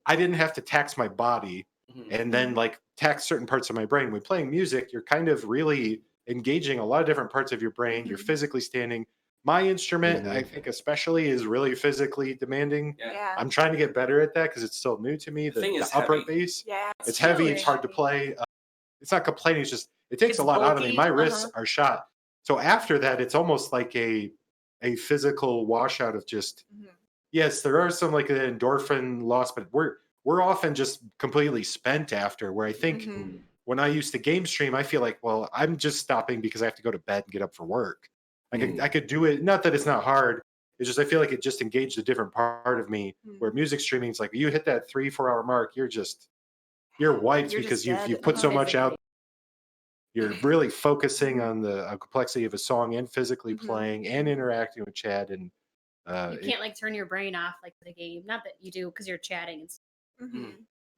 I didn't have to tax my body and then like tax certain parts of my brain. When playing music, you're kind of really engaging a lot of different parts of your brain. You're physically standing. My instrument, I think especially, is really physically demanding. Yeah. I'm trying to get better at that because it's still new to me. The upright bass. Yeah. It's heavy. really It's hard to heavy. play. It's not complaining. It's just, it takes It's a lot out of me. bulky, My wrists are shot. So after that, it's almost like a physical washout of just, yes, there are some like an endorphin loss, but we're often just completely spent after, where I think when I used to game stream, I feel like, well, I'm just stopping because I have to go to bed and get up for work. I could do it. Not that it's not hard. It's just, I feel like it just engaged a different part of me, where music streaming is like, you hit that 3-4 hour mark, you're wiped because you've put so much out. You're really focusing on the complexity of a song and physically playing and interacting with chat. And you can't like turn your brain off like the game. Not that you do, because you're chatting and stuff.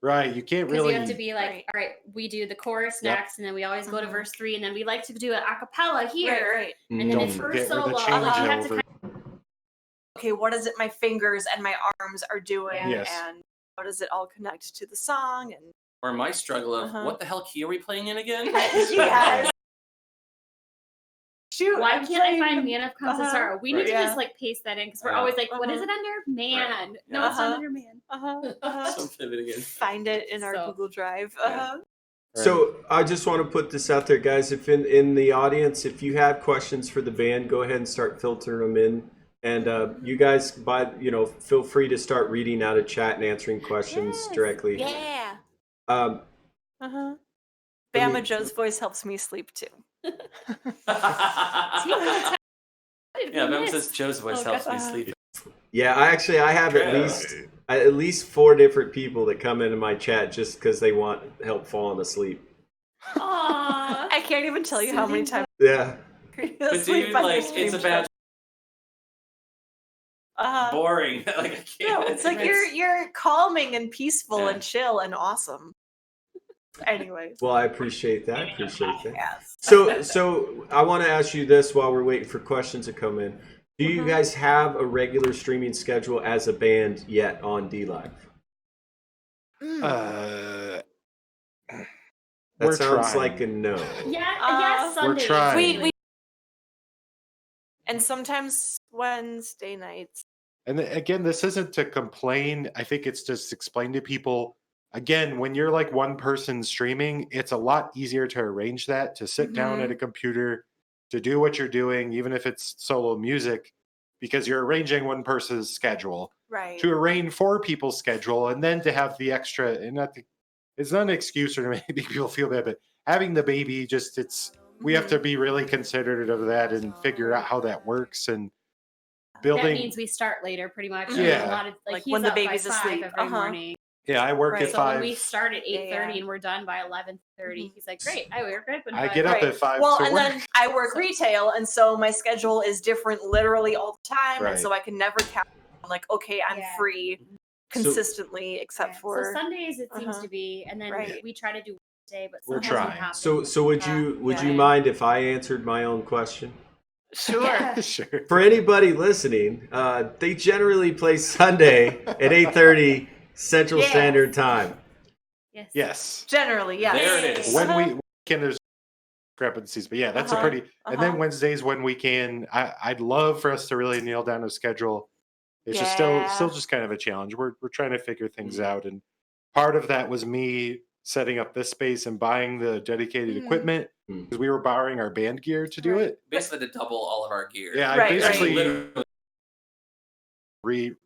Right. You can't Because really. you have to be like, all right, we do the chorus next, and then we always go to verse 3, and then we like to do an acapella here. Right. And then Don't it's forget first where the solo. Like, you have to changeover. Okay, what is it my fingers and my arms are doing? Yes. And how does it all connect to the song? And Or my struggle of what the hell key are we playing in again? yes. Shoot, Why can't I find Man of Constant Sorrow? We need to Yeah. just like paste that in, because we're always like, what is it under? Man. No, it's not under man. So pivot again. Find it in our So- Google Drive. So I just want to put this out there, guys. If in the audience, if you have questions for the band, go ahead and start filtering them in. And you guys, feel free to start reading out of chat and answering questions directly. Yeah. Um, Bama Joe's voice helps me sleep too. Yeah, Mem says Joe's voice helps me sleep. yeah, I have at least 4 different people that come into my chat just because they want help falling asleep. Aww. I can't even tell you how many times. Yeah. But dude, like, it's about boring. Like, I can't. No, it's like you're calming and peaceful and chill and awesome. Anyways. Well, I appreciate that. Yes. So I want to ask you this while we're waiting for questions to come in. Do you guys have a regular streaming schedule as a band yet on DLive? That sounds like a no. Yes, Sundays. We're trying. We and sometimes Wednesday nights. And again, this isn't to complain. I think it's just explain to people. Again, when you're like one person streaming, it's a lot easier to arrange that, to sit down at a computer, to do what you're doing, even if it's solo music, because you're arranging one person's schedule. Right. To arrange 4 people's schedule, and then to have the extra, and it's not an excuse or to make people feel bad, but having the baby, we have to be really considerate of that and figure out how that works. And building. That means we start later, pretty much. Yeah. A lot of, like when he's the up by baby's 5 asleep. every morning. Yeah, I work at So 5. when we start at 8:30 and we're done by 11:30, he's like, "Great, I work good." I get up at 5. Well, to and work. then I work retail, and so my schedule is different literally all the time, Right. and so I can never count on like, okay, I'm free consistently, except for so Sundays. It seems to be, and then we try to do Wednesday, but We're sometimes we trying. have So would you mind if I answered my own question? sure. Sure. For anybody listening, they generally play Sunday at 8:30 Central Standard Time. Yes. Generally, yes. There it is. When there's discrepancies, but yeah, that's a pretty. And then Wednesdays when we can, I'd love for us to really nail down a schedule. It's just still just kind of a challenge. We're trying to figure things out, and part of that was me setting up this space and buying the dedicated equipment because we were borrowing our band gear to do it. Basically, to double all of our gear. Yeah, Right, I basically Literally.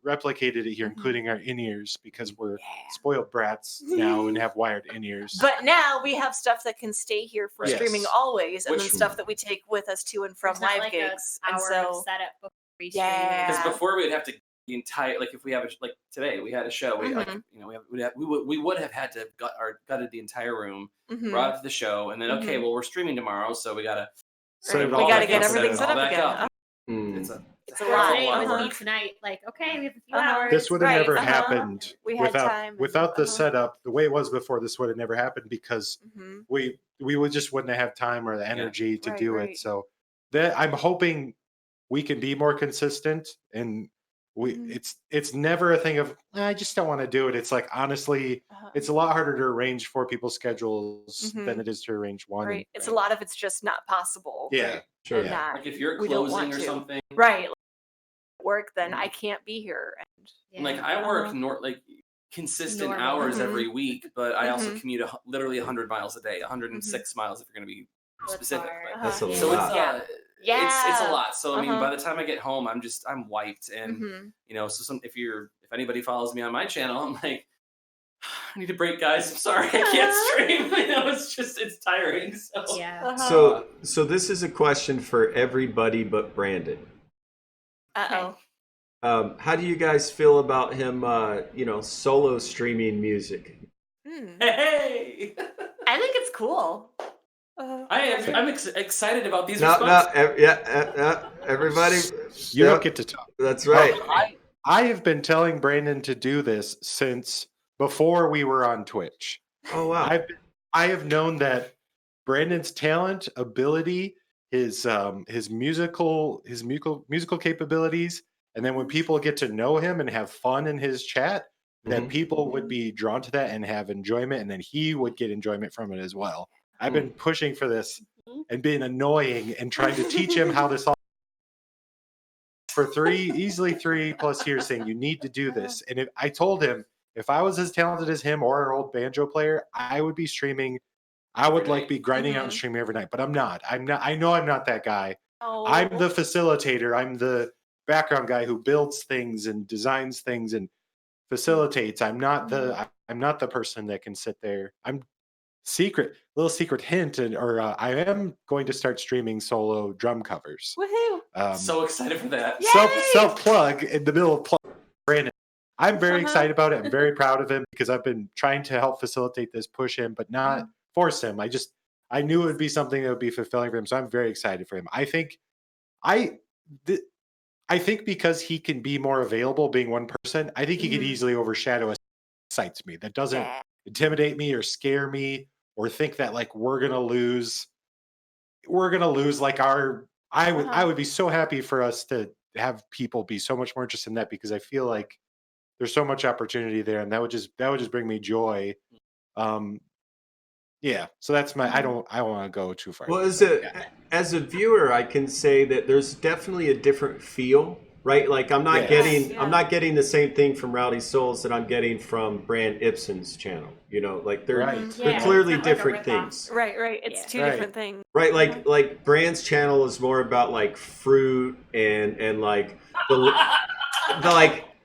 replicated it here, including our in-ears, because we're spoiled brats now and have wired in-ears. But now we have stuff that can stay here for Yes. streaming always, and then Which- stuff that we take with us to and from It's not live like gigs. an And hour so of setup Yeah. Because before we'd have to the entire like if we have like today we had a show we like we would have had to gutted the entire room, brought it to the show, and then okay, well we're streaming tomorrow, so we gotta we gotta get everything set up again. It's a lot. Tonight, like okay, we have a few hours. This would have never happened without the setup. The way it was before, this would have never happened because we would just wouldn't have time or the energy to do it. So that I'm hoping we can be more consistent, and it's never a thing of I just don't want to do it. It's like honestly, it's a lot harder to arrange 4 people's schedules than it is to arrange one. Right. It's a lot of it's just not possible. Yeah, sure. Yeah. Like if you're closing or something, right? Work, then I can't be here. And like I work consistent hours every week, but I also commute literally 100 miles a day, 106 miles if you're going to be specific. That's a so lot. It's a lot. So I mean, by the time I get home, I'm wiped, and so if anybody follows me on my channel, I'm like, I need a break, guys. I'm sorry, I can't stream. It's tiring. So yeah. So this is a question for everybody but Brandon. How do you guys feel about him? Solo streaming music. Hey, I think it's cool. I'm excited about these. Everybody. You don't get to talk. That's right. I have been telling Brandon to do this since before we were on Twitch. Oh wow! I have known that Brandon's talent, ability, his musical capabilities, and then when people get to know him and have fun in his chat, that people would be drawn to that and have enjoyment, and then he would get enjoyment from it as well. I've been pushing for this and being annoying and trying to teach him how this all for easily 3+ years, saying you need to do this. And I told him if I was as talented as him or our old banjo player, I would be streaming. I would be grinding out and streaming every night, but I'm not. I know I'm not that guy. Oh. I'm the facilitator. I'm the background guy who builds things and designs things and facilitates. I'm not the person that can sit there. I'm little secret hint, I am going to start streaming solo drum covers. Woohoo! So excited for that. Self plug in the middle of plug. Brandon, I'm very excited about it. I'm very proud of him because I've been trying to help facilitate this, push him, but not force him. I knew it would be something that would be fulfilling for him, so I'm very excited for him. I think because he can be more available being one person, I think he could easily overshadow us. Excites me. That doesn't intimidate me or scare me or think that we're gonna lose. I would be so happy for us to have people be so much more interested in that because I feel like there's so much opportunity there, and that would just bring me joy. Yeah, so that's my. I don't want to go too far. Well, as a viewer, I can say that there's definitely a different feel, right? Like I'm not getting the same thing from RowdySouls that I'm getting from Brand Ibsen's channel. They're clearly different things. Right. It's two different things. Right, like Brand's channel is more about fruit and the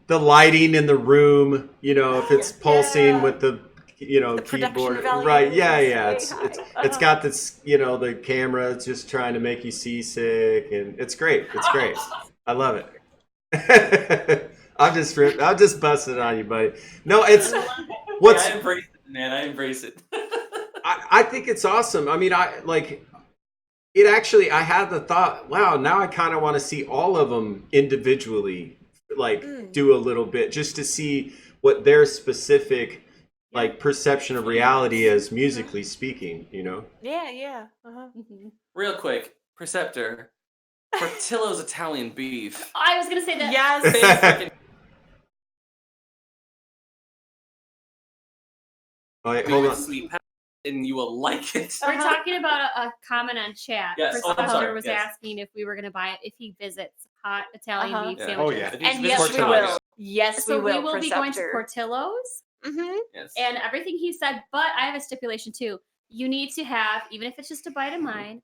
lighting in the room. If it's pulsing with the keyboard, right? Yeah. It's got this, the camera just trying to make you seasick, and it's great. I love it. I'm just busting on you, buddy. No, I embrace it, man. I embrace it. I think it's awesome. I mean, I had the thought, wow, now I kind of want to see all of them individually, do a little bit just to see what their specific perception of reality is musically speaking, Yeah. Real quick, Preceptor, Portillo's Italian beef. I was gonna say that. Yes. All right, hold on. Sweet pepper, and you will like it. We're talking about a comment on chat. Yes. Preceptor was asking if we were gonna buy it if he visits hot Italian beef sandwiches. Oh yeah, and yes, we will. Yes, so we will. Be going to Portillo's. Yes. And everything he said, but I have a stipulation too. You need to have, even if it's just a bite of mine,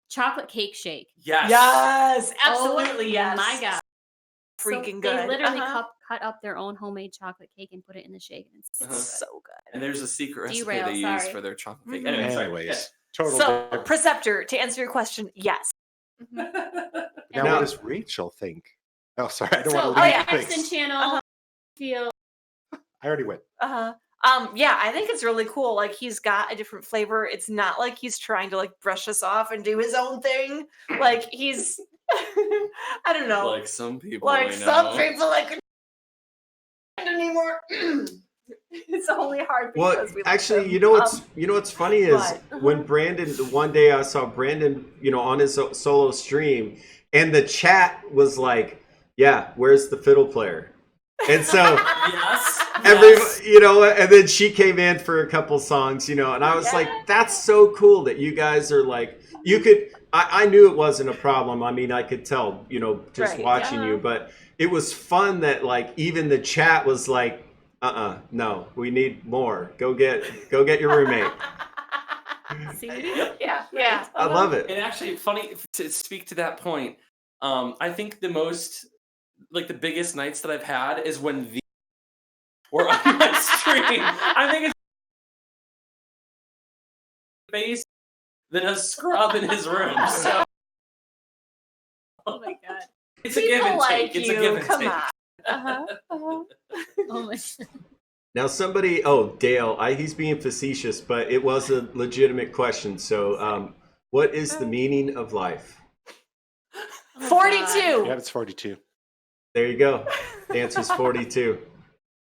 chocolate cake shake. Yes, absolutely. Yes. My God. Freaking good. They literally cut up their own homemade chocolate cake and put it in the shake. And it's so good. And there's a secret recipe they use for their chocolate cake. Anyways, totally. Preceptor, to answer your question, yes. Now, Now- what does Rachel think? Oh, sorry, I don't want So, to leave X things. channel feel. I already went. Yeah, I think it's really cool. Like he's got a different flavor. It's not like he's trying to like brush us off and do his own thing. Like he's, I don't know. Like some people, Like I some know. people like anymore. It's only hard Well, because we actually, love you know what's funny is when Brandon, the one day I saw Brandon, on his solo stream, and the chat was like, "Yeah, where's the fiddle player?" And so Yes. and then she came in for a couple songs, and I was like, "That's so cool that you guys are like, you could." I knew it wasn't a problem. I mean, I could tell, just Right, watching you, but it was fun that like even the chat was like, no, we need more. Go get your roommate. See? Yeah. I love it. And actually, funny to speak to that point. I think the most, like the biggest nights that I've had is when or on my stream. I think it's face than a scrub in his room. So Oh my god. it's a give and take. It's a give and Come take. on. Oh my. Now somebody, Dale, he's being facetious, but it was a legitimate question. So, what is the meaning of life? 42. Yeah, it's 42. There you go. The answer's 42.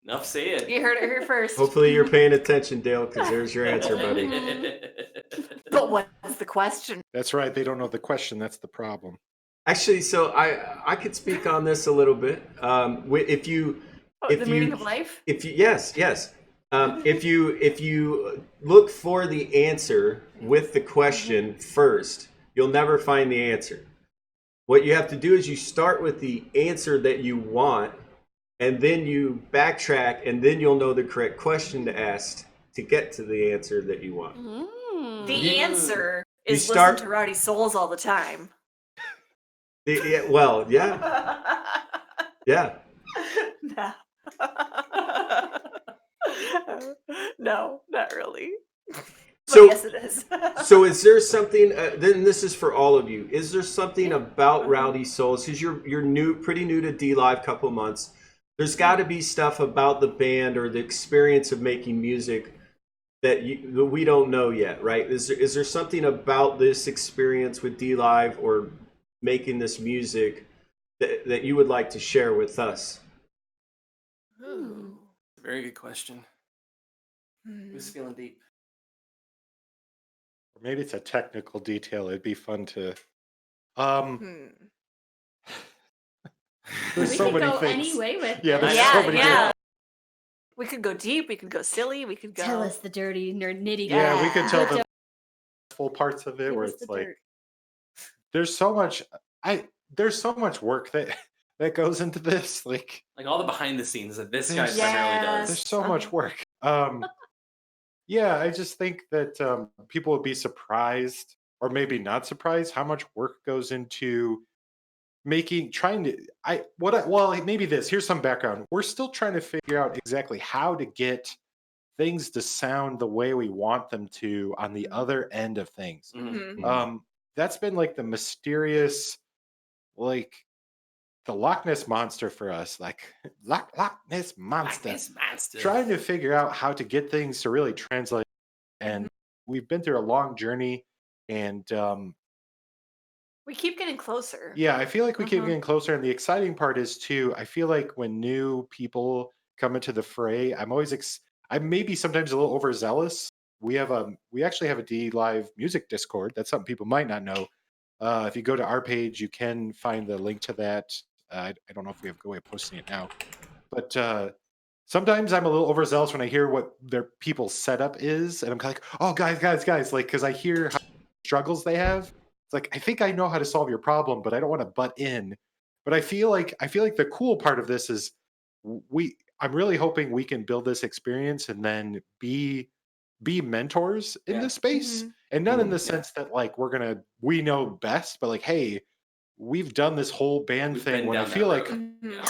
Enough said. You heard it here first. Hopefully you're paying attention, Dale, because there's your answer, buddy. But what's the question? That's right. They don't know the question. That's the problem. Actually, so I could speak on this a little bit. If you The meaning of life? If you yes. If you look for the answer with the question first, you'll never find the answer. What you have to do is you start with the answer that you want, and then you backtrack, and then you'll know the correct question to ask to get to the answer that you want. The answer You is start- listen to RowdySouls all the time. Yeah. No. No, not really. But So- yes, it is. So is there something, then this is for all of you, is there something about RowdySouls, because you're pretty new to DLive, couple months, there's got to be stuff about the band or the experience of making music that we don't know yet, right? Is there something about this experience with DLive or making this music that you would like to share with us? Very good question. Who's feeling deep? Or maybe it's a technical detail. It'd be fun to. There's We so could many go things. any way with Yeah, this. there's so many Yeah. We could go deep. We could go silly. We could go. Tell us the dirty nitty. Yeah, we could tell Yeah. the full parts of it Give where us it's the like dirt. there's so much. There's so much work that goes into this. Like Like all the behind the scenes that this guy There's- primarily Yes. does. there's so much work. Yeah, I just think that people would be surprised, or maybe not surprised, how much work goes into maybe this. Here's some background. We're still trying to figure out exactly how to get things to sound the way we want them to on the other end of things. Mhm. That's been like the mysterious, like the Loch Ness monster for us, like Loch Ness monster. This monster. Trying to figure out how to get things to really translate. And we've been through a long journey, and We keep getting closer. yeah, I feel like we keep Mhm. getting closer. And the exciting part is too, I feel like when new people come into the fray, I'm always I'm maybe sometimes a little overzealous. We actually have a DLive music Discord. That's something people might not know. If you go to our page, you can find the link to that. I don't know if we have a way of posting it now, but sometimes I'm a little overzealous when I hear what their people's setup is, and I'm kind of like, oh, guys, like, because I hear how struggles they have. It's like, I think I know how to solve your problem, but I don't want to butt in. But I feel like the cool part of this is I'm really hoping we can build this experience and then be mentors in this space. Mhm. And not in the sense that like we know best, but like, hey, we've done this whole band We've thing been when I down feel that like road. Mhm. Yeah.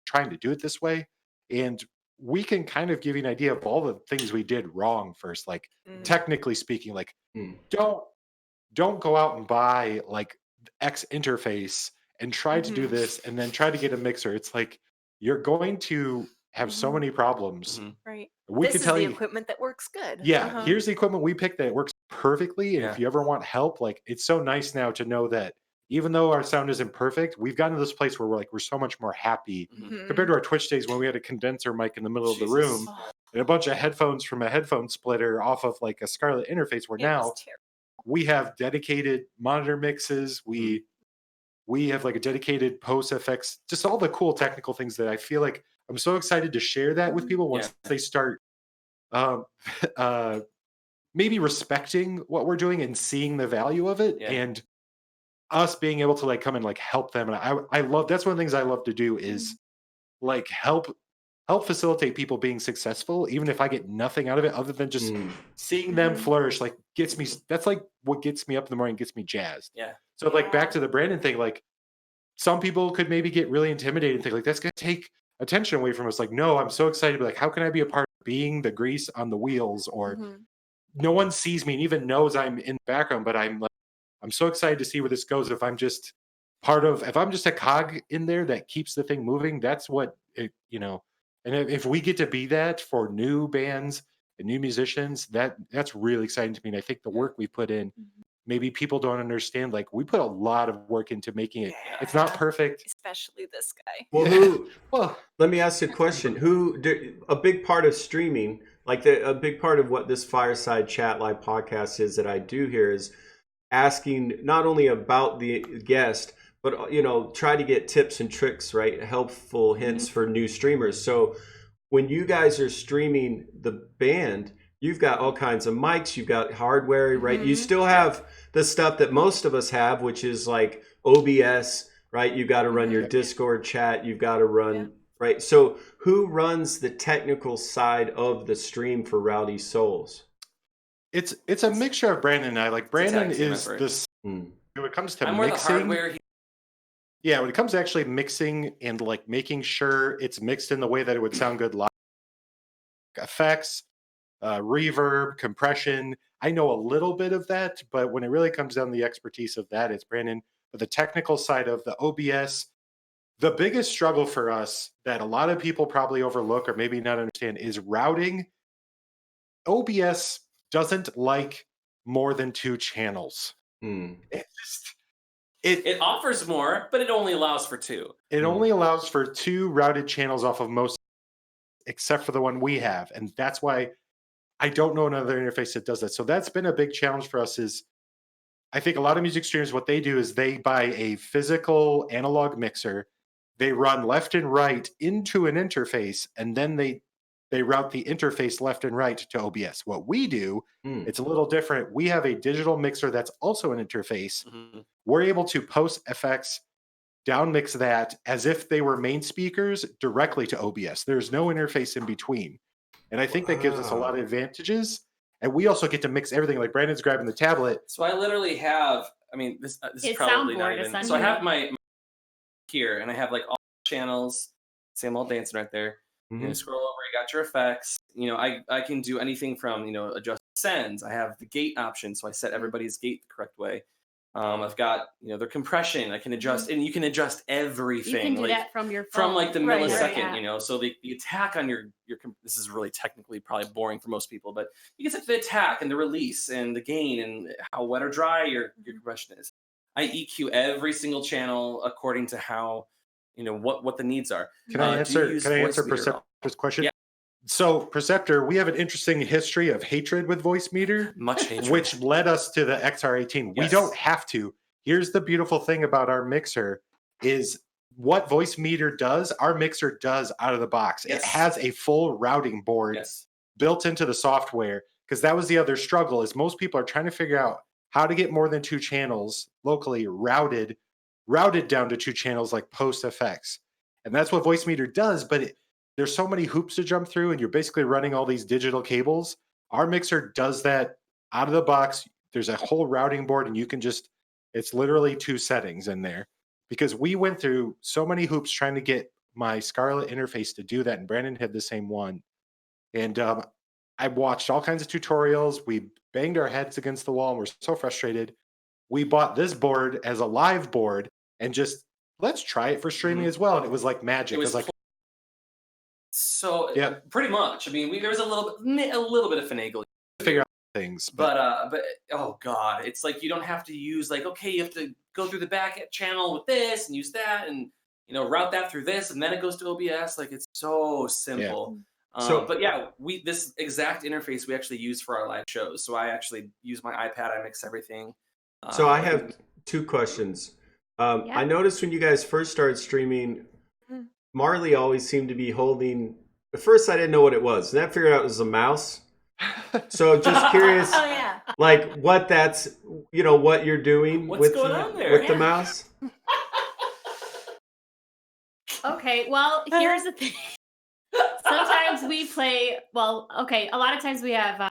trying to do it this way, and we can kind of give you an idea of all the things we did wrong first, like Mhm. technically speaking, like Mm. don't go out and buy like X interface and tried to do this and then try to get a mixer. It's like you're going to have so many problems. Right. We This could is tell the you, equipment that works good. yeah, here's the equipment we picked that works perfectly. And Yeah. if you ever want help, like it's so nice now to know that even though our sound isn't perfect, we've gotten to this place where we're so much more happy compared to our Twitch days when we had a condenser mic in the middle of the room and a bunch of headphones from a headphone splitter off of like a Scarlett interface, where now we have dedicated monitor mixes. We have like a dedicated post effects, just all the cool technical things that I feel like I'm so excited to share that with people once they start maybe respecting what we're doing and seeing the value of it, and us being able to like come and like help them. And I love, that's one of the things I love to do is like help facilitate people being successful, even if I get nothing out of it other than just seeing them flourish. Like gets me, that's like what gets me up in the morning, gets me jazzed. So like back to the Brandon thing, like some people could maybe get really intimidated and think like that's gonna take attention away from us. Like, no, I'm so excited. Like, how can I be a part of being the grease on the wheels? Or no one sees me and even knows I'm in the background, but I'm so excited to see where this goes. If I'm just if I'm just a cog in there that keeps the thing moving, that's what it, and if we get to be that for new bands and new musicians, that's really exciting to me. And I think the work we put in, maybe people don't understand, like we put a lot of work into making it. It's not perfect. Especially this guy. Well, let me ask you a question. A big part of streaming, like a big part of what this Fireside Chat Live podcast is that I do here is asking not only about the guest, but try to get tips and tricks, right? Helpful hints for new streamers. So when you guys are streaming the band, you've got all kinds of mics, you've got hardware, right? You still have the stuff that most of us have, which is like OBS, right? You've got to run your Discord chat, you've got to run, right? So who runs the technical side of the stream for RowdySouls? It's a mixture of Brandon and I. Like Brandon is this when it comes to mixing. When it comes to actually mixing and like making sure it's mixed in the way that it would sound good live, effects, reverb, compression. I know a little bit of that, but when it really comes down to the expertise of that, it's Brandon. But the technical side of the OBS, the biggest struggle for us that a lot of people probably overlook or maybe not understand is routing. OBS doesn't like more than 2 channels. It offers more, but it only allows for 2. It only allows for 2 routed channels off of most, except for the one we have. And that's why I don't know another interface that does that. So that's been a big challenge for us. Is I think a lot of music streamers, what they do is they buy a physical analog mixer, they run left and right into an interface, and then they route the interface left and right to OBS. What we do, it's a little different. We have a digital mixer that's also an interface. We're able to post effects, down mix that as if they were main speakers directly to OBS. There's no interface in between. And I think that gives us a lot of advantages. And we also get to mix everything. Like Brandon's grabbing the tablet. So I literally have, this is probably not even. So I have my here, and I have like all channels. Same old dancing right there. You scroll over, you got your effects. I can do anything from adjust sends. I have the gate option, so I set everybody's gate the correct way. I've got their compression. I can adjust, and you can adjust everything. You can do that from your phone. From like the millisecond. So the attack on your this is really technically probably boring for most people, but you can set the attack and the release and the gain and how wet or dry your compression is. I EQ every single channel according to how what the needs are. Can I answer Perceptor's question? Yeah. So Perceptor, we have an interesting history of hatred with Voice Meter, much hatred, which led us to the XR18. We don't have to. Here's the beautiful thing about our mixer is what Voice Meter does, our mixer does out of the box. It has a full routing board built into the software, because that was the other struggle is most people are trying to figure out how to get more than 2 channels locally routed down to 2 channels like post effects. And that's what Voice Meter does, but there's so many hoops to jump through and you're basically running all these digital cables. Our mixer does that out of the box. There's a whole routing board and you can it's literally 2 settings in there, because we went through so many hoops trying to get my Scarlett interface to do that. And Brandon had the same one. And I watched all kinds of tutorials. We banged our heads against the wall and we're so frustrated. we bought this board as a live board and just let's try it for streaming as well. And it was like magic. It was like so pretty much. I mean, there was a little bit of finagling. Figure out things, but oh god, it's like you don't have to use like, okay, you have to go through the back channel with this and use that and route that through this and then it goes to OBS. Like it's so simple. But yeah, this exact interface we actually use for our live shows. So I actually use my iPad. I mix everything. So I have 2 questions. I noticed when you guys first started streaming, Marilee always seemed to be holding. At first, I didn't know what it was, and I figured out it was a mouse. So just curious, like what that's what you're doing with the mouse. Okay, well here's the thing. Sometimes we play. Well, okay, a lot of times we have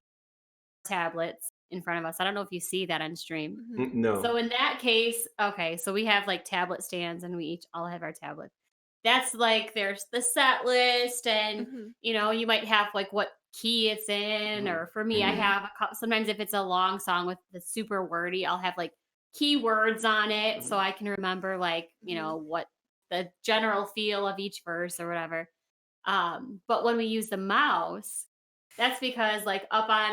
tablets in front of us. I don't know if you see that on stream. No. So in that case, okay, so we have like tablet stands, and we each all have our tablets. That's like there's the set list, and you might have like what key it's in, or for me, I have sometimes if it's a long song with the super wordy, I'll have like keywords on it so I can remember like what the general feel of each verse or whatever. But when we use the mouse, that's because like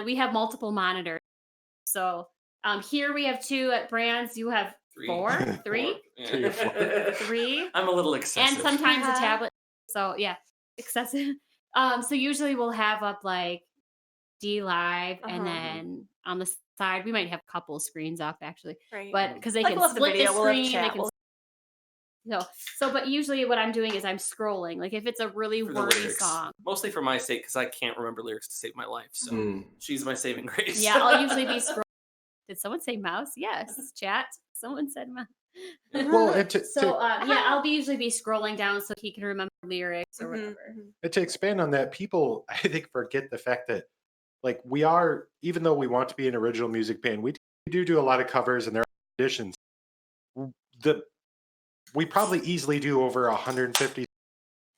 we have multiple monitors. So here we have 2 at Brands. You have 4, 3, 3. I'm a little excessive. And sometimes a tablet. So yeah, excessive. So usually we'll have up like DLive, and then on the side we might have a couple screens up actually, but because they can split the screen, they can. But usually what I'm doing is I'm scrolling. Like if it's a really wordy song, mostly for my sake because I can't remember lyrics to save my life. So she's my saving grace. Yeah, I'll usually be scrolling. Did someone say mouse? Yes, chat. Someone said mouse. Well, I'll usually be scrolling down so he can remember lyrics or whatever. And to expand on that, people I think forget the fact that like we are, even though we want to be an original music band, we do a lot of covers and there are auditions. We probably easily do over 150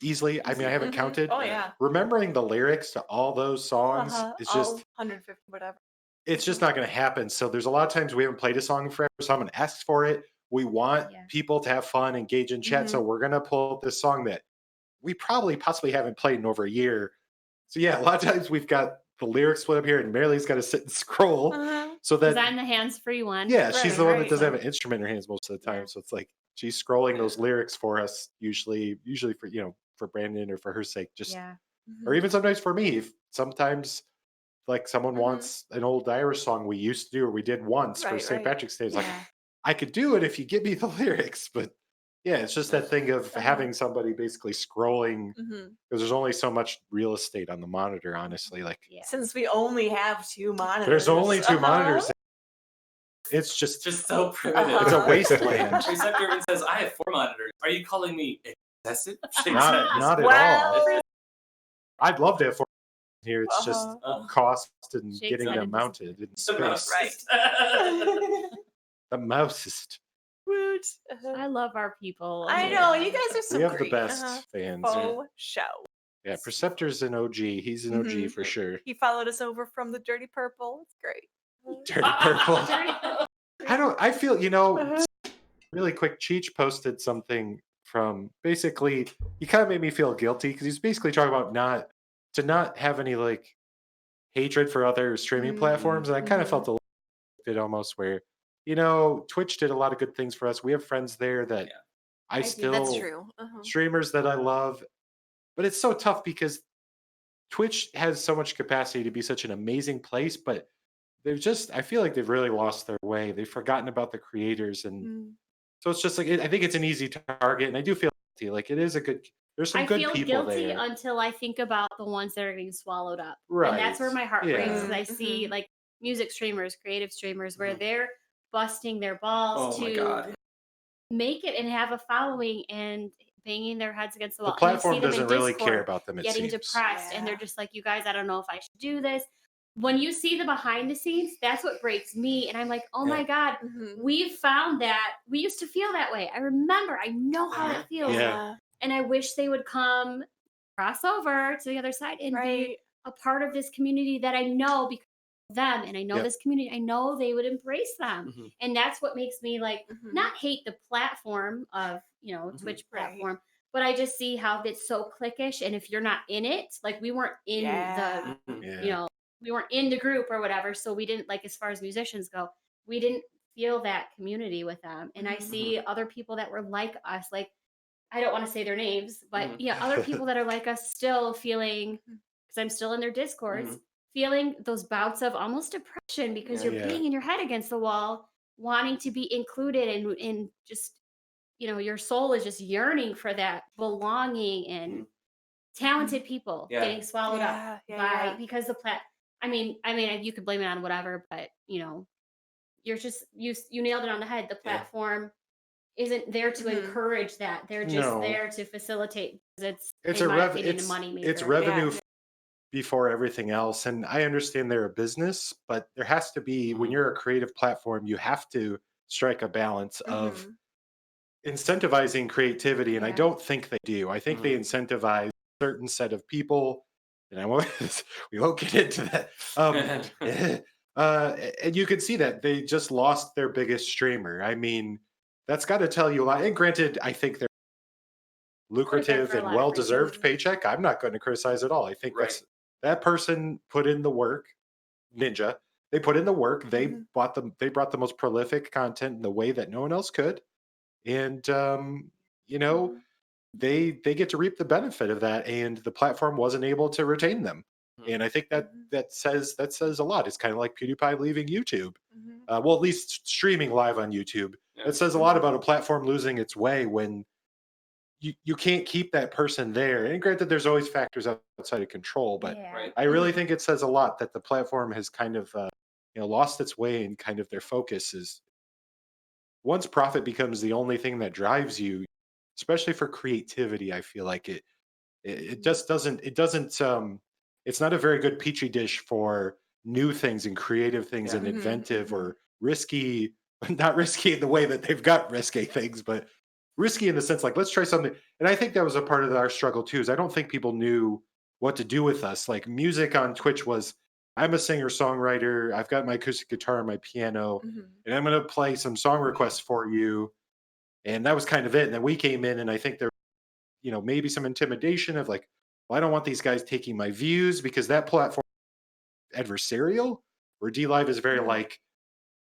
easily. I mean, I haven't counted. Oh yeah. Remembering the lyrics to all those songs is just 150 whatever. It's just not going to happen. So there's a lot of times we haven't played a song forever. Someone asks for it. We want people to have fun, engage in chat. So we're going to pull up this song that we possibly haven't played in over a year. So yeah, a lot of times we've got the lyrics split up here and Marilee's got to sit and scroll. So that I'm the hands-free one. Yeah, she's the one that doesn't have an instrument in her hands most of the time. So it's like she's scrolling those lyrics for us, usually for for Brandon or for her sake, just or even sometimes for me. If sometimes like someone wants an old Irish song we used to do or we did once for St. Patrick's Day. It's like I could do it if you give me the lyrics, but yeah, it's just that thing of having somebody basically scrolling because there's only so much real estate on the monitor, honestly. Like since we only have 2 monitors. There's only 2 monitors. It's just so primitive. It's a wasteland. Receptor even says, I have 4 monitors. Are you calling me excessive? Not at all. I'd love to have 4 here. It's just cost and getting them mounted in space. The mouse is I love our people. I know, you guys are so We have great. the best fans. Show. Yeah, Perceptor's an OG. He's an OG for sure. He followed us over from the Dirty Purple. It's great. Dirty Purple. I feel, really quick, Cheech posted something from basically, he kind of made me feel guilty because he's basically talking about not have any like hatred for other streaming platforms. And I kind of felt a little bit almost where, Twitch did a lot of good things for us. We have friends there that I still, that's true. Streamers that I love, but it's so tough because Twitch has so much capacity to be such an amazing place, but I feel like they've really lost their way. They've forgotten about the creators. And so it's just like, I think it's an easy target. And I do feel guilty. Like it is there's some good people there. I feel guilty until I think about the ones that are getting swallowed up. Right. And that's where my heart breaks. And I see like music streamers, creative streamers, where they're busting their balls to make it and have a following and banging their heads against the wall. The platform doesn't really care about them. Getting depressed. And they're just like, you guys, I don't know if I should do this. When you see the behind the scenes, that's what breaks me. And I'm like, oh my God, we've found that. We used to feel that way. I remember, I know how it feels. Yeah. And I wish they would come cross over to the other side and be a part of this community that I know because them and I know this community, I know they would embrace them. And that's what makes me like not hate the platform of, you know, Twitch platform, but I just see how it's so cliquish. And if you're not in it, like we weren't in the, you know, we weren't in the group or whatever. So we didn't, like, as far as musicians go, we didn't feel that community with them. And I see other people that were like us, like, I don't want to say their names, but yeah, other people that are like us still feeling, because I'm still in their discords, feeling those bouts of almost depression because you're banging your head against the wall, wanting to be included and just, you know, your soul is just yearning for that belonging and talented people getting swallowed up by because I mean, you could blame it on whatever, but you know, you're just you nailed it on the head. The platform isn't there to encourage that. They're just there to facilitate. It's in my opinion, a money maker. It's revenue before everything else. And I understand they're a business, but there has to be, when you're a creative platform, you have to strike a balance of incentivizing creativity. And I don't think they do. I think they incentivize a certain set of people. And we won't get into that. And you can see that they just lost their biggest streamer. I mean, that's got to tell you a lot. And granted, I think they're lucrative and well-deserved paycheck. I'm not going to criticize at all. I think that person put in the work. Ninja, they put in the work. They brought the most prolific content in the way that no one else could, and you know, they get to reap the benefit of that. And the platform wasn't able to retain them. And I think that says a lot. It's kind of like PewDiePie leaving YouTube. Well, at least streaming live on YouTube. It says a lot about a platform losing its way when you can't keep that person there. And granted, there's always factors outside of control, but I really think it says a lot that the platform has kind of lost its way, and kind of their focus is, once profit becomes the only thing that drives you, especially for creativity, I feel like it just doesn't it's not a very good petri dish for new things and creative things and inventive or risky, not risky in the way that they've got risky things, but risky in the sense like, let's try something. And I think that was a part of our struggle too, is I don't think people knew what to do with us. Like, music on Twitch was, I'm a singer-songwriter, I've got my acoustic guitar and my piano, and I'm going to play some song requests for you. And that was kind of it. And then we came in, and I think there, maybe some intimidation of like, well, I don't want these guys taking my views, because that platform adversarial, where DLive is very like,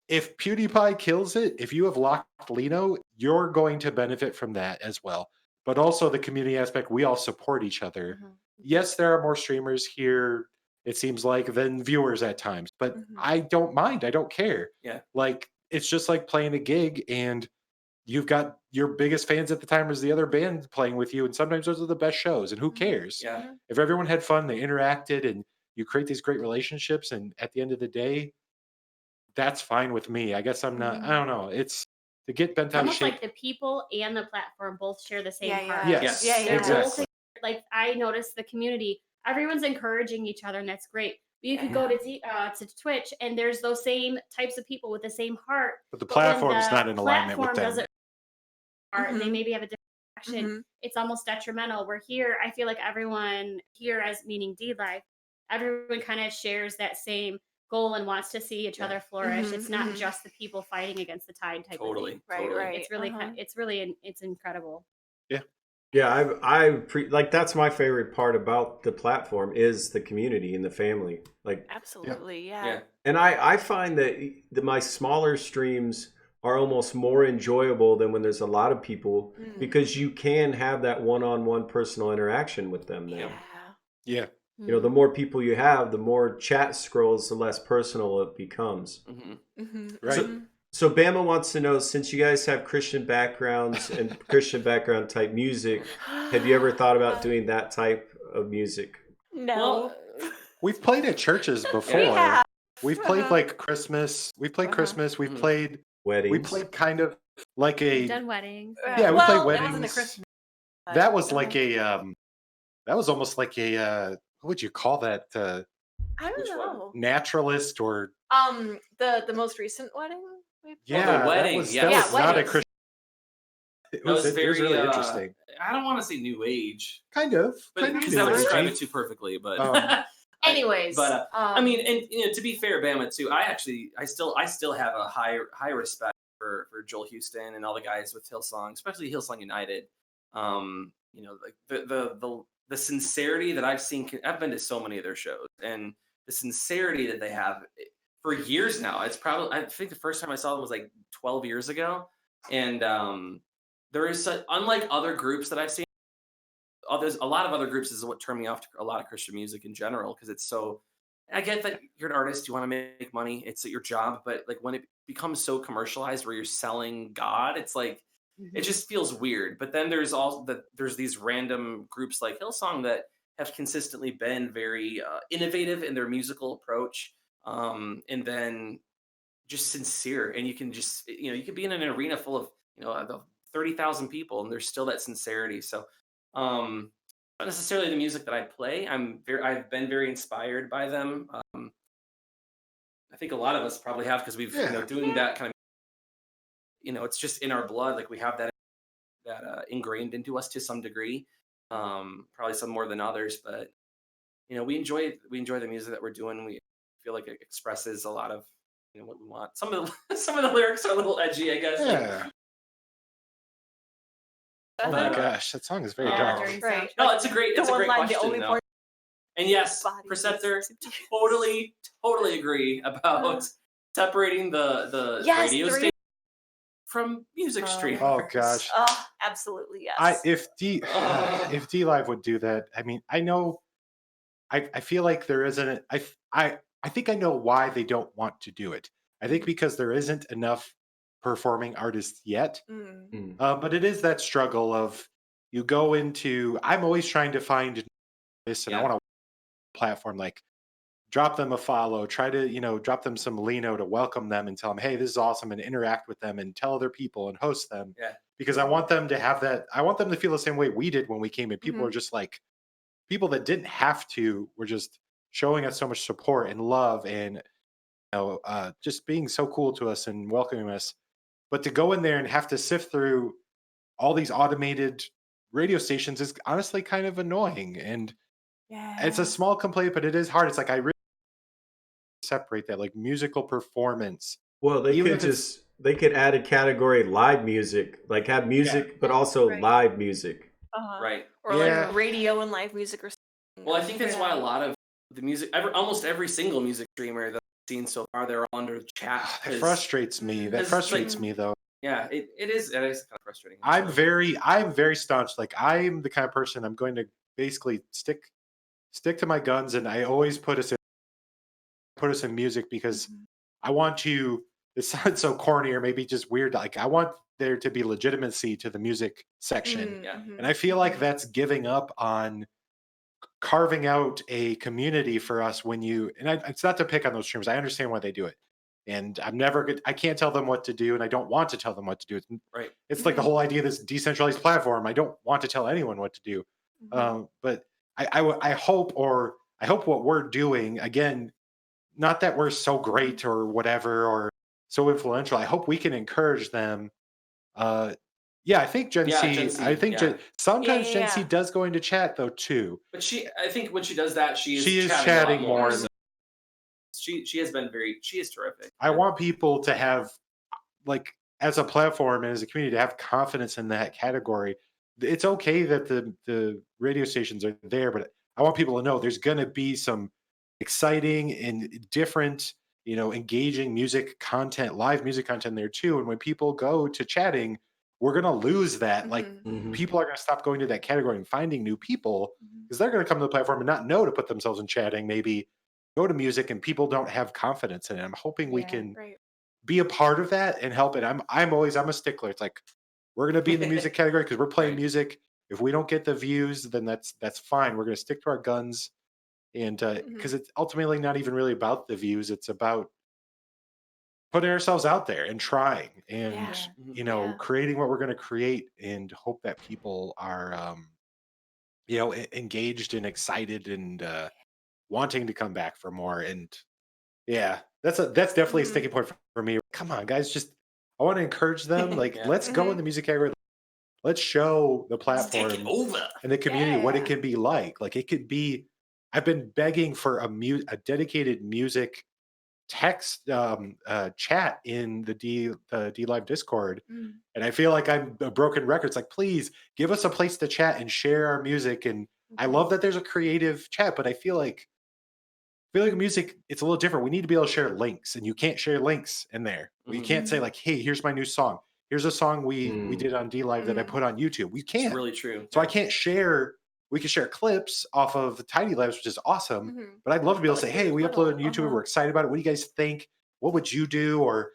if PewDiePie kills it, if you have locked Lino, you're going to benefit from that as well. But also the community aspect, we all support each other. Yes, there are more streamers here, it seems like, than viewers at times, but I don't mind. I don't care. Like, it's just like playing a gig, and you've got your biggest fans at the time as the other band playing with you, and sometimes those are the best shows, and who cares? If everyone had fun, they interacted, and you create these great relationships, and at the end of the day, that's fine with me. I guess I'm not, I don't know. It's to get bent out of almost shape. like the people and the platform both share the same heart. Yes, exactly. Like, I noticed the community, everyone's encouraging each other, and that's great. But you could go to Twitch, and there's those same types of people with the same heart. But the platform's not in alignment with them. And they maybe have a different action. It's almost detrimental. We're here, I feel like everyone here, as meaning DLive, everyone kind of shares that same goal and wants to see each other flourish. It's not just the people fighting against the tide type of thing. Right. It's really it's incredible. Like, that's my favorite part about the platform is the community and the family. Like, absolutely, And I find that my smaller streams are almost more enjoyable than when there's a lot of people, because you can have that one-on-one personal interaction with them now. The more people you have, the more chat scrolls, the less personal it becomes. Right. So Bama wants to know, since you guys have Christian backgrounds and Christian background type music, have you ever thought about doing that type of music? No. We've played at churches before. We've played like Christmas. We've played Christmas. We've played weddings. We played kind of like We've done weddings. Yeah, we played weddings. That wasn't a Christmas. That was like that was almost like a what would you call that? I don't know. Naturalist or the most recent wedding. Yeah, the wedding. That was not a Christian. It was really interesting. I don't want to say new age, Kind of. because that would describe it too perfectly. But Anyways, but I mean, and to be fair, Bama too. I still have a high respect for Joel Houston and all the guys with Hillsong, especially Hillsong United. Like the sincerity that I've seen. I've been to so many of their shows, and the sincerity that they have for years now. It's probably, I think the first time I saw them was like 12 years ago, and there is unlike other groups that I've seen. There's a lot of other groups is what turned me off to a lot of Christian music in general, because it's so. I get that you're an artist, you want to make money, it's your job, but like when it becomes so commercialized where you're selling God, it's like it just feels weird. But then there's these random groups like Hillsong that have consistently been very innovative in their musical approach, and then just sincere. And you can just you could be in an arena full of 30,000 people, and there's still that sincerity. So. Not necessarily the music that I play. I've been very inspired by them. I think a lot of us probably have, because we've doing that kind of. It's just in our blood. Like we have that ingrained into us to some degree. Probably some more than others, but we enjoy the music that we're doing. We feel like it expresses a lot of what we want. Some of the lyrics are a little edgy, I guess. Yeah. Oh my gosh, that song is very dark. Right. No, it's a great question. Though. And yes, Body Preceptor, totally agree about separating the radio station from music streaming. Oh gosh. Oh, absolutely yes. If DLive would do that, I mean, I know. I feel like there isn't. I think I know why they don't want to do it. I think because there isn't enough performing artists yet. But it is that struggle of you go into. I'm always trying to find this, and I want a platform like drop them a follow, try to drop them some Lino to welcome them and tell them, hey, this is awesome, and interact with them and tell other people and host them. Because I want them to have that. I want them to feel the same way we did when we came in. People are just like people that didn't have to were just showing us so much support and love, and just being so cool to us and welcoming us. But to go in there and have to sift through all these automated radio stations is honestly kind of annoying. And it's a small complaint, but it is hard. It's like I really separate that, like musical performance. Well, they could add a category live music, like have music, but also live music. Right. Or like radio and live music or something. Well, I think that's why a lot of the music, almost every single music streamer that seen so far, they're all under chat. That frustrates me. That frustrates me, though. Yeah, it is kind of frustrating. I'm very staunch. Like I'm the kind of person I'm going to basically stick to my guns, and I always put us in music because I want to. It sounds so corny or maybe just weird. Like I want there to be legitimacy to the music section, and I feel like that's giving up on carving out a community for us it's not to pick on those streamers. I understand why they do it. And I can't tell them what to do, and I don't want to tell them what to do. It's like the whole idea of this decentralized platform. I don't want to tell anyone what to do. But I hope what we're doing, again, not that we're so great or whatever, or so influential. I hope we can encourage them. I think Gen Z. I think sometimes Gen Z does go into chat though too. But I think when she does that, she is chatting more. So she has been she is terrific. I want people to have, like, as a platform and as a community, to have confidence in that category. It's okay that the radio stations are there, but I want people to know there's going to be some exciting and different, engaging music content, live music content there too. And when people go to chatting, we're going to lose that. Like people are going to stop going to that category and finding new people because they're going to come to the platform and not know to put themselves in chatting, maybe go to music, and people don't have confidence in it. I'm hoping we can be a part of that and help it. I'm a stickler. It's like, we're going to be in the music category because we're playing music. If we don't get the views, then that's fine. We're going to stick to our guns. And because it's ultimately not even really about the views. It's about putting ourselves out there and trying and, creating what we're going to create, and hope that people are, engaged and excited and wanting to come back for more. And that's definitely a sticking point for me. Come on, guys, I want to encourage them. Like, let's go in the music category. Let's show the platform and the community what it can be like. Like, it could be I've been begging for a dedicated music text chat in the DLive Discord, and I feel like I'm a broken record. It's like, please give us a place to chat and share our music. And I love that there's a creative chat, but I feel like music, it's a little different. We need to be able to share links, and you can't share links in there. We can't say like, hey, here's my new song. Here's a song we did on DLive that I put on YouTube. We can't. It's really true. So I can't share. We can share clips off of the Tiny Labs, which is awesome. But I'd love to be able to say, hey, we uploaded on YouTube. We're excited about it. What do you guys think? What would you do? Or,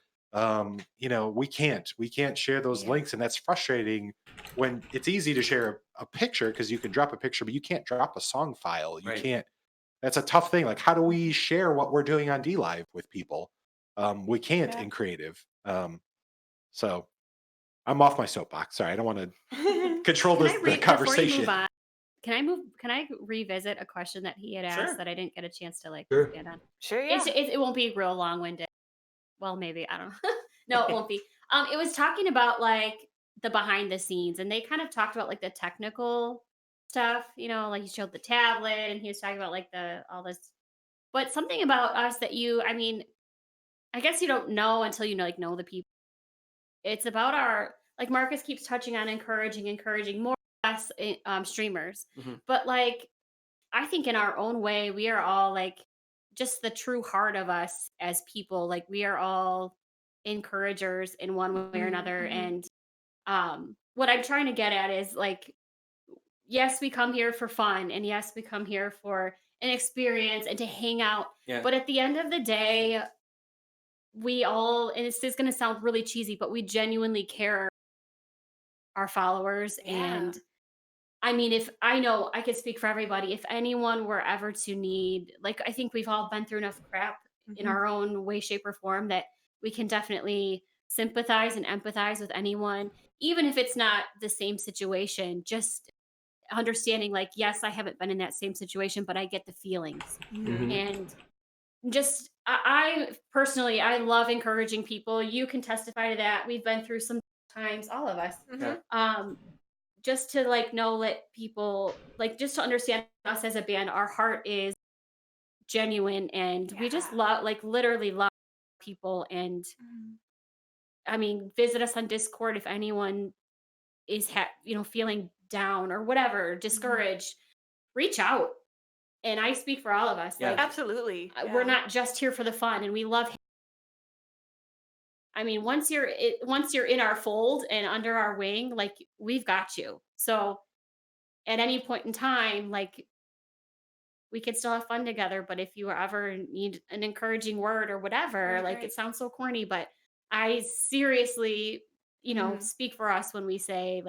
we can't share those links. And that's frustrating when it's easy to share a picture because you can drop a picture, but you can't drop a song file. You can't. That's a tough thing. Like, how do we share what we're doing on DLive with people? We can't in creative. So I'm off my soapbox. Sorry, I don't want to control the conversation. Can I revisit a question that he had asked that I didn't get a chance to expand on? Sure, yeah. It won't be real long-winded. Well, maybe, I don't know. No, it won't be. It was talking about the behind the scenes, and they kind of talked about the technical stuff, he showed the tablet and he was talking about all this, but something about us that I guess you don't know until you know the people. It's about our, Marcus keeps touching on encouraging more or less streamers. But I think in our own way, we are all just the true heart of us as people. We are all encouragers in one way or another. And what I'm trying to get at is yes, we come here for fun, and yes, we come here for an experience and to hang out. Yeah. But at the end of the day, we all, and this is going to sound really cheesy, but we genuinely care our followers. Yeah. And if I know I could speak for everybody, if anyone were ever to need, I think we've all been through enough crap in our own way, shape, or form that we can definitely sympathize and empathize with anyone, even if it's not the same situation. Just understanding yes, I haven't been in that same situation, but I get the feelings. And just I personally, I love encouraging people. You can testify to that. We've been through some times, all of us. Just to let people just to understand us as a band, our heart is genuine, and we just love literally love people. And visit us on Discord if anyone is feeling down or whatever, discouraged. Reach out. And I speak for all of us. Absolutely. We're not just here for the fun, and we love. Once you're in our fold and under our wing, we've got you. So at any point in time, we can still have fun together. But if you ever need an encouraging word or whatever, it sounds so corny, but I seriously, speak for us when we say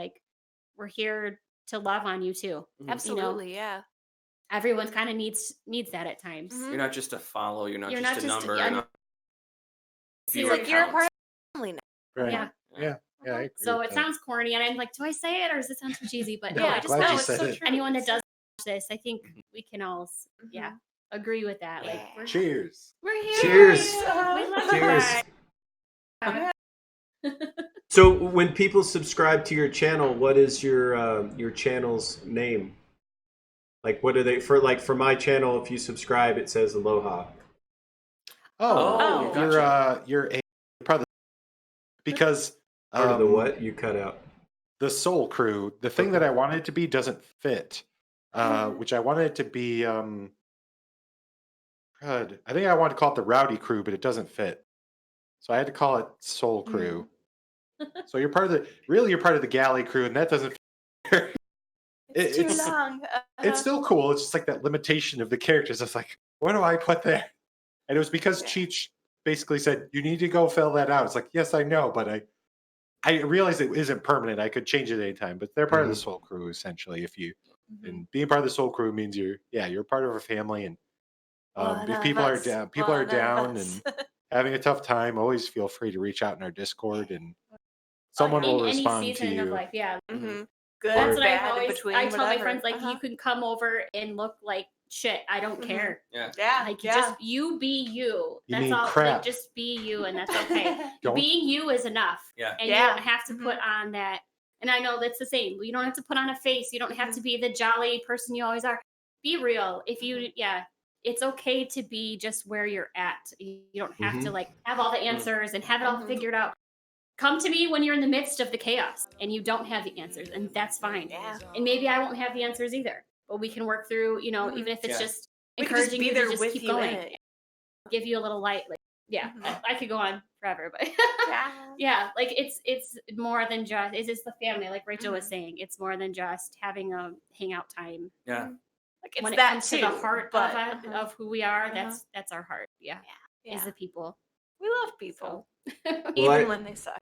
we're here to love on you too. Absolutely. Yeah. Everyone kind of needs that at times. You're not just a follow. You're not just a number. You're a part of the family now. Right. Yeah. I agree so with it sounds corny, and I'm do I say it or does it sound too cheesy? But No, I just know it's so true. Anyone that does watch this, I think we can all agree with that. Cheers. We're here. Cheers. We love Cheers. So when people subscribe to your channel, what is your channel's name? What are they for my channel? If you subscribe, it says Aloha. You're probably because part of the what you cut out. The Soul Crew. The thing that I wanted it to be doesn't fit. Which I wanted it to be. I think I wanted to call it the Rowdy Crew, but it doesn't fit. So I had to call it Soul Crew. So you're part of the Galley Crew, and that doesn't fit. It's too long. It's still cool. It's just that limitation of the characters. It's what do I put there? And it was because Cheech basically said, you need to go fill that out. It's yes, I know, but I realized it isn't permanent. I could change it anytime, but they're part of the Soul Crew, essentially. And being part of the Soul Crew means you're part of our family. And if people are down and having a tough time, always feel free to reach out in our Discord, and someone will respond to you. Of life, yeah. Good. That's what I've always. I tell my friends you can come over and look like shit. I don't care. Yeah. Just you be you. That's all. Crap. Just be you, and that's okay. Being you is enough. Yeah. And you don't have to put on that. And I know that's the same. You don't have to put on a face. You don't have to be the jolly person you always are. be real. If you, it's okay to be just where you're at. You don't have to like have all the answers and have it all figured out. Come to me when you're in the midst of the chaos and you don't have the answers, and that's fine. Yeah. And maybe I won't have the answers either, but we can work through, even if it's just We could just encouraging be you there to just with keep you in going, it. give you a little light. Like, I could go on forever, but like it's more than just, it's just the family, like Rachel was saying. It's more than just having a hangout time. Yeah. Like it's when it that comes too, to the heart but of it, of who we are, that's our heart. Is the people. We love people, So. even when they suck.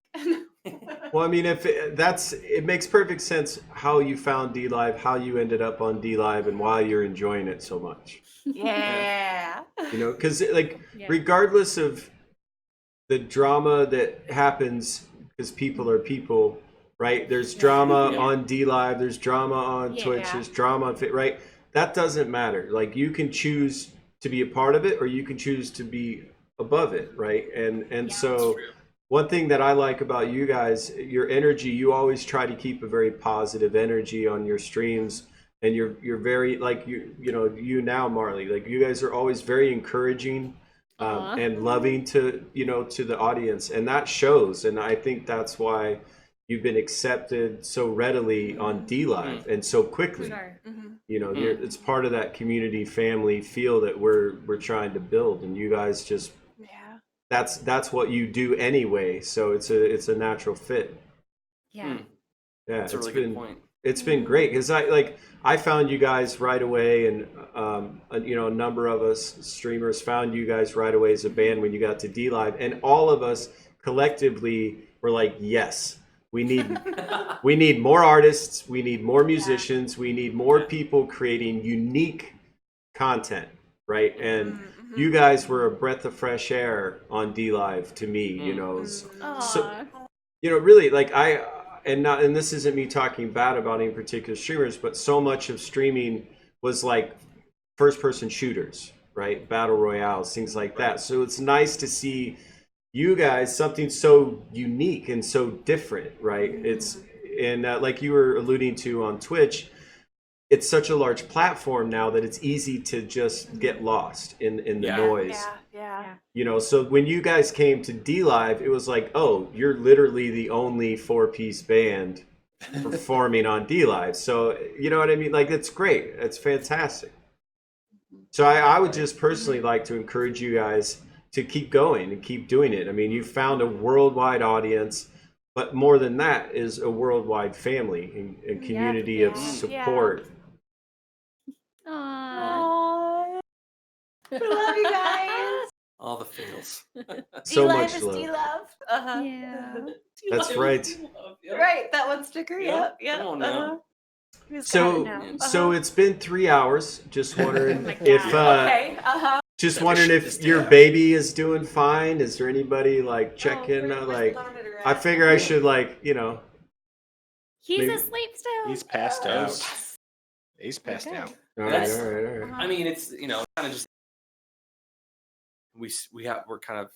Well, I mean, it makes perfect sense how you found DLive, how you ended up on DLive, and why you're enjoying it so much. Yeah. Because regardless of the drama that happens, because people are people, right? There's drama on DLive, there's drama on Twitch, there's drama on right? That doesn't matter. Like, you can choose to be a part of it, or you can choose to be above it, right? And so one thing that I like about you guys, your energy, you always try to keep a very positive energy on your streams, and you're very, like, you now, Marilee, like, you guys are always very encouraging and loving to the audience, and that shows. And I think that's why you've been accepted so readily on DLive and so quickly. It's part of that community family feel that we're trying to build, and you guys just that's what you do anyway, so it's a natural fit. That's a really good point. It's been great, because I found you guys right away, and a number of us streamers found you guys right away as a band when you got to DLive, and all of us collectively were like, yes, we need more artists, we need more musicians, we need more people creating unique content, right? And you guys were a breath of fresh air on DLive to me, so really, like, and this isn't me talking bad about any particular streamers, but so much of streaming was like first person shooters, right? Battle royales, things like that. So it's nice to see you guys, something so unique and so different, right? It's, and like you were alluding to on Twitch, it's such a large platform now that it's easy to just get lost in the noise. So when you guys came to DLive, it was like, oh, you're literally the only 4-piece band performing on DLive. So you know what I mean? Like, it's great. It's fantastic. So I would just personally like to encourage you guys to keep going and keep doing it. I mean, you found a worldwide audience, but more than that is a worldwide family and community of support. Aww. We love you guys. All the feels. So DLive much is love. DLive. Yeah. That's right. Right, that one sticker. Yep. Come on now. So it's been 3 hours. Just wondering if wondering if your baby is doing fine. Is there anybody like checking? I figure I should He's asleep still. He's passed out. He's passed out. All right. I mean, it's kind of just we're kind of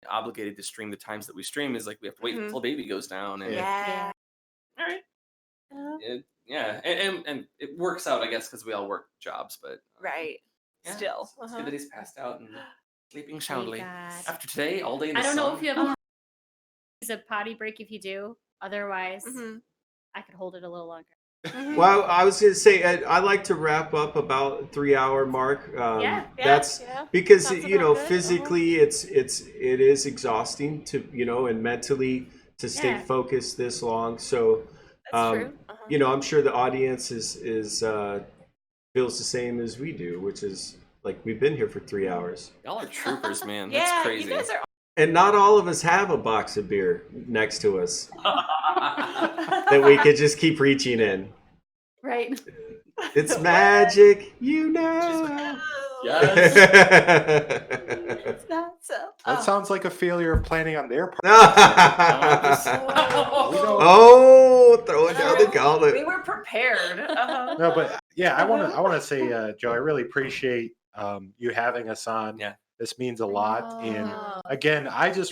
obligated to stream the times that we stream. Is like we have to wait until baby goes down. And, all right. And it works out, I guess, because we all work jobs, but still, it's good that he's passed out and sleeping soundly. God. After today, all day in the I don't sun. know if you have a potty break if you do. Otherwise, I could hold it a little longer. Well, I was going to say, I like to wrap up about 3 hour mark. That's because physically it is exhausting to and mentally to stay focused this long. So That's true. I'm sure the audience is feels the same as we do, which is like we've been here for 3 hours. Y'all are troopers, man. That's crazy. You guys are. And not all of us have a box of beer next to us that we could just keep reaching in. Right. It's magic, Yes. It's not so. That sounds like a failure of planning on their part. Throwing down the gauntlet. We were prepared. No, but I want to say, Joe, I really appreciate you having us on. Yeah. This means a lot. And again, I just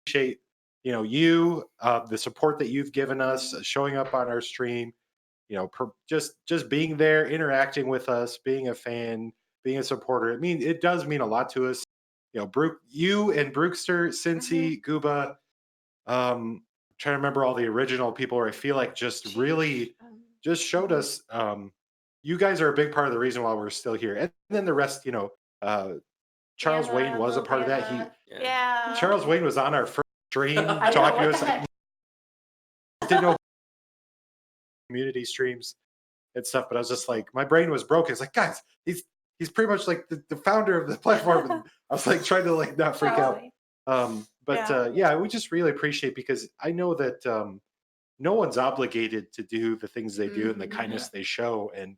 appreciate, you, the support that you've given us, showing up on our stream. just being there, interacting with us, being a fan, being a supporter. I mean, it does mean a lot to us. You and Brookster, Cincy, Gooba, trying to remember all the original people where I feel like just really just showed us you guys are a big part of the reason why we're still here. And then the rest, Charles Wayne was a part of that. Charles Wayne was on our first stream talking to us. Like, didn't know community streams and stuff, but I was just like, my brain was broken. It's like, guys, he's pretty much like the founder of the platform. And I was like trying to like not freak out. We just really appreciate, because I know that no one's obligated to do the things they do and the kindness they show. And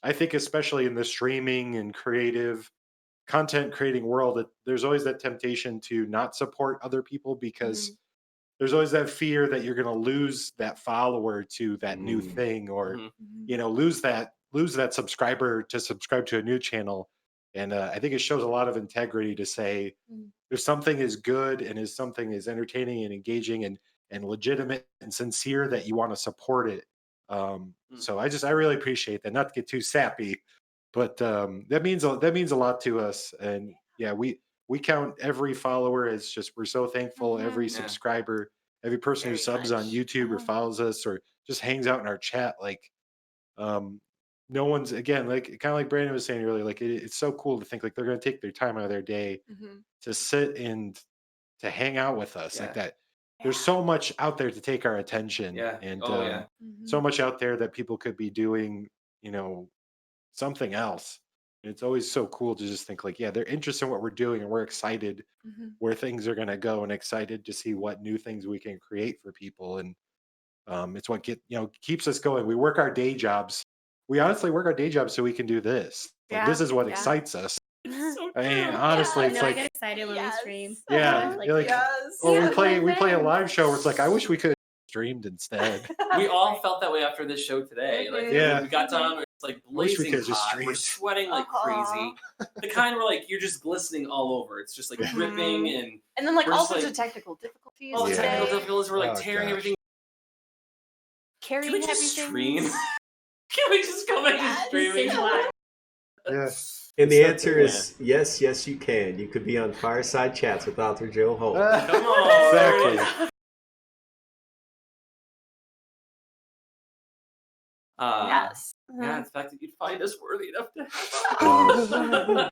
I think especially in the streaming and creative content creating world, there's always that temptation to not support other people, because there's always that fear that you're going to lose that follower to that new thing, or lose that subscriber to subscribe to a new channel. And I think it shows a lot of integrity to say, if something is good and if something is entertaining and engaging and legitimate and sincere, that you want to support it. So I really appreciate that. Not to get too sappy, but that means a lot to us. And we count every follower as just, we're so thankful. Every subscriber, every person who subs on YouTube or follows us or just hangs out in our chat, like no one's, again, like kind of like Brandon was saying earlier, like it's so cool to think like they're going to take their time out of their day to sit and to hang out with us like that. There's so much out there to take our attention, and so much out there that people could be doing, something else. And it's always so cool to just think like, they're interested in what we're doing, and we're excited where things are going to go, and excited to see what new things we can create for people. And it's what keeps us going. We work our day jobs. We honestly work our day jobs so we can do this. Like, this is what excites us. I mean, honestly, it's like, I get excited when we stream. Yeah, Like, you're like, we play a live show where it's like, I wish we could have streamed instead. We all felt that way after this show today. Like, when we got done, it's like blazing hot. We're sweating like crazy. The kind where like you're just glistening all over. It's just like dripping, and then like all sorts of technical difficulties. All the technical difficulties. We're like tearing everything. Carrying Can we just everything. stream? Can we just go back to streaming? Yes. And the answer is yes, you can. You could be on Fireside Chats with author Joe Holt. Come on. Exactly. Yes. Yeah, the fact that you'd find us worthy enough to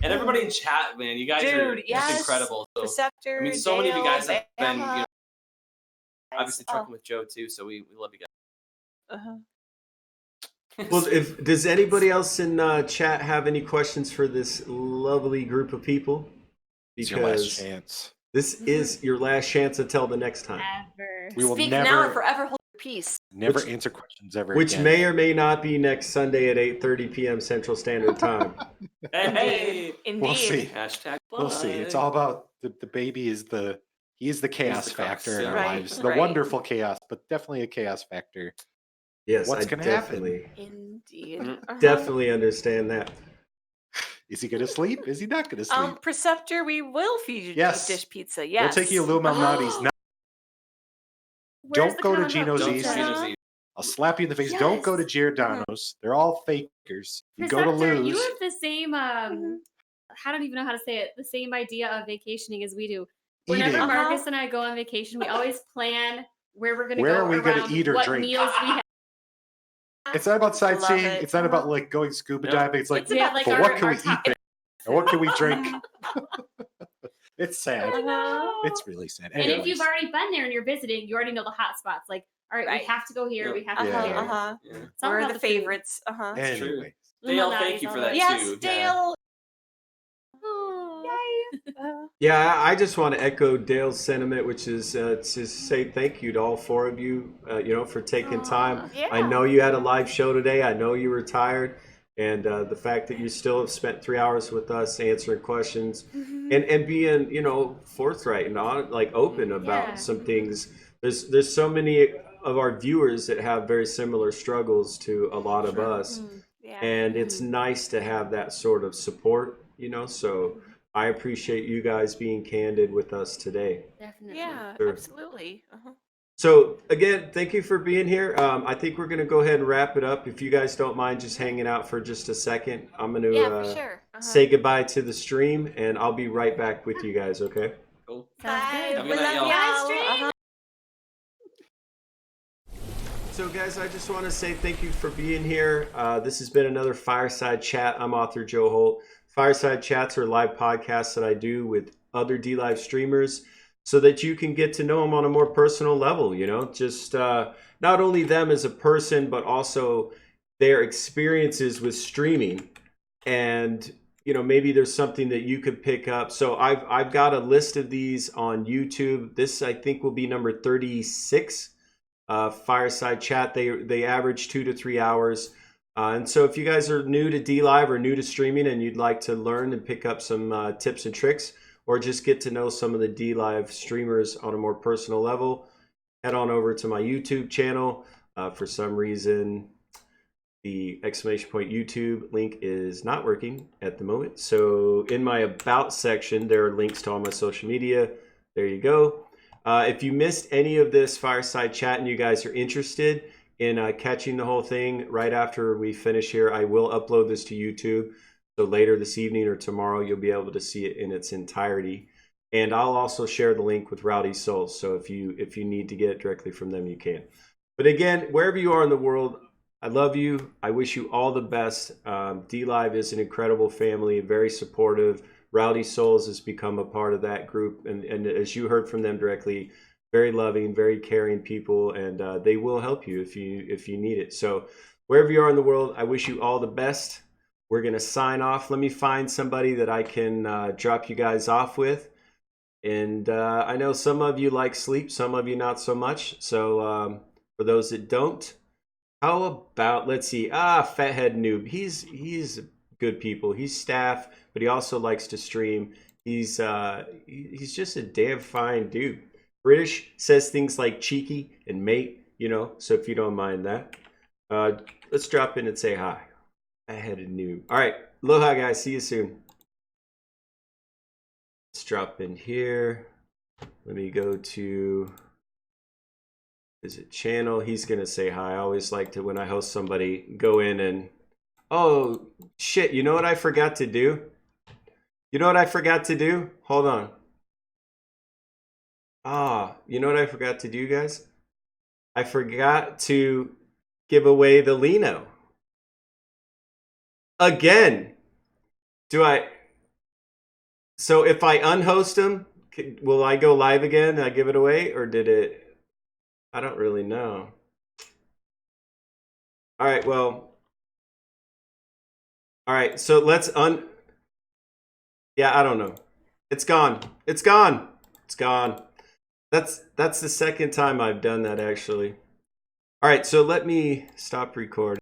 and everybody in chat, man, you guys are just incredible. So, Preceptor, I mean, so many of you guys have been, Emma. obviously trucking with Joe too, so we love you guys. Well, does anybody else in chat have any questions for this lovely group of people? It's your last chance. This is your last chance until the next time. Ever. We will Speak never, now or forever hold your peace. Never answer questions ever Which again. may or may not be next Sunday at 8:30 p.m. Central Standard Time. Hey, Indeed. We'll see. hashtag We'll see. It's all about the baby is the chaos factor in our Right, lives. The right. wonderful chaos, but definitely a chaos factor. Yes, What's I going to happen? Indeed. definitely understand that. Is he going to sleep? Is he not going to sleep? Preceptor, we will feed you Yes. deep dish pizza. Yes. We'll take you to Lou Malnati's. Now, Where's don't the go to comment Gino's about East. pizza? I'll slap you in the face. Yes. Don't go to Giordano's. They're all fakers. You go to Preceptor, Lou's. you have the same I don't even know how to say it, the same idea of vacationing as we do. Whenever Eating. Marcus and I go on vacation, we always plan where we're going to go. Where are we gonna around eat or what drink? meals we have. It's not about sightseeing. Love it. It's not about like going scuba diving. It's like, It's about, like, but our- what can our we eat top- there? And what can we drink? It's sad. I know. It's really sad. And if Anyways. you've already been there and you're visiting, you already know the hot spots. Like, all right, Right. we have to go here. We have to Yeah. go here. Yeah. It's all We're about the food. favorites. It's true. Anyways. Dale, Illuminati's thank you for all that about- Yes, too. Dale. Yeah, I just want to echo Dale's sentiment, which is to say thank you to all four of you, for taking time. Yeah. I know you had a live show today. I know you were tired. And the fact that you still have spent 3 hours with us answering questions and being, forthright and open about some things. There's so many of our viewers that have very similar struggles to a lot of us. Yeah. And it's nice to have that sort of support, so I appreciate you guys being candid with us today. Definitely. Yeah, Sure. absolutely. So again, thank you for being here. I think we're going to go ahead and wrap it up. If you guys don't mind just hanging out for just a second, I'm going Yeah, for to sure. say goodbye to the stream, and I'll be right back with you guys, okay? Cool. Sounds Bye. good. Have a We good night, love y'all. y'all. So guys, I just want to say thank you for being here. This has been another Fireside Chat. I'm author Joe Holt. Fireside Chats are live podcasts that I do with other DLive streamers so that you can get to know them on a more personal level, you know, just not only them as a person, but also their experiences with streaming. And, you know, maybe there's something that you could pick up. So I've got a list of these on YouTube. This, I think, will be number 36. Fireside Chat. They average 2 to 3 hours. And so if you guys are new to DLive or new to streaming and you'd like to learn and pick up some tips and tricks, or just get to know some of the DLive streamers on a more personal level, head on over to my YouTube channel. For some reason, the exclamation point YouTube link is not working at the moment. So in my About section, there are links to all my social media. There you go. If you missed any of this Fireside Chat and you guys are interested in catching the whole thing right after we finish here, I will upload this to YouTube. So later this evening or tomorrow, you'll be able to see it in its entirety. And I'll also share the link with RowdySouls. So if you need to get it directly from them, you can. But again, wherever you are in the world, I love you. I wish you all the best. DLive is an incredible family, very supportive. RowdySouls has become a part of that group. And as you heard from them directly, very loving, very caring people. And they will help you if you need it. So wherever you are in the world, I wish you all the best. We're going to sign off. Let me find somebody that I can drop you guys off with. And I know some of you like sleep, some of you not so much. So for those that don't, how about, let's see, Fathead Noob. He's good people. He's staff, but he also likes to stream. He's just a damn fine dude. British, says things like cheeky and mate, you know, so if you don't mind that. Let's drop in and say hi. Fathead Noob. All right, aloha guys, see you soon. Let's drop in here. Let me go to visit channel. He's gonna say hi. I always like to, when I host somebody, go in and, oh shit, you know what I forgot to do? You know what I forgot to do? Hold on. You know what I forgot to do, guys? I forgot to give away the Lino. Again. So if I unhost him, will I go live again and I give it away? Or did it? I don't really know. All right, well. All right, so let's yeah, I don't know. It's gone. It's gone. It's gone. That's the second time I've done that, actually. All right, so let me stop recording.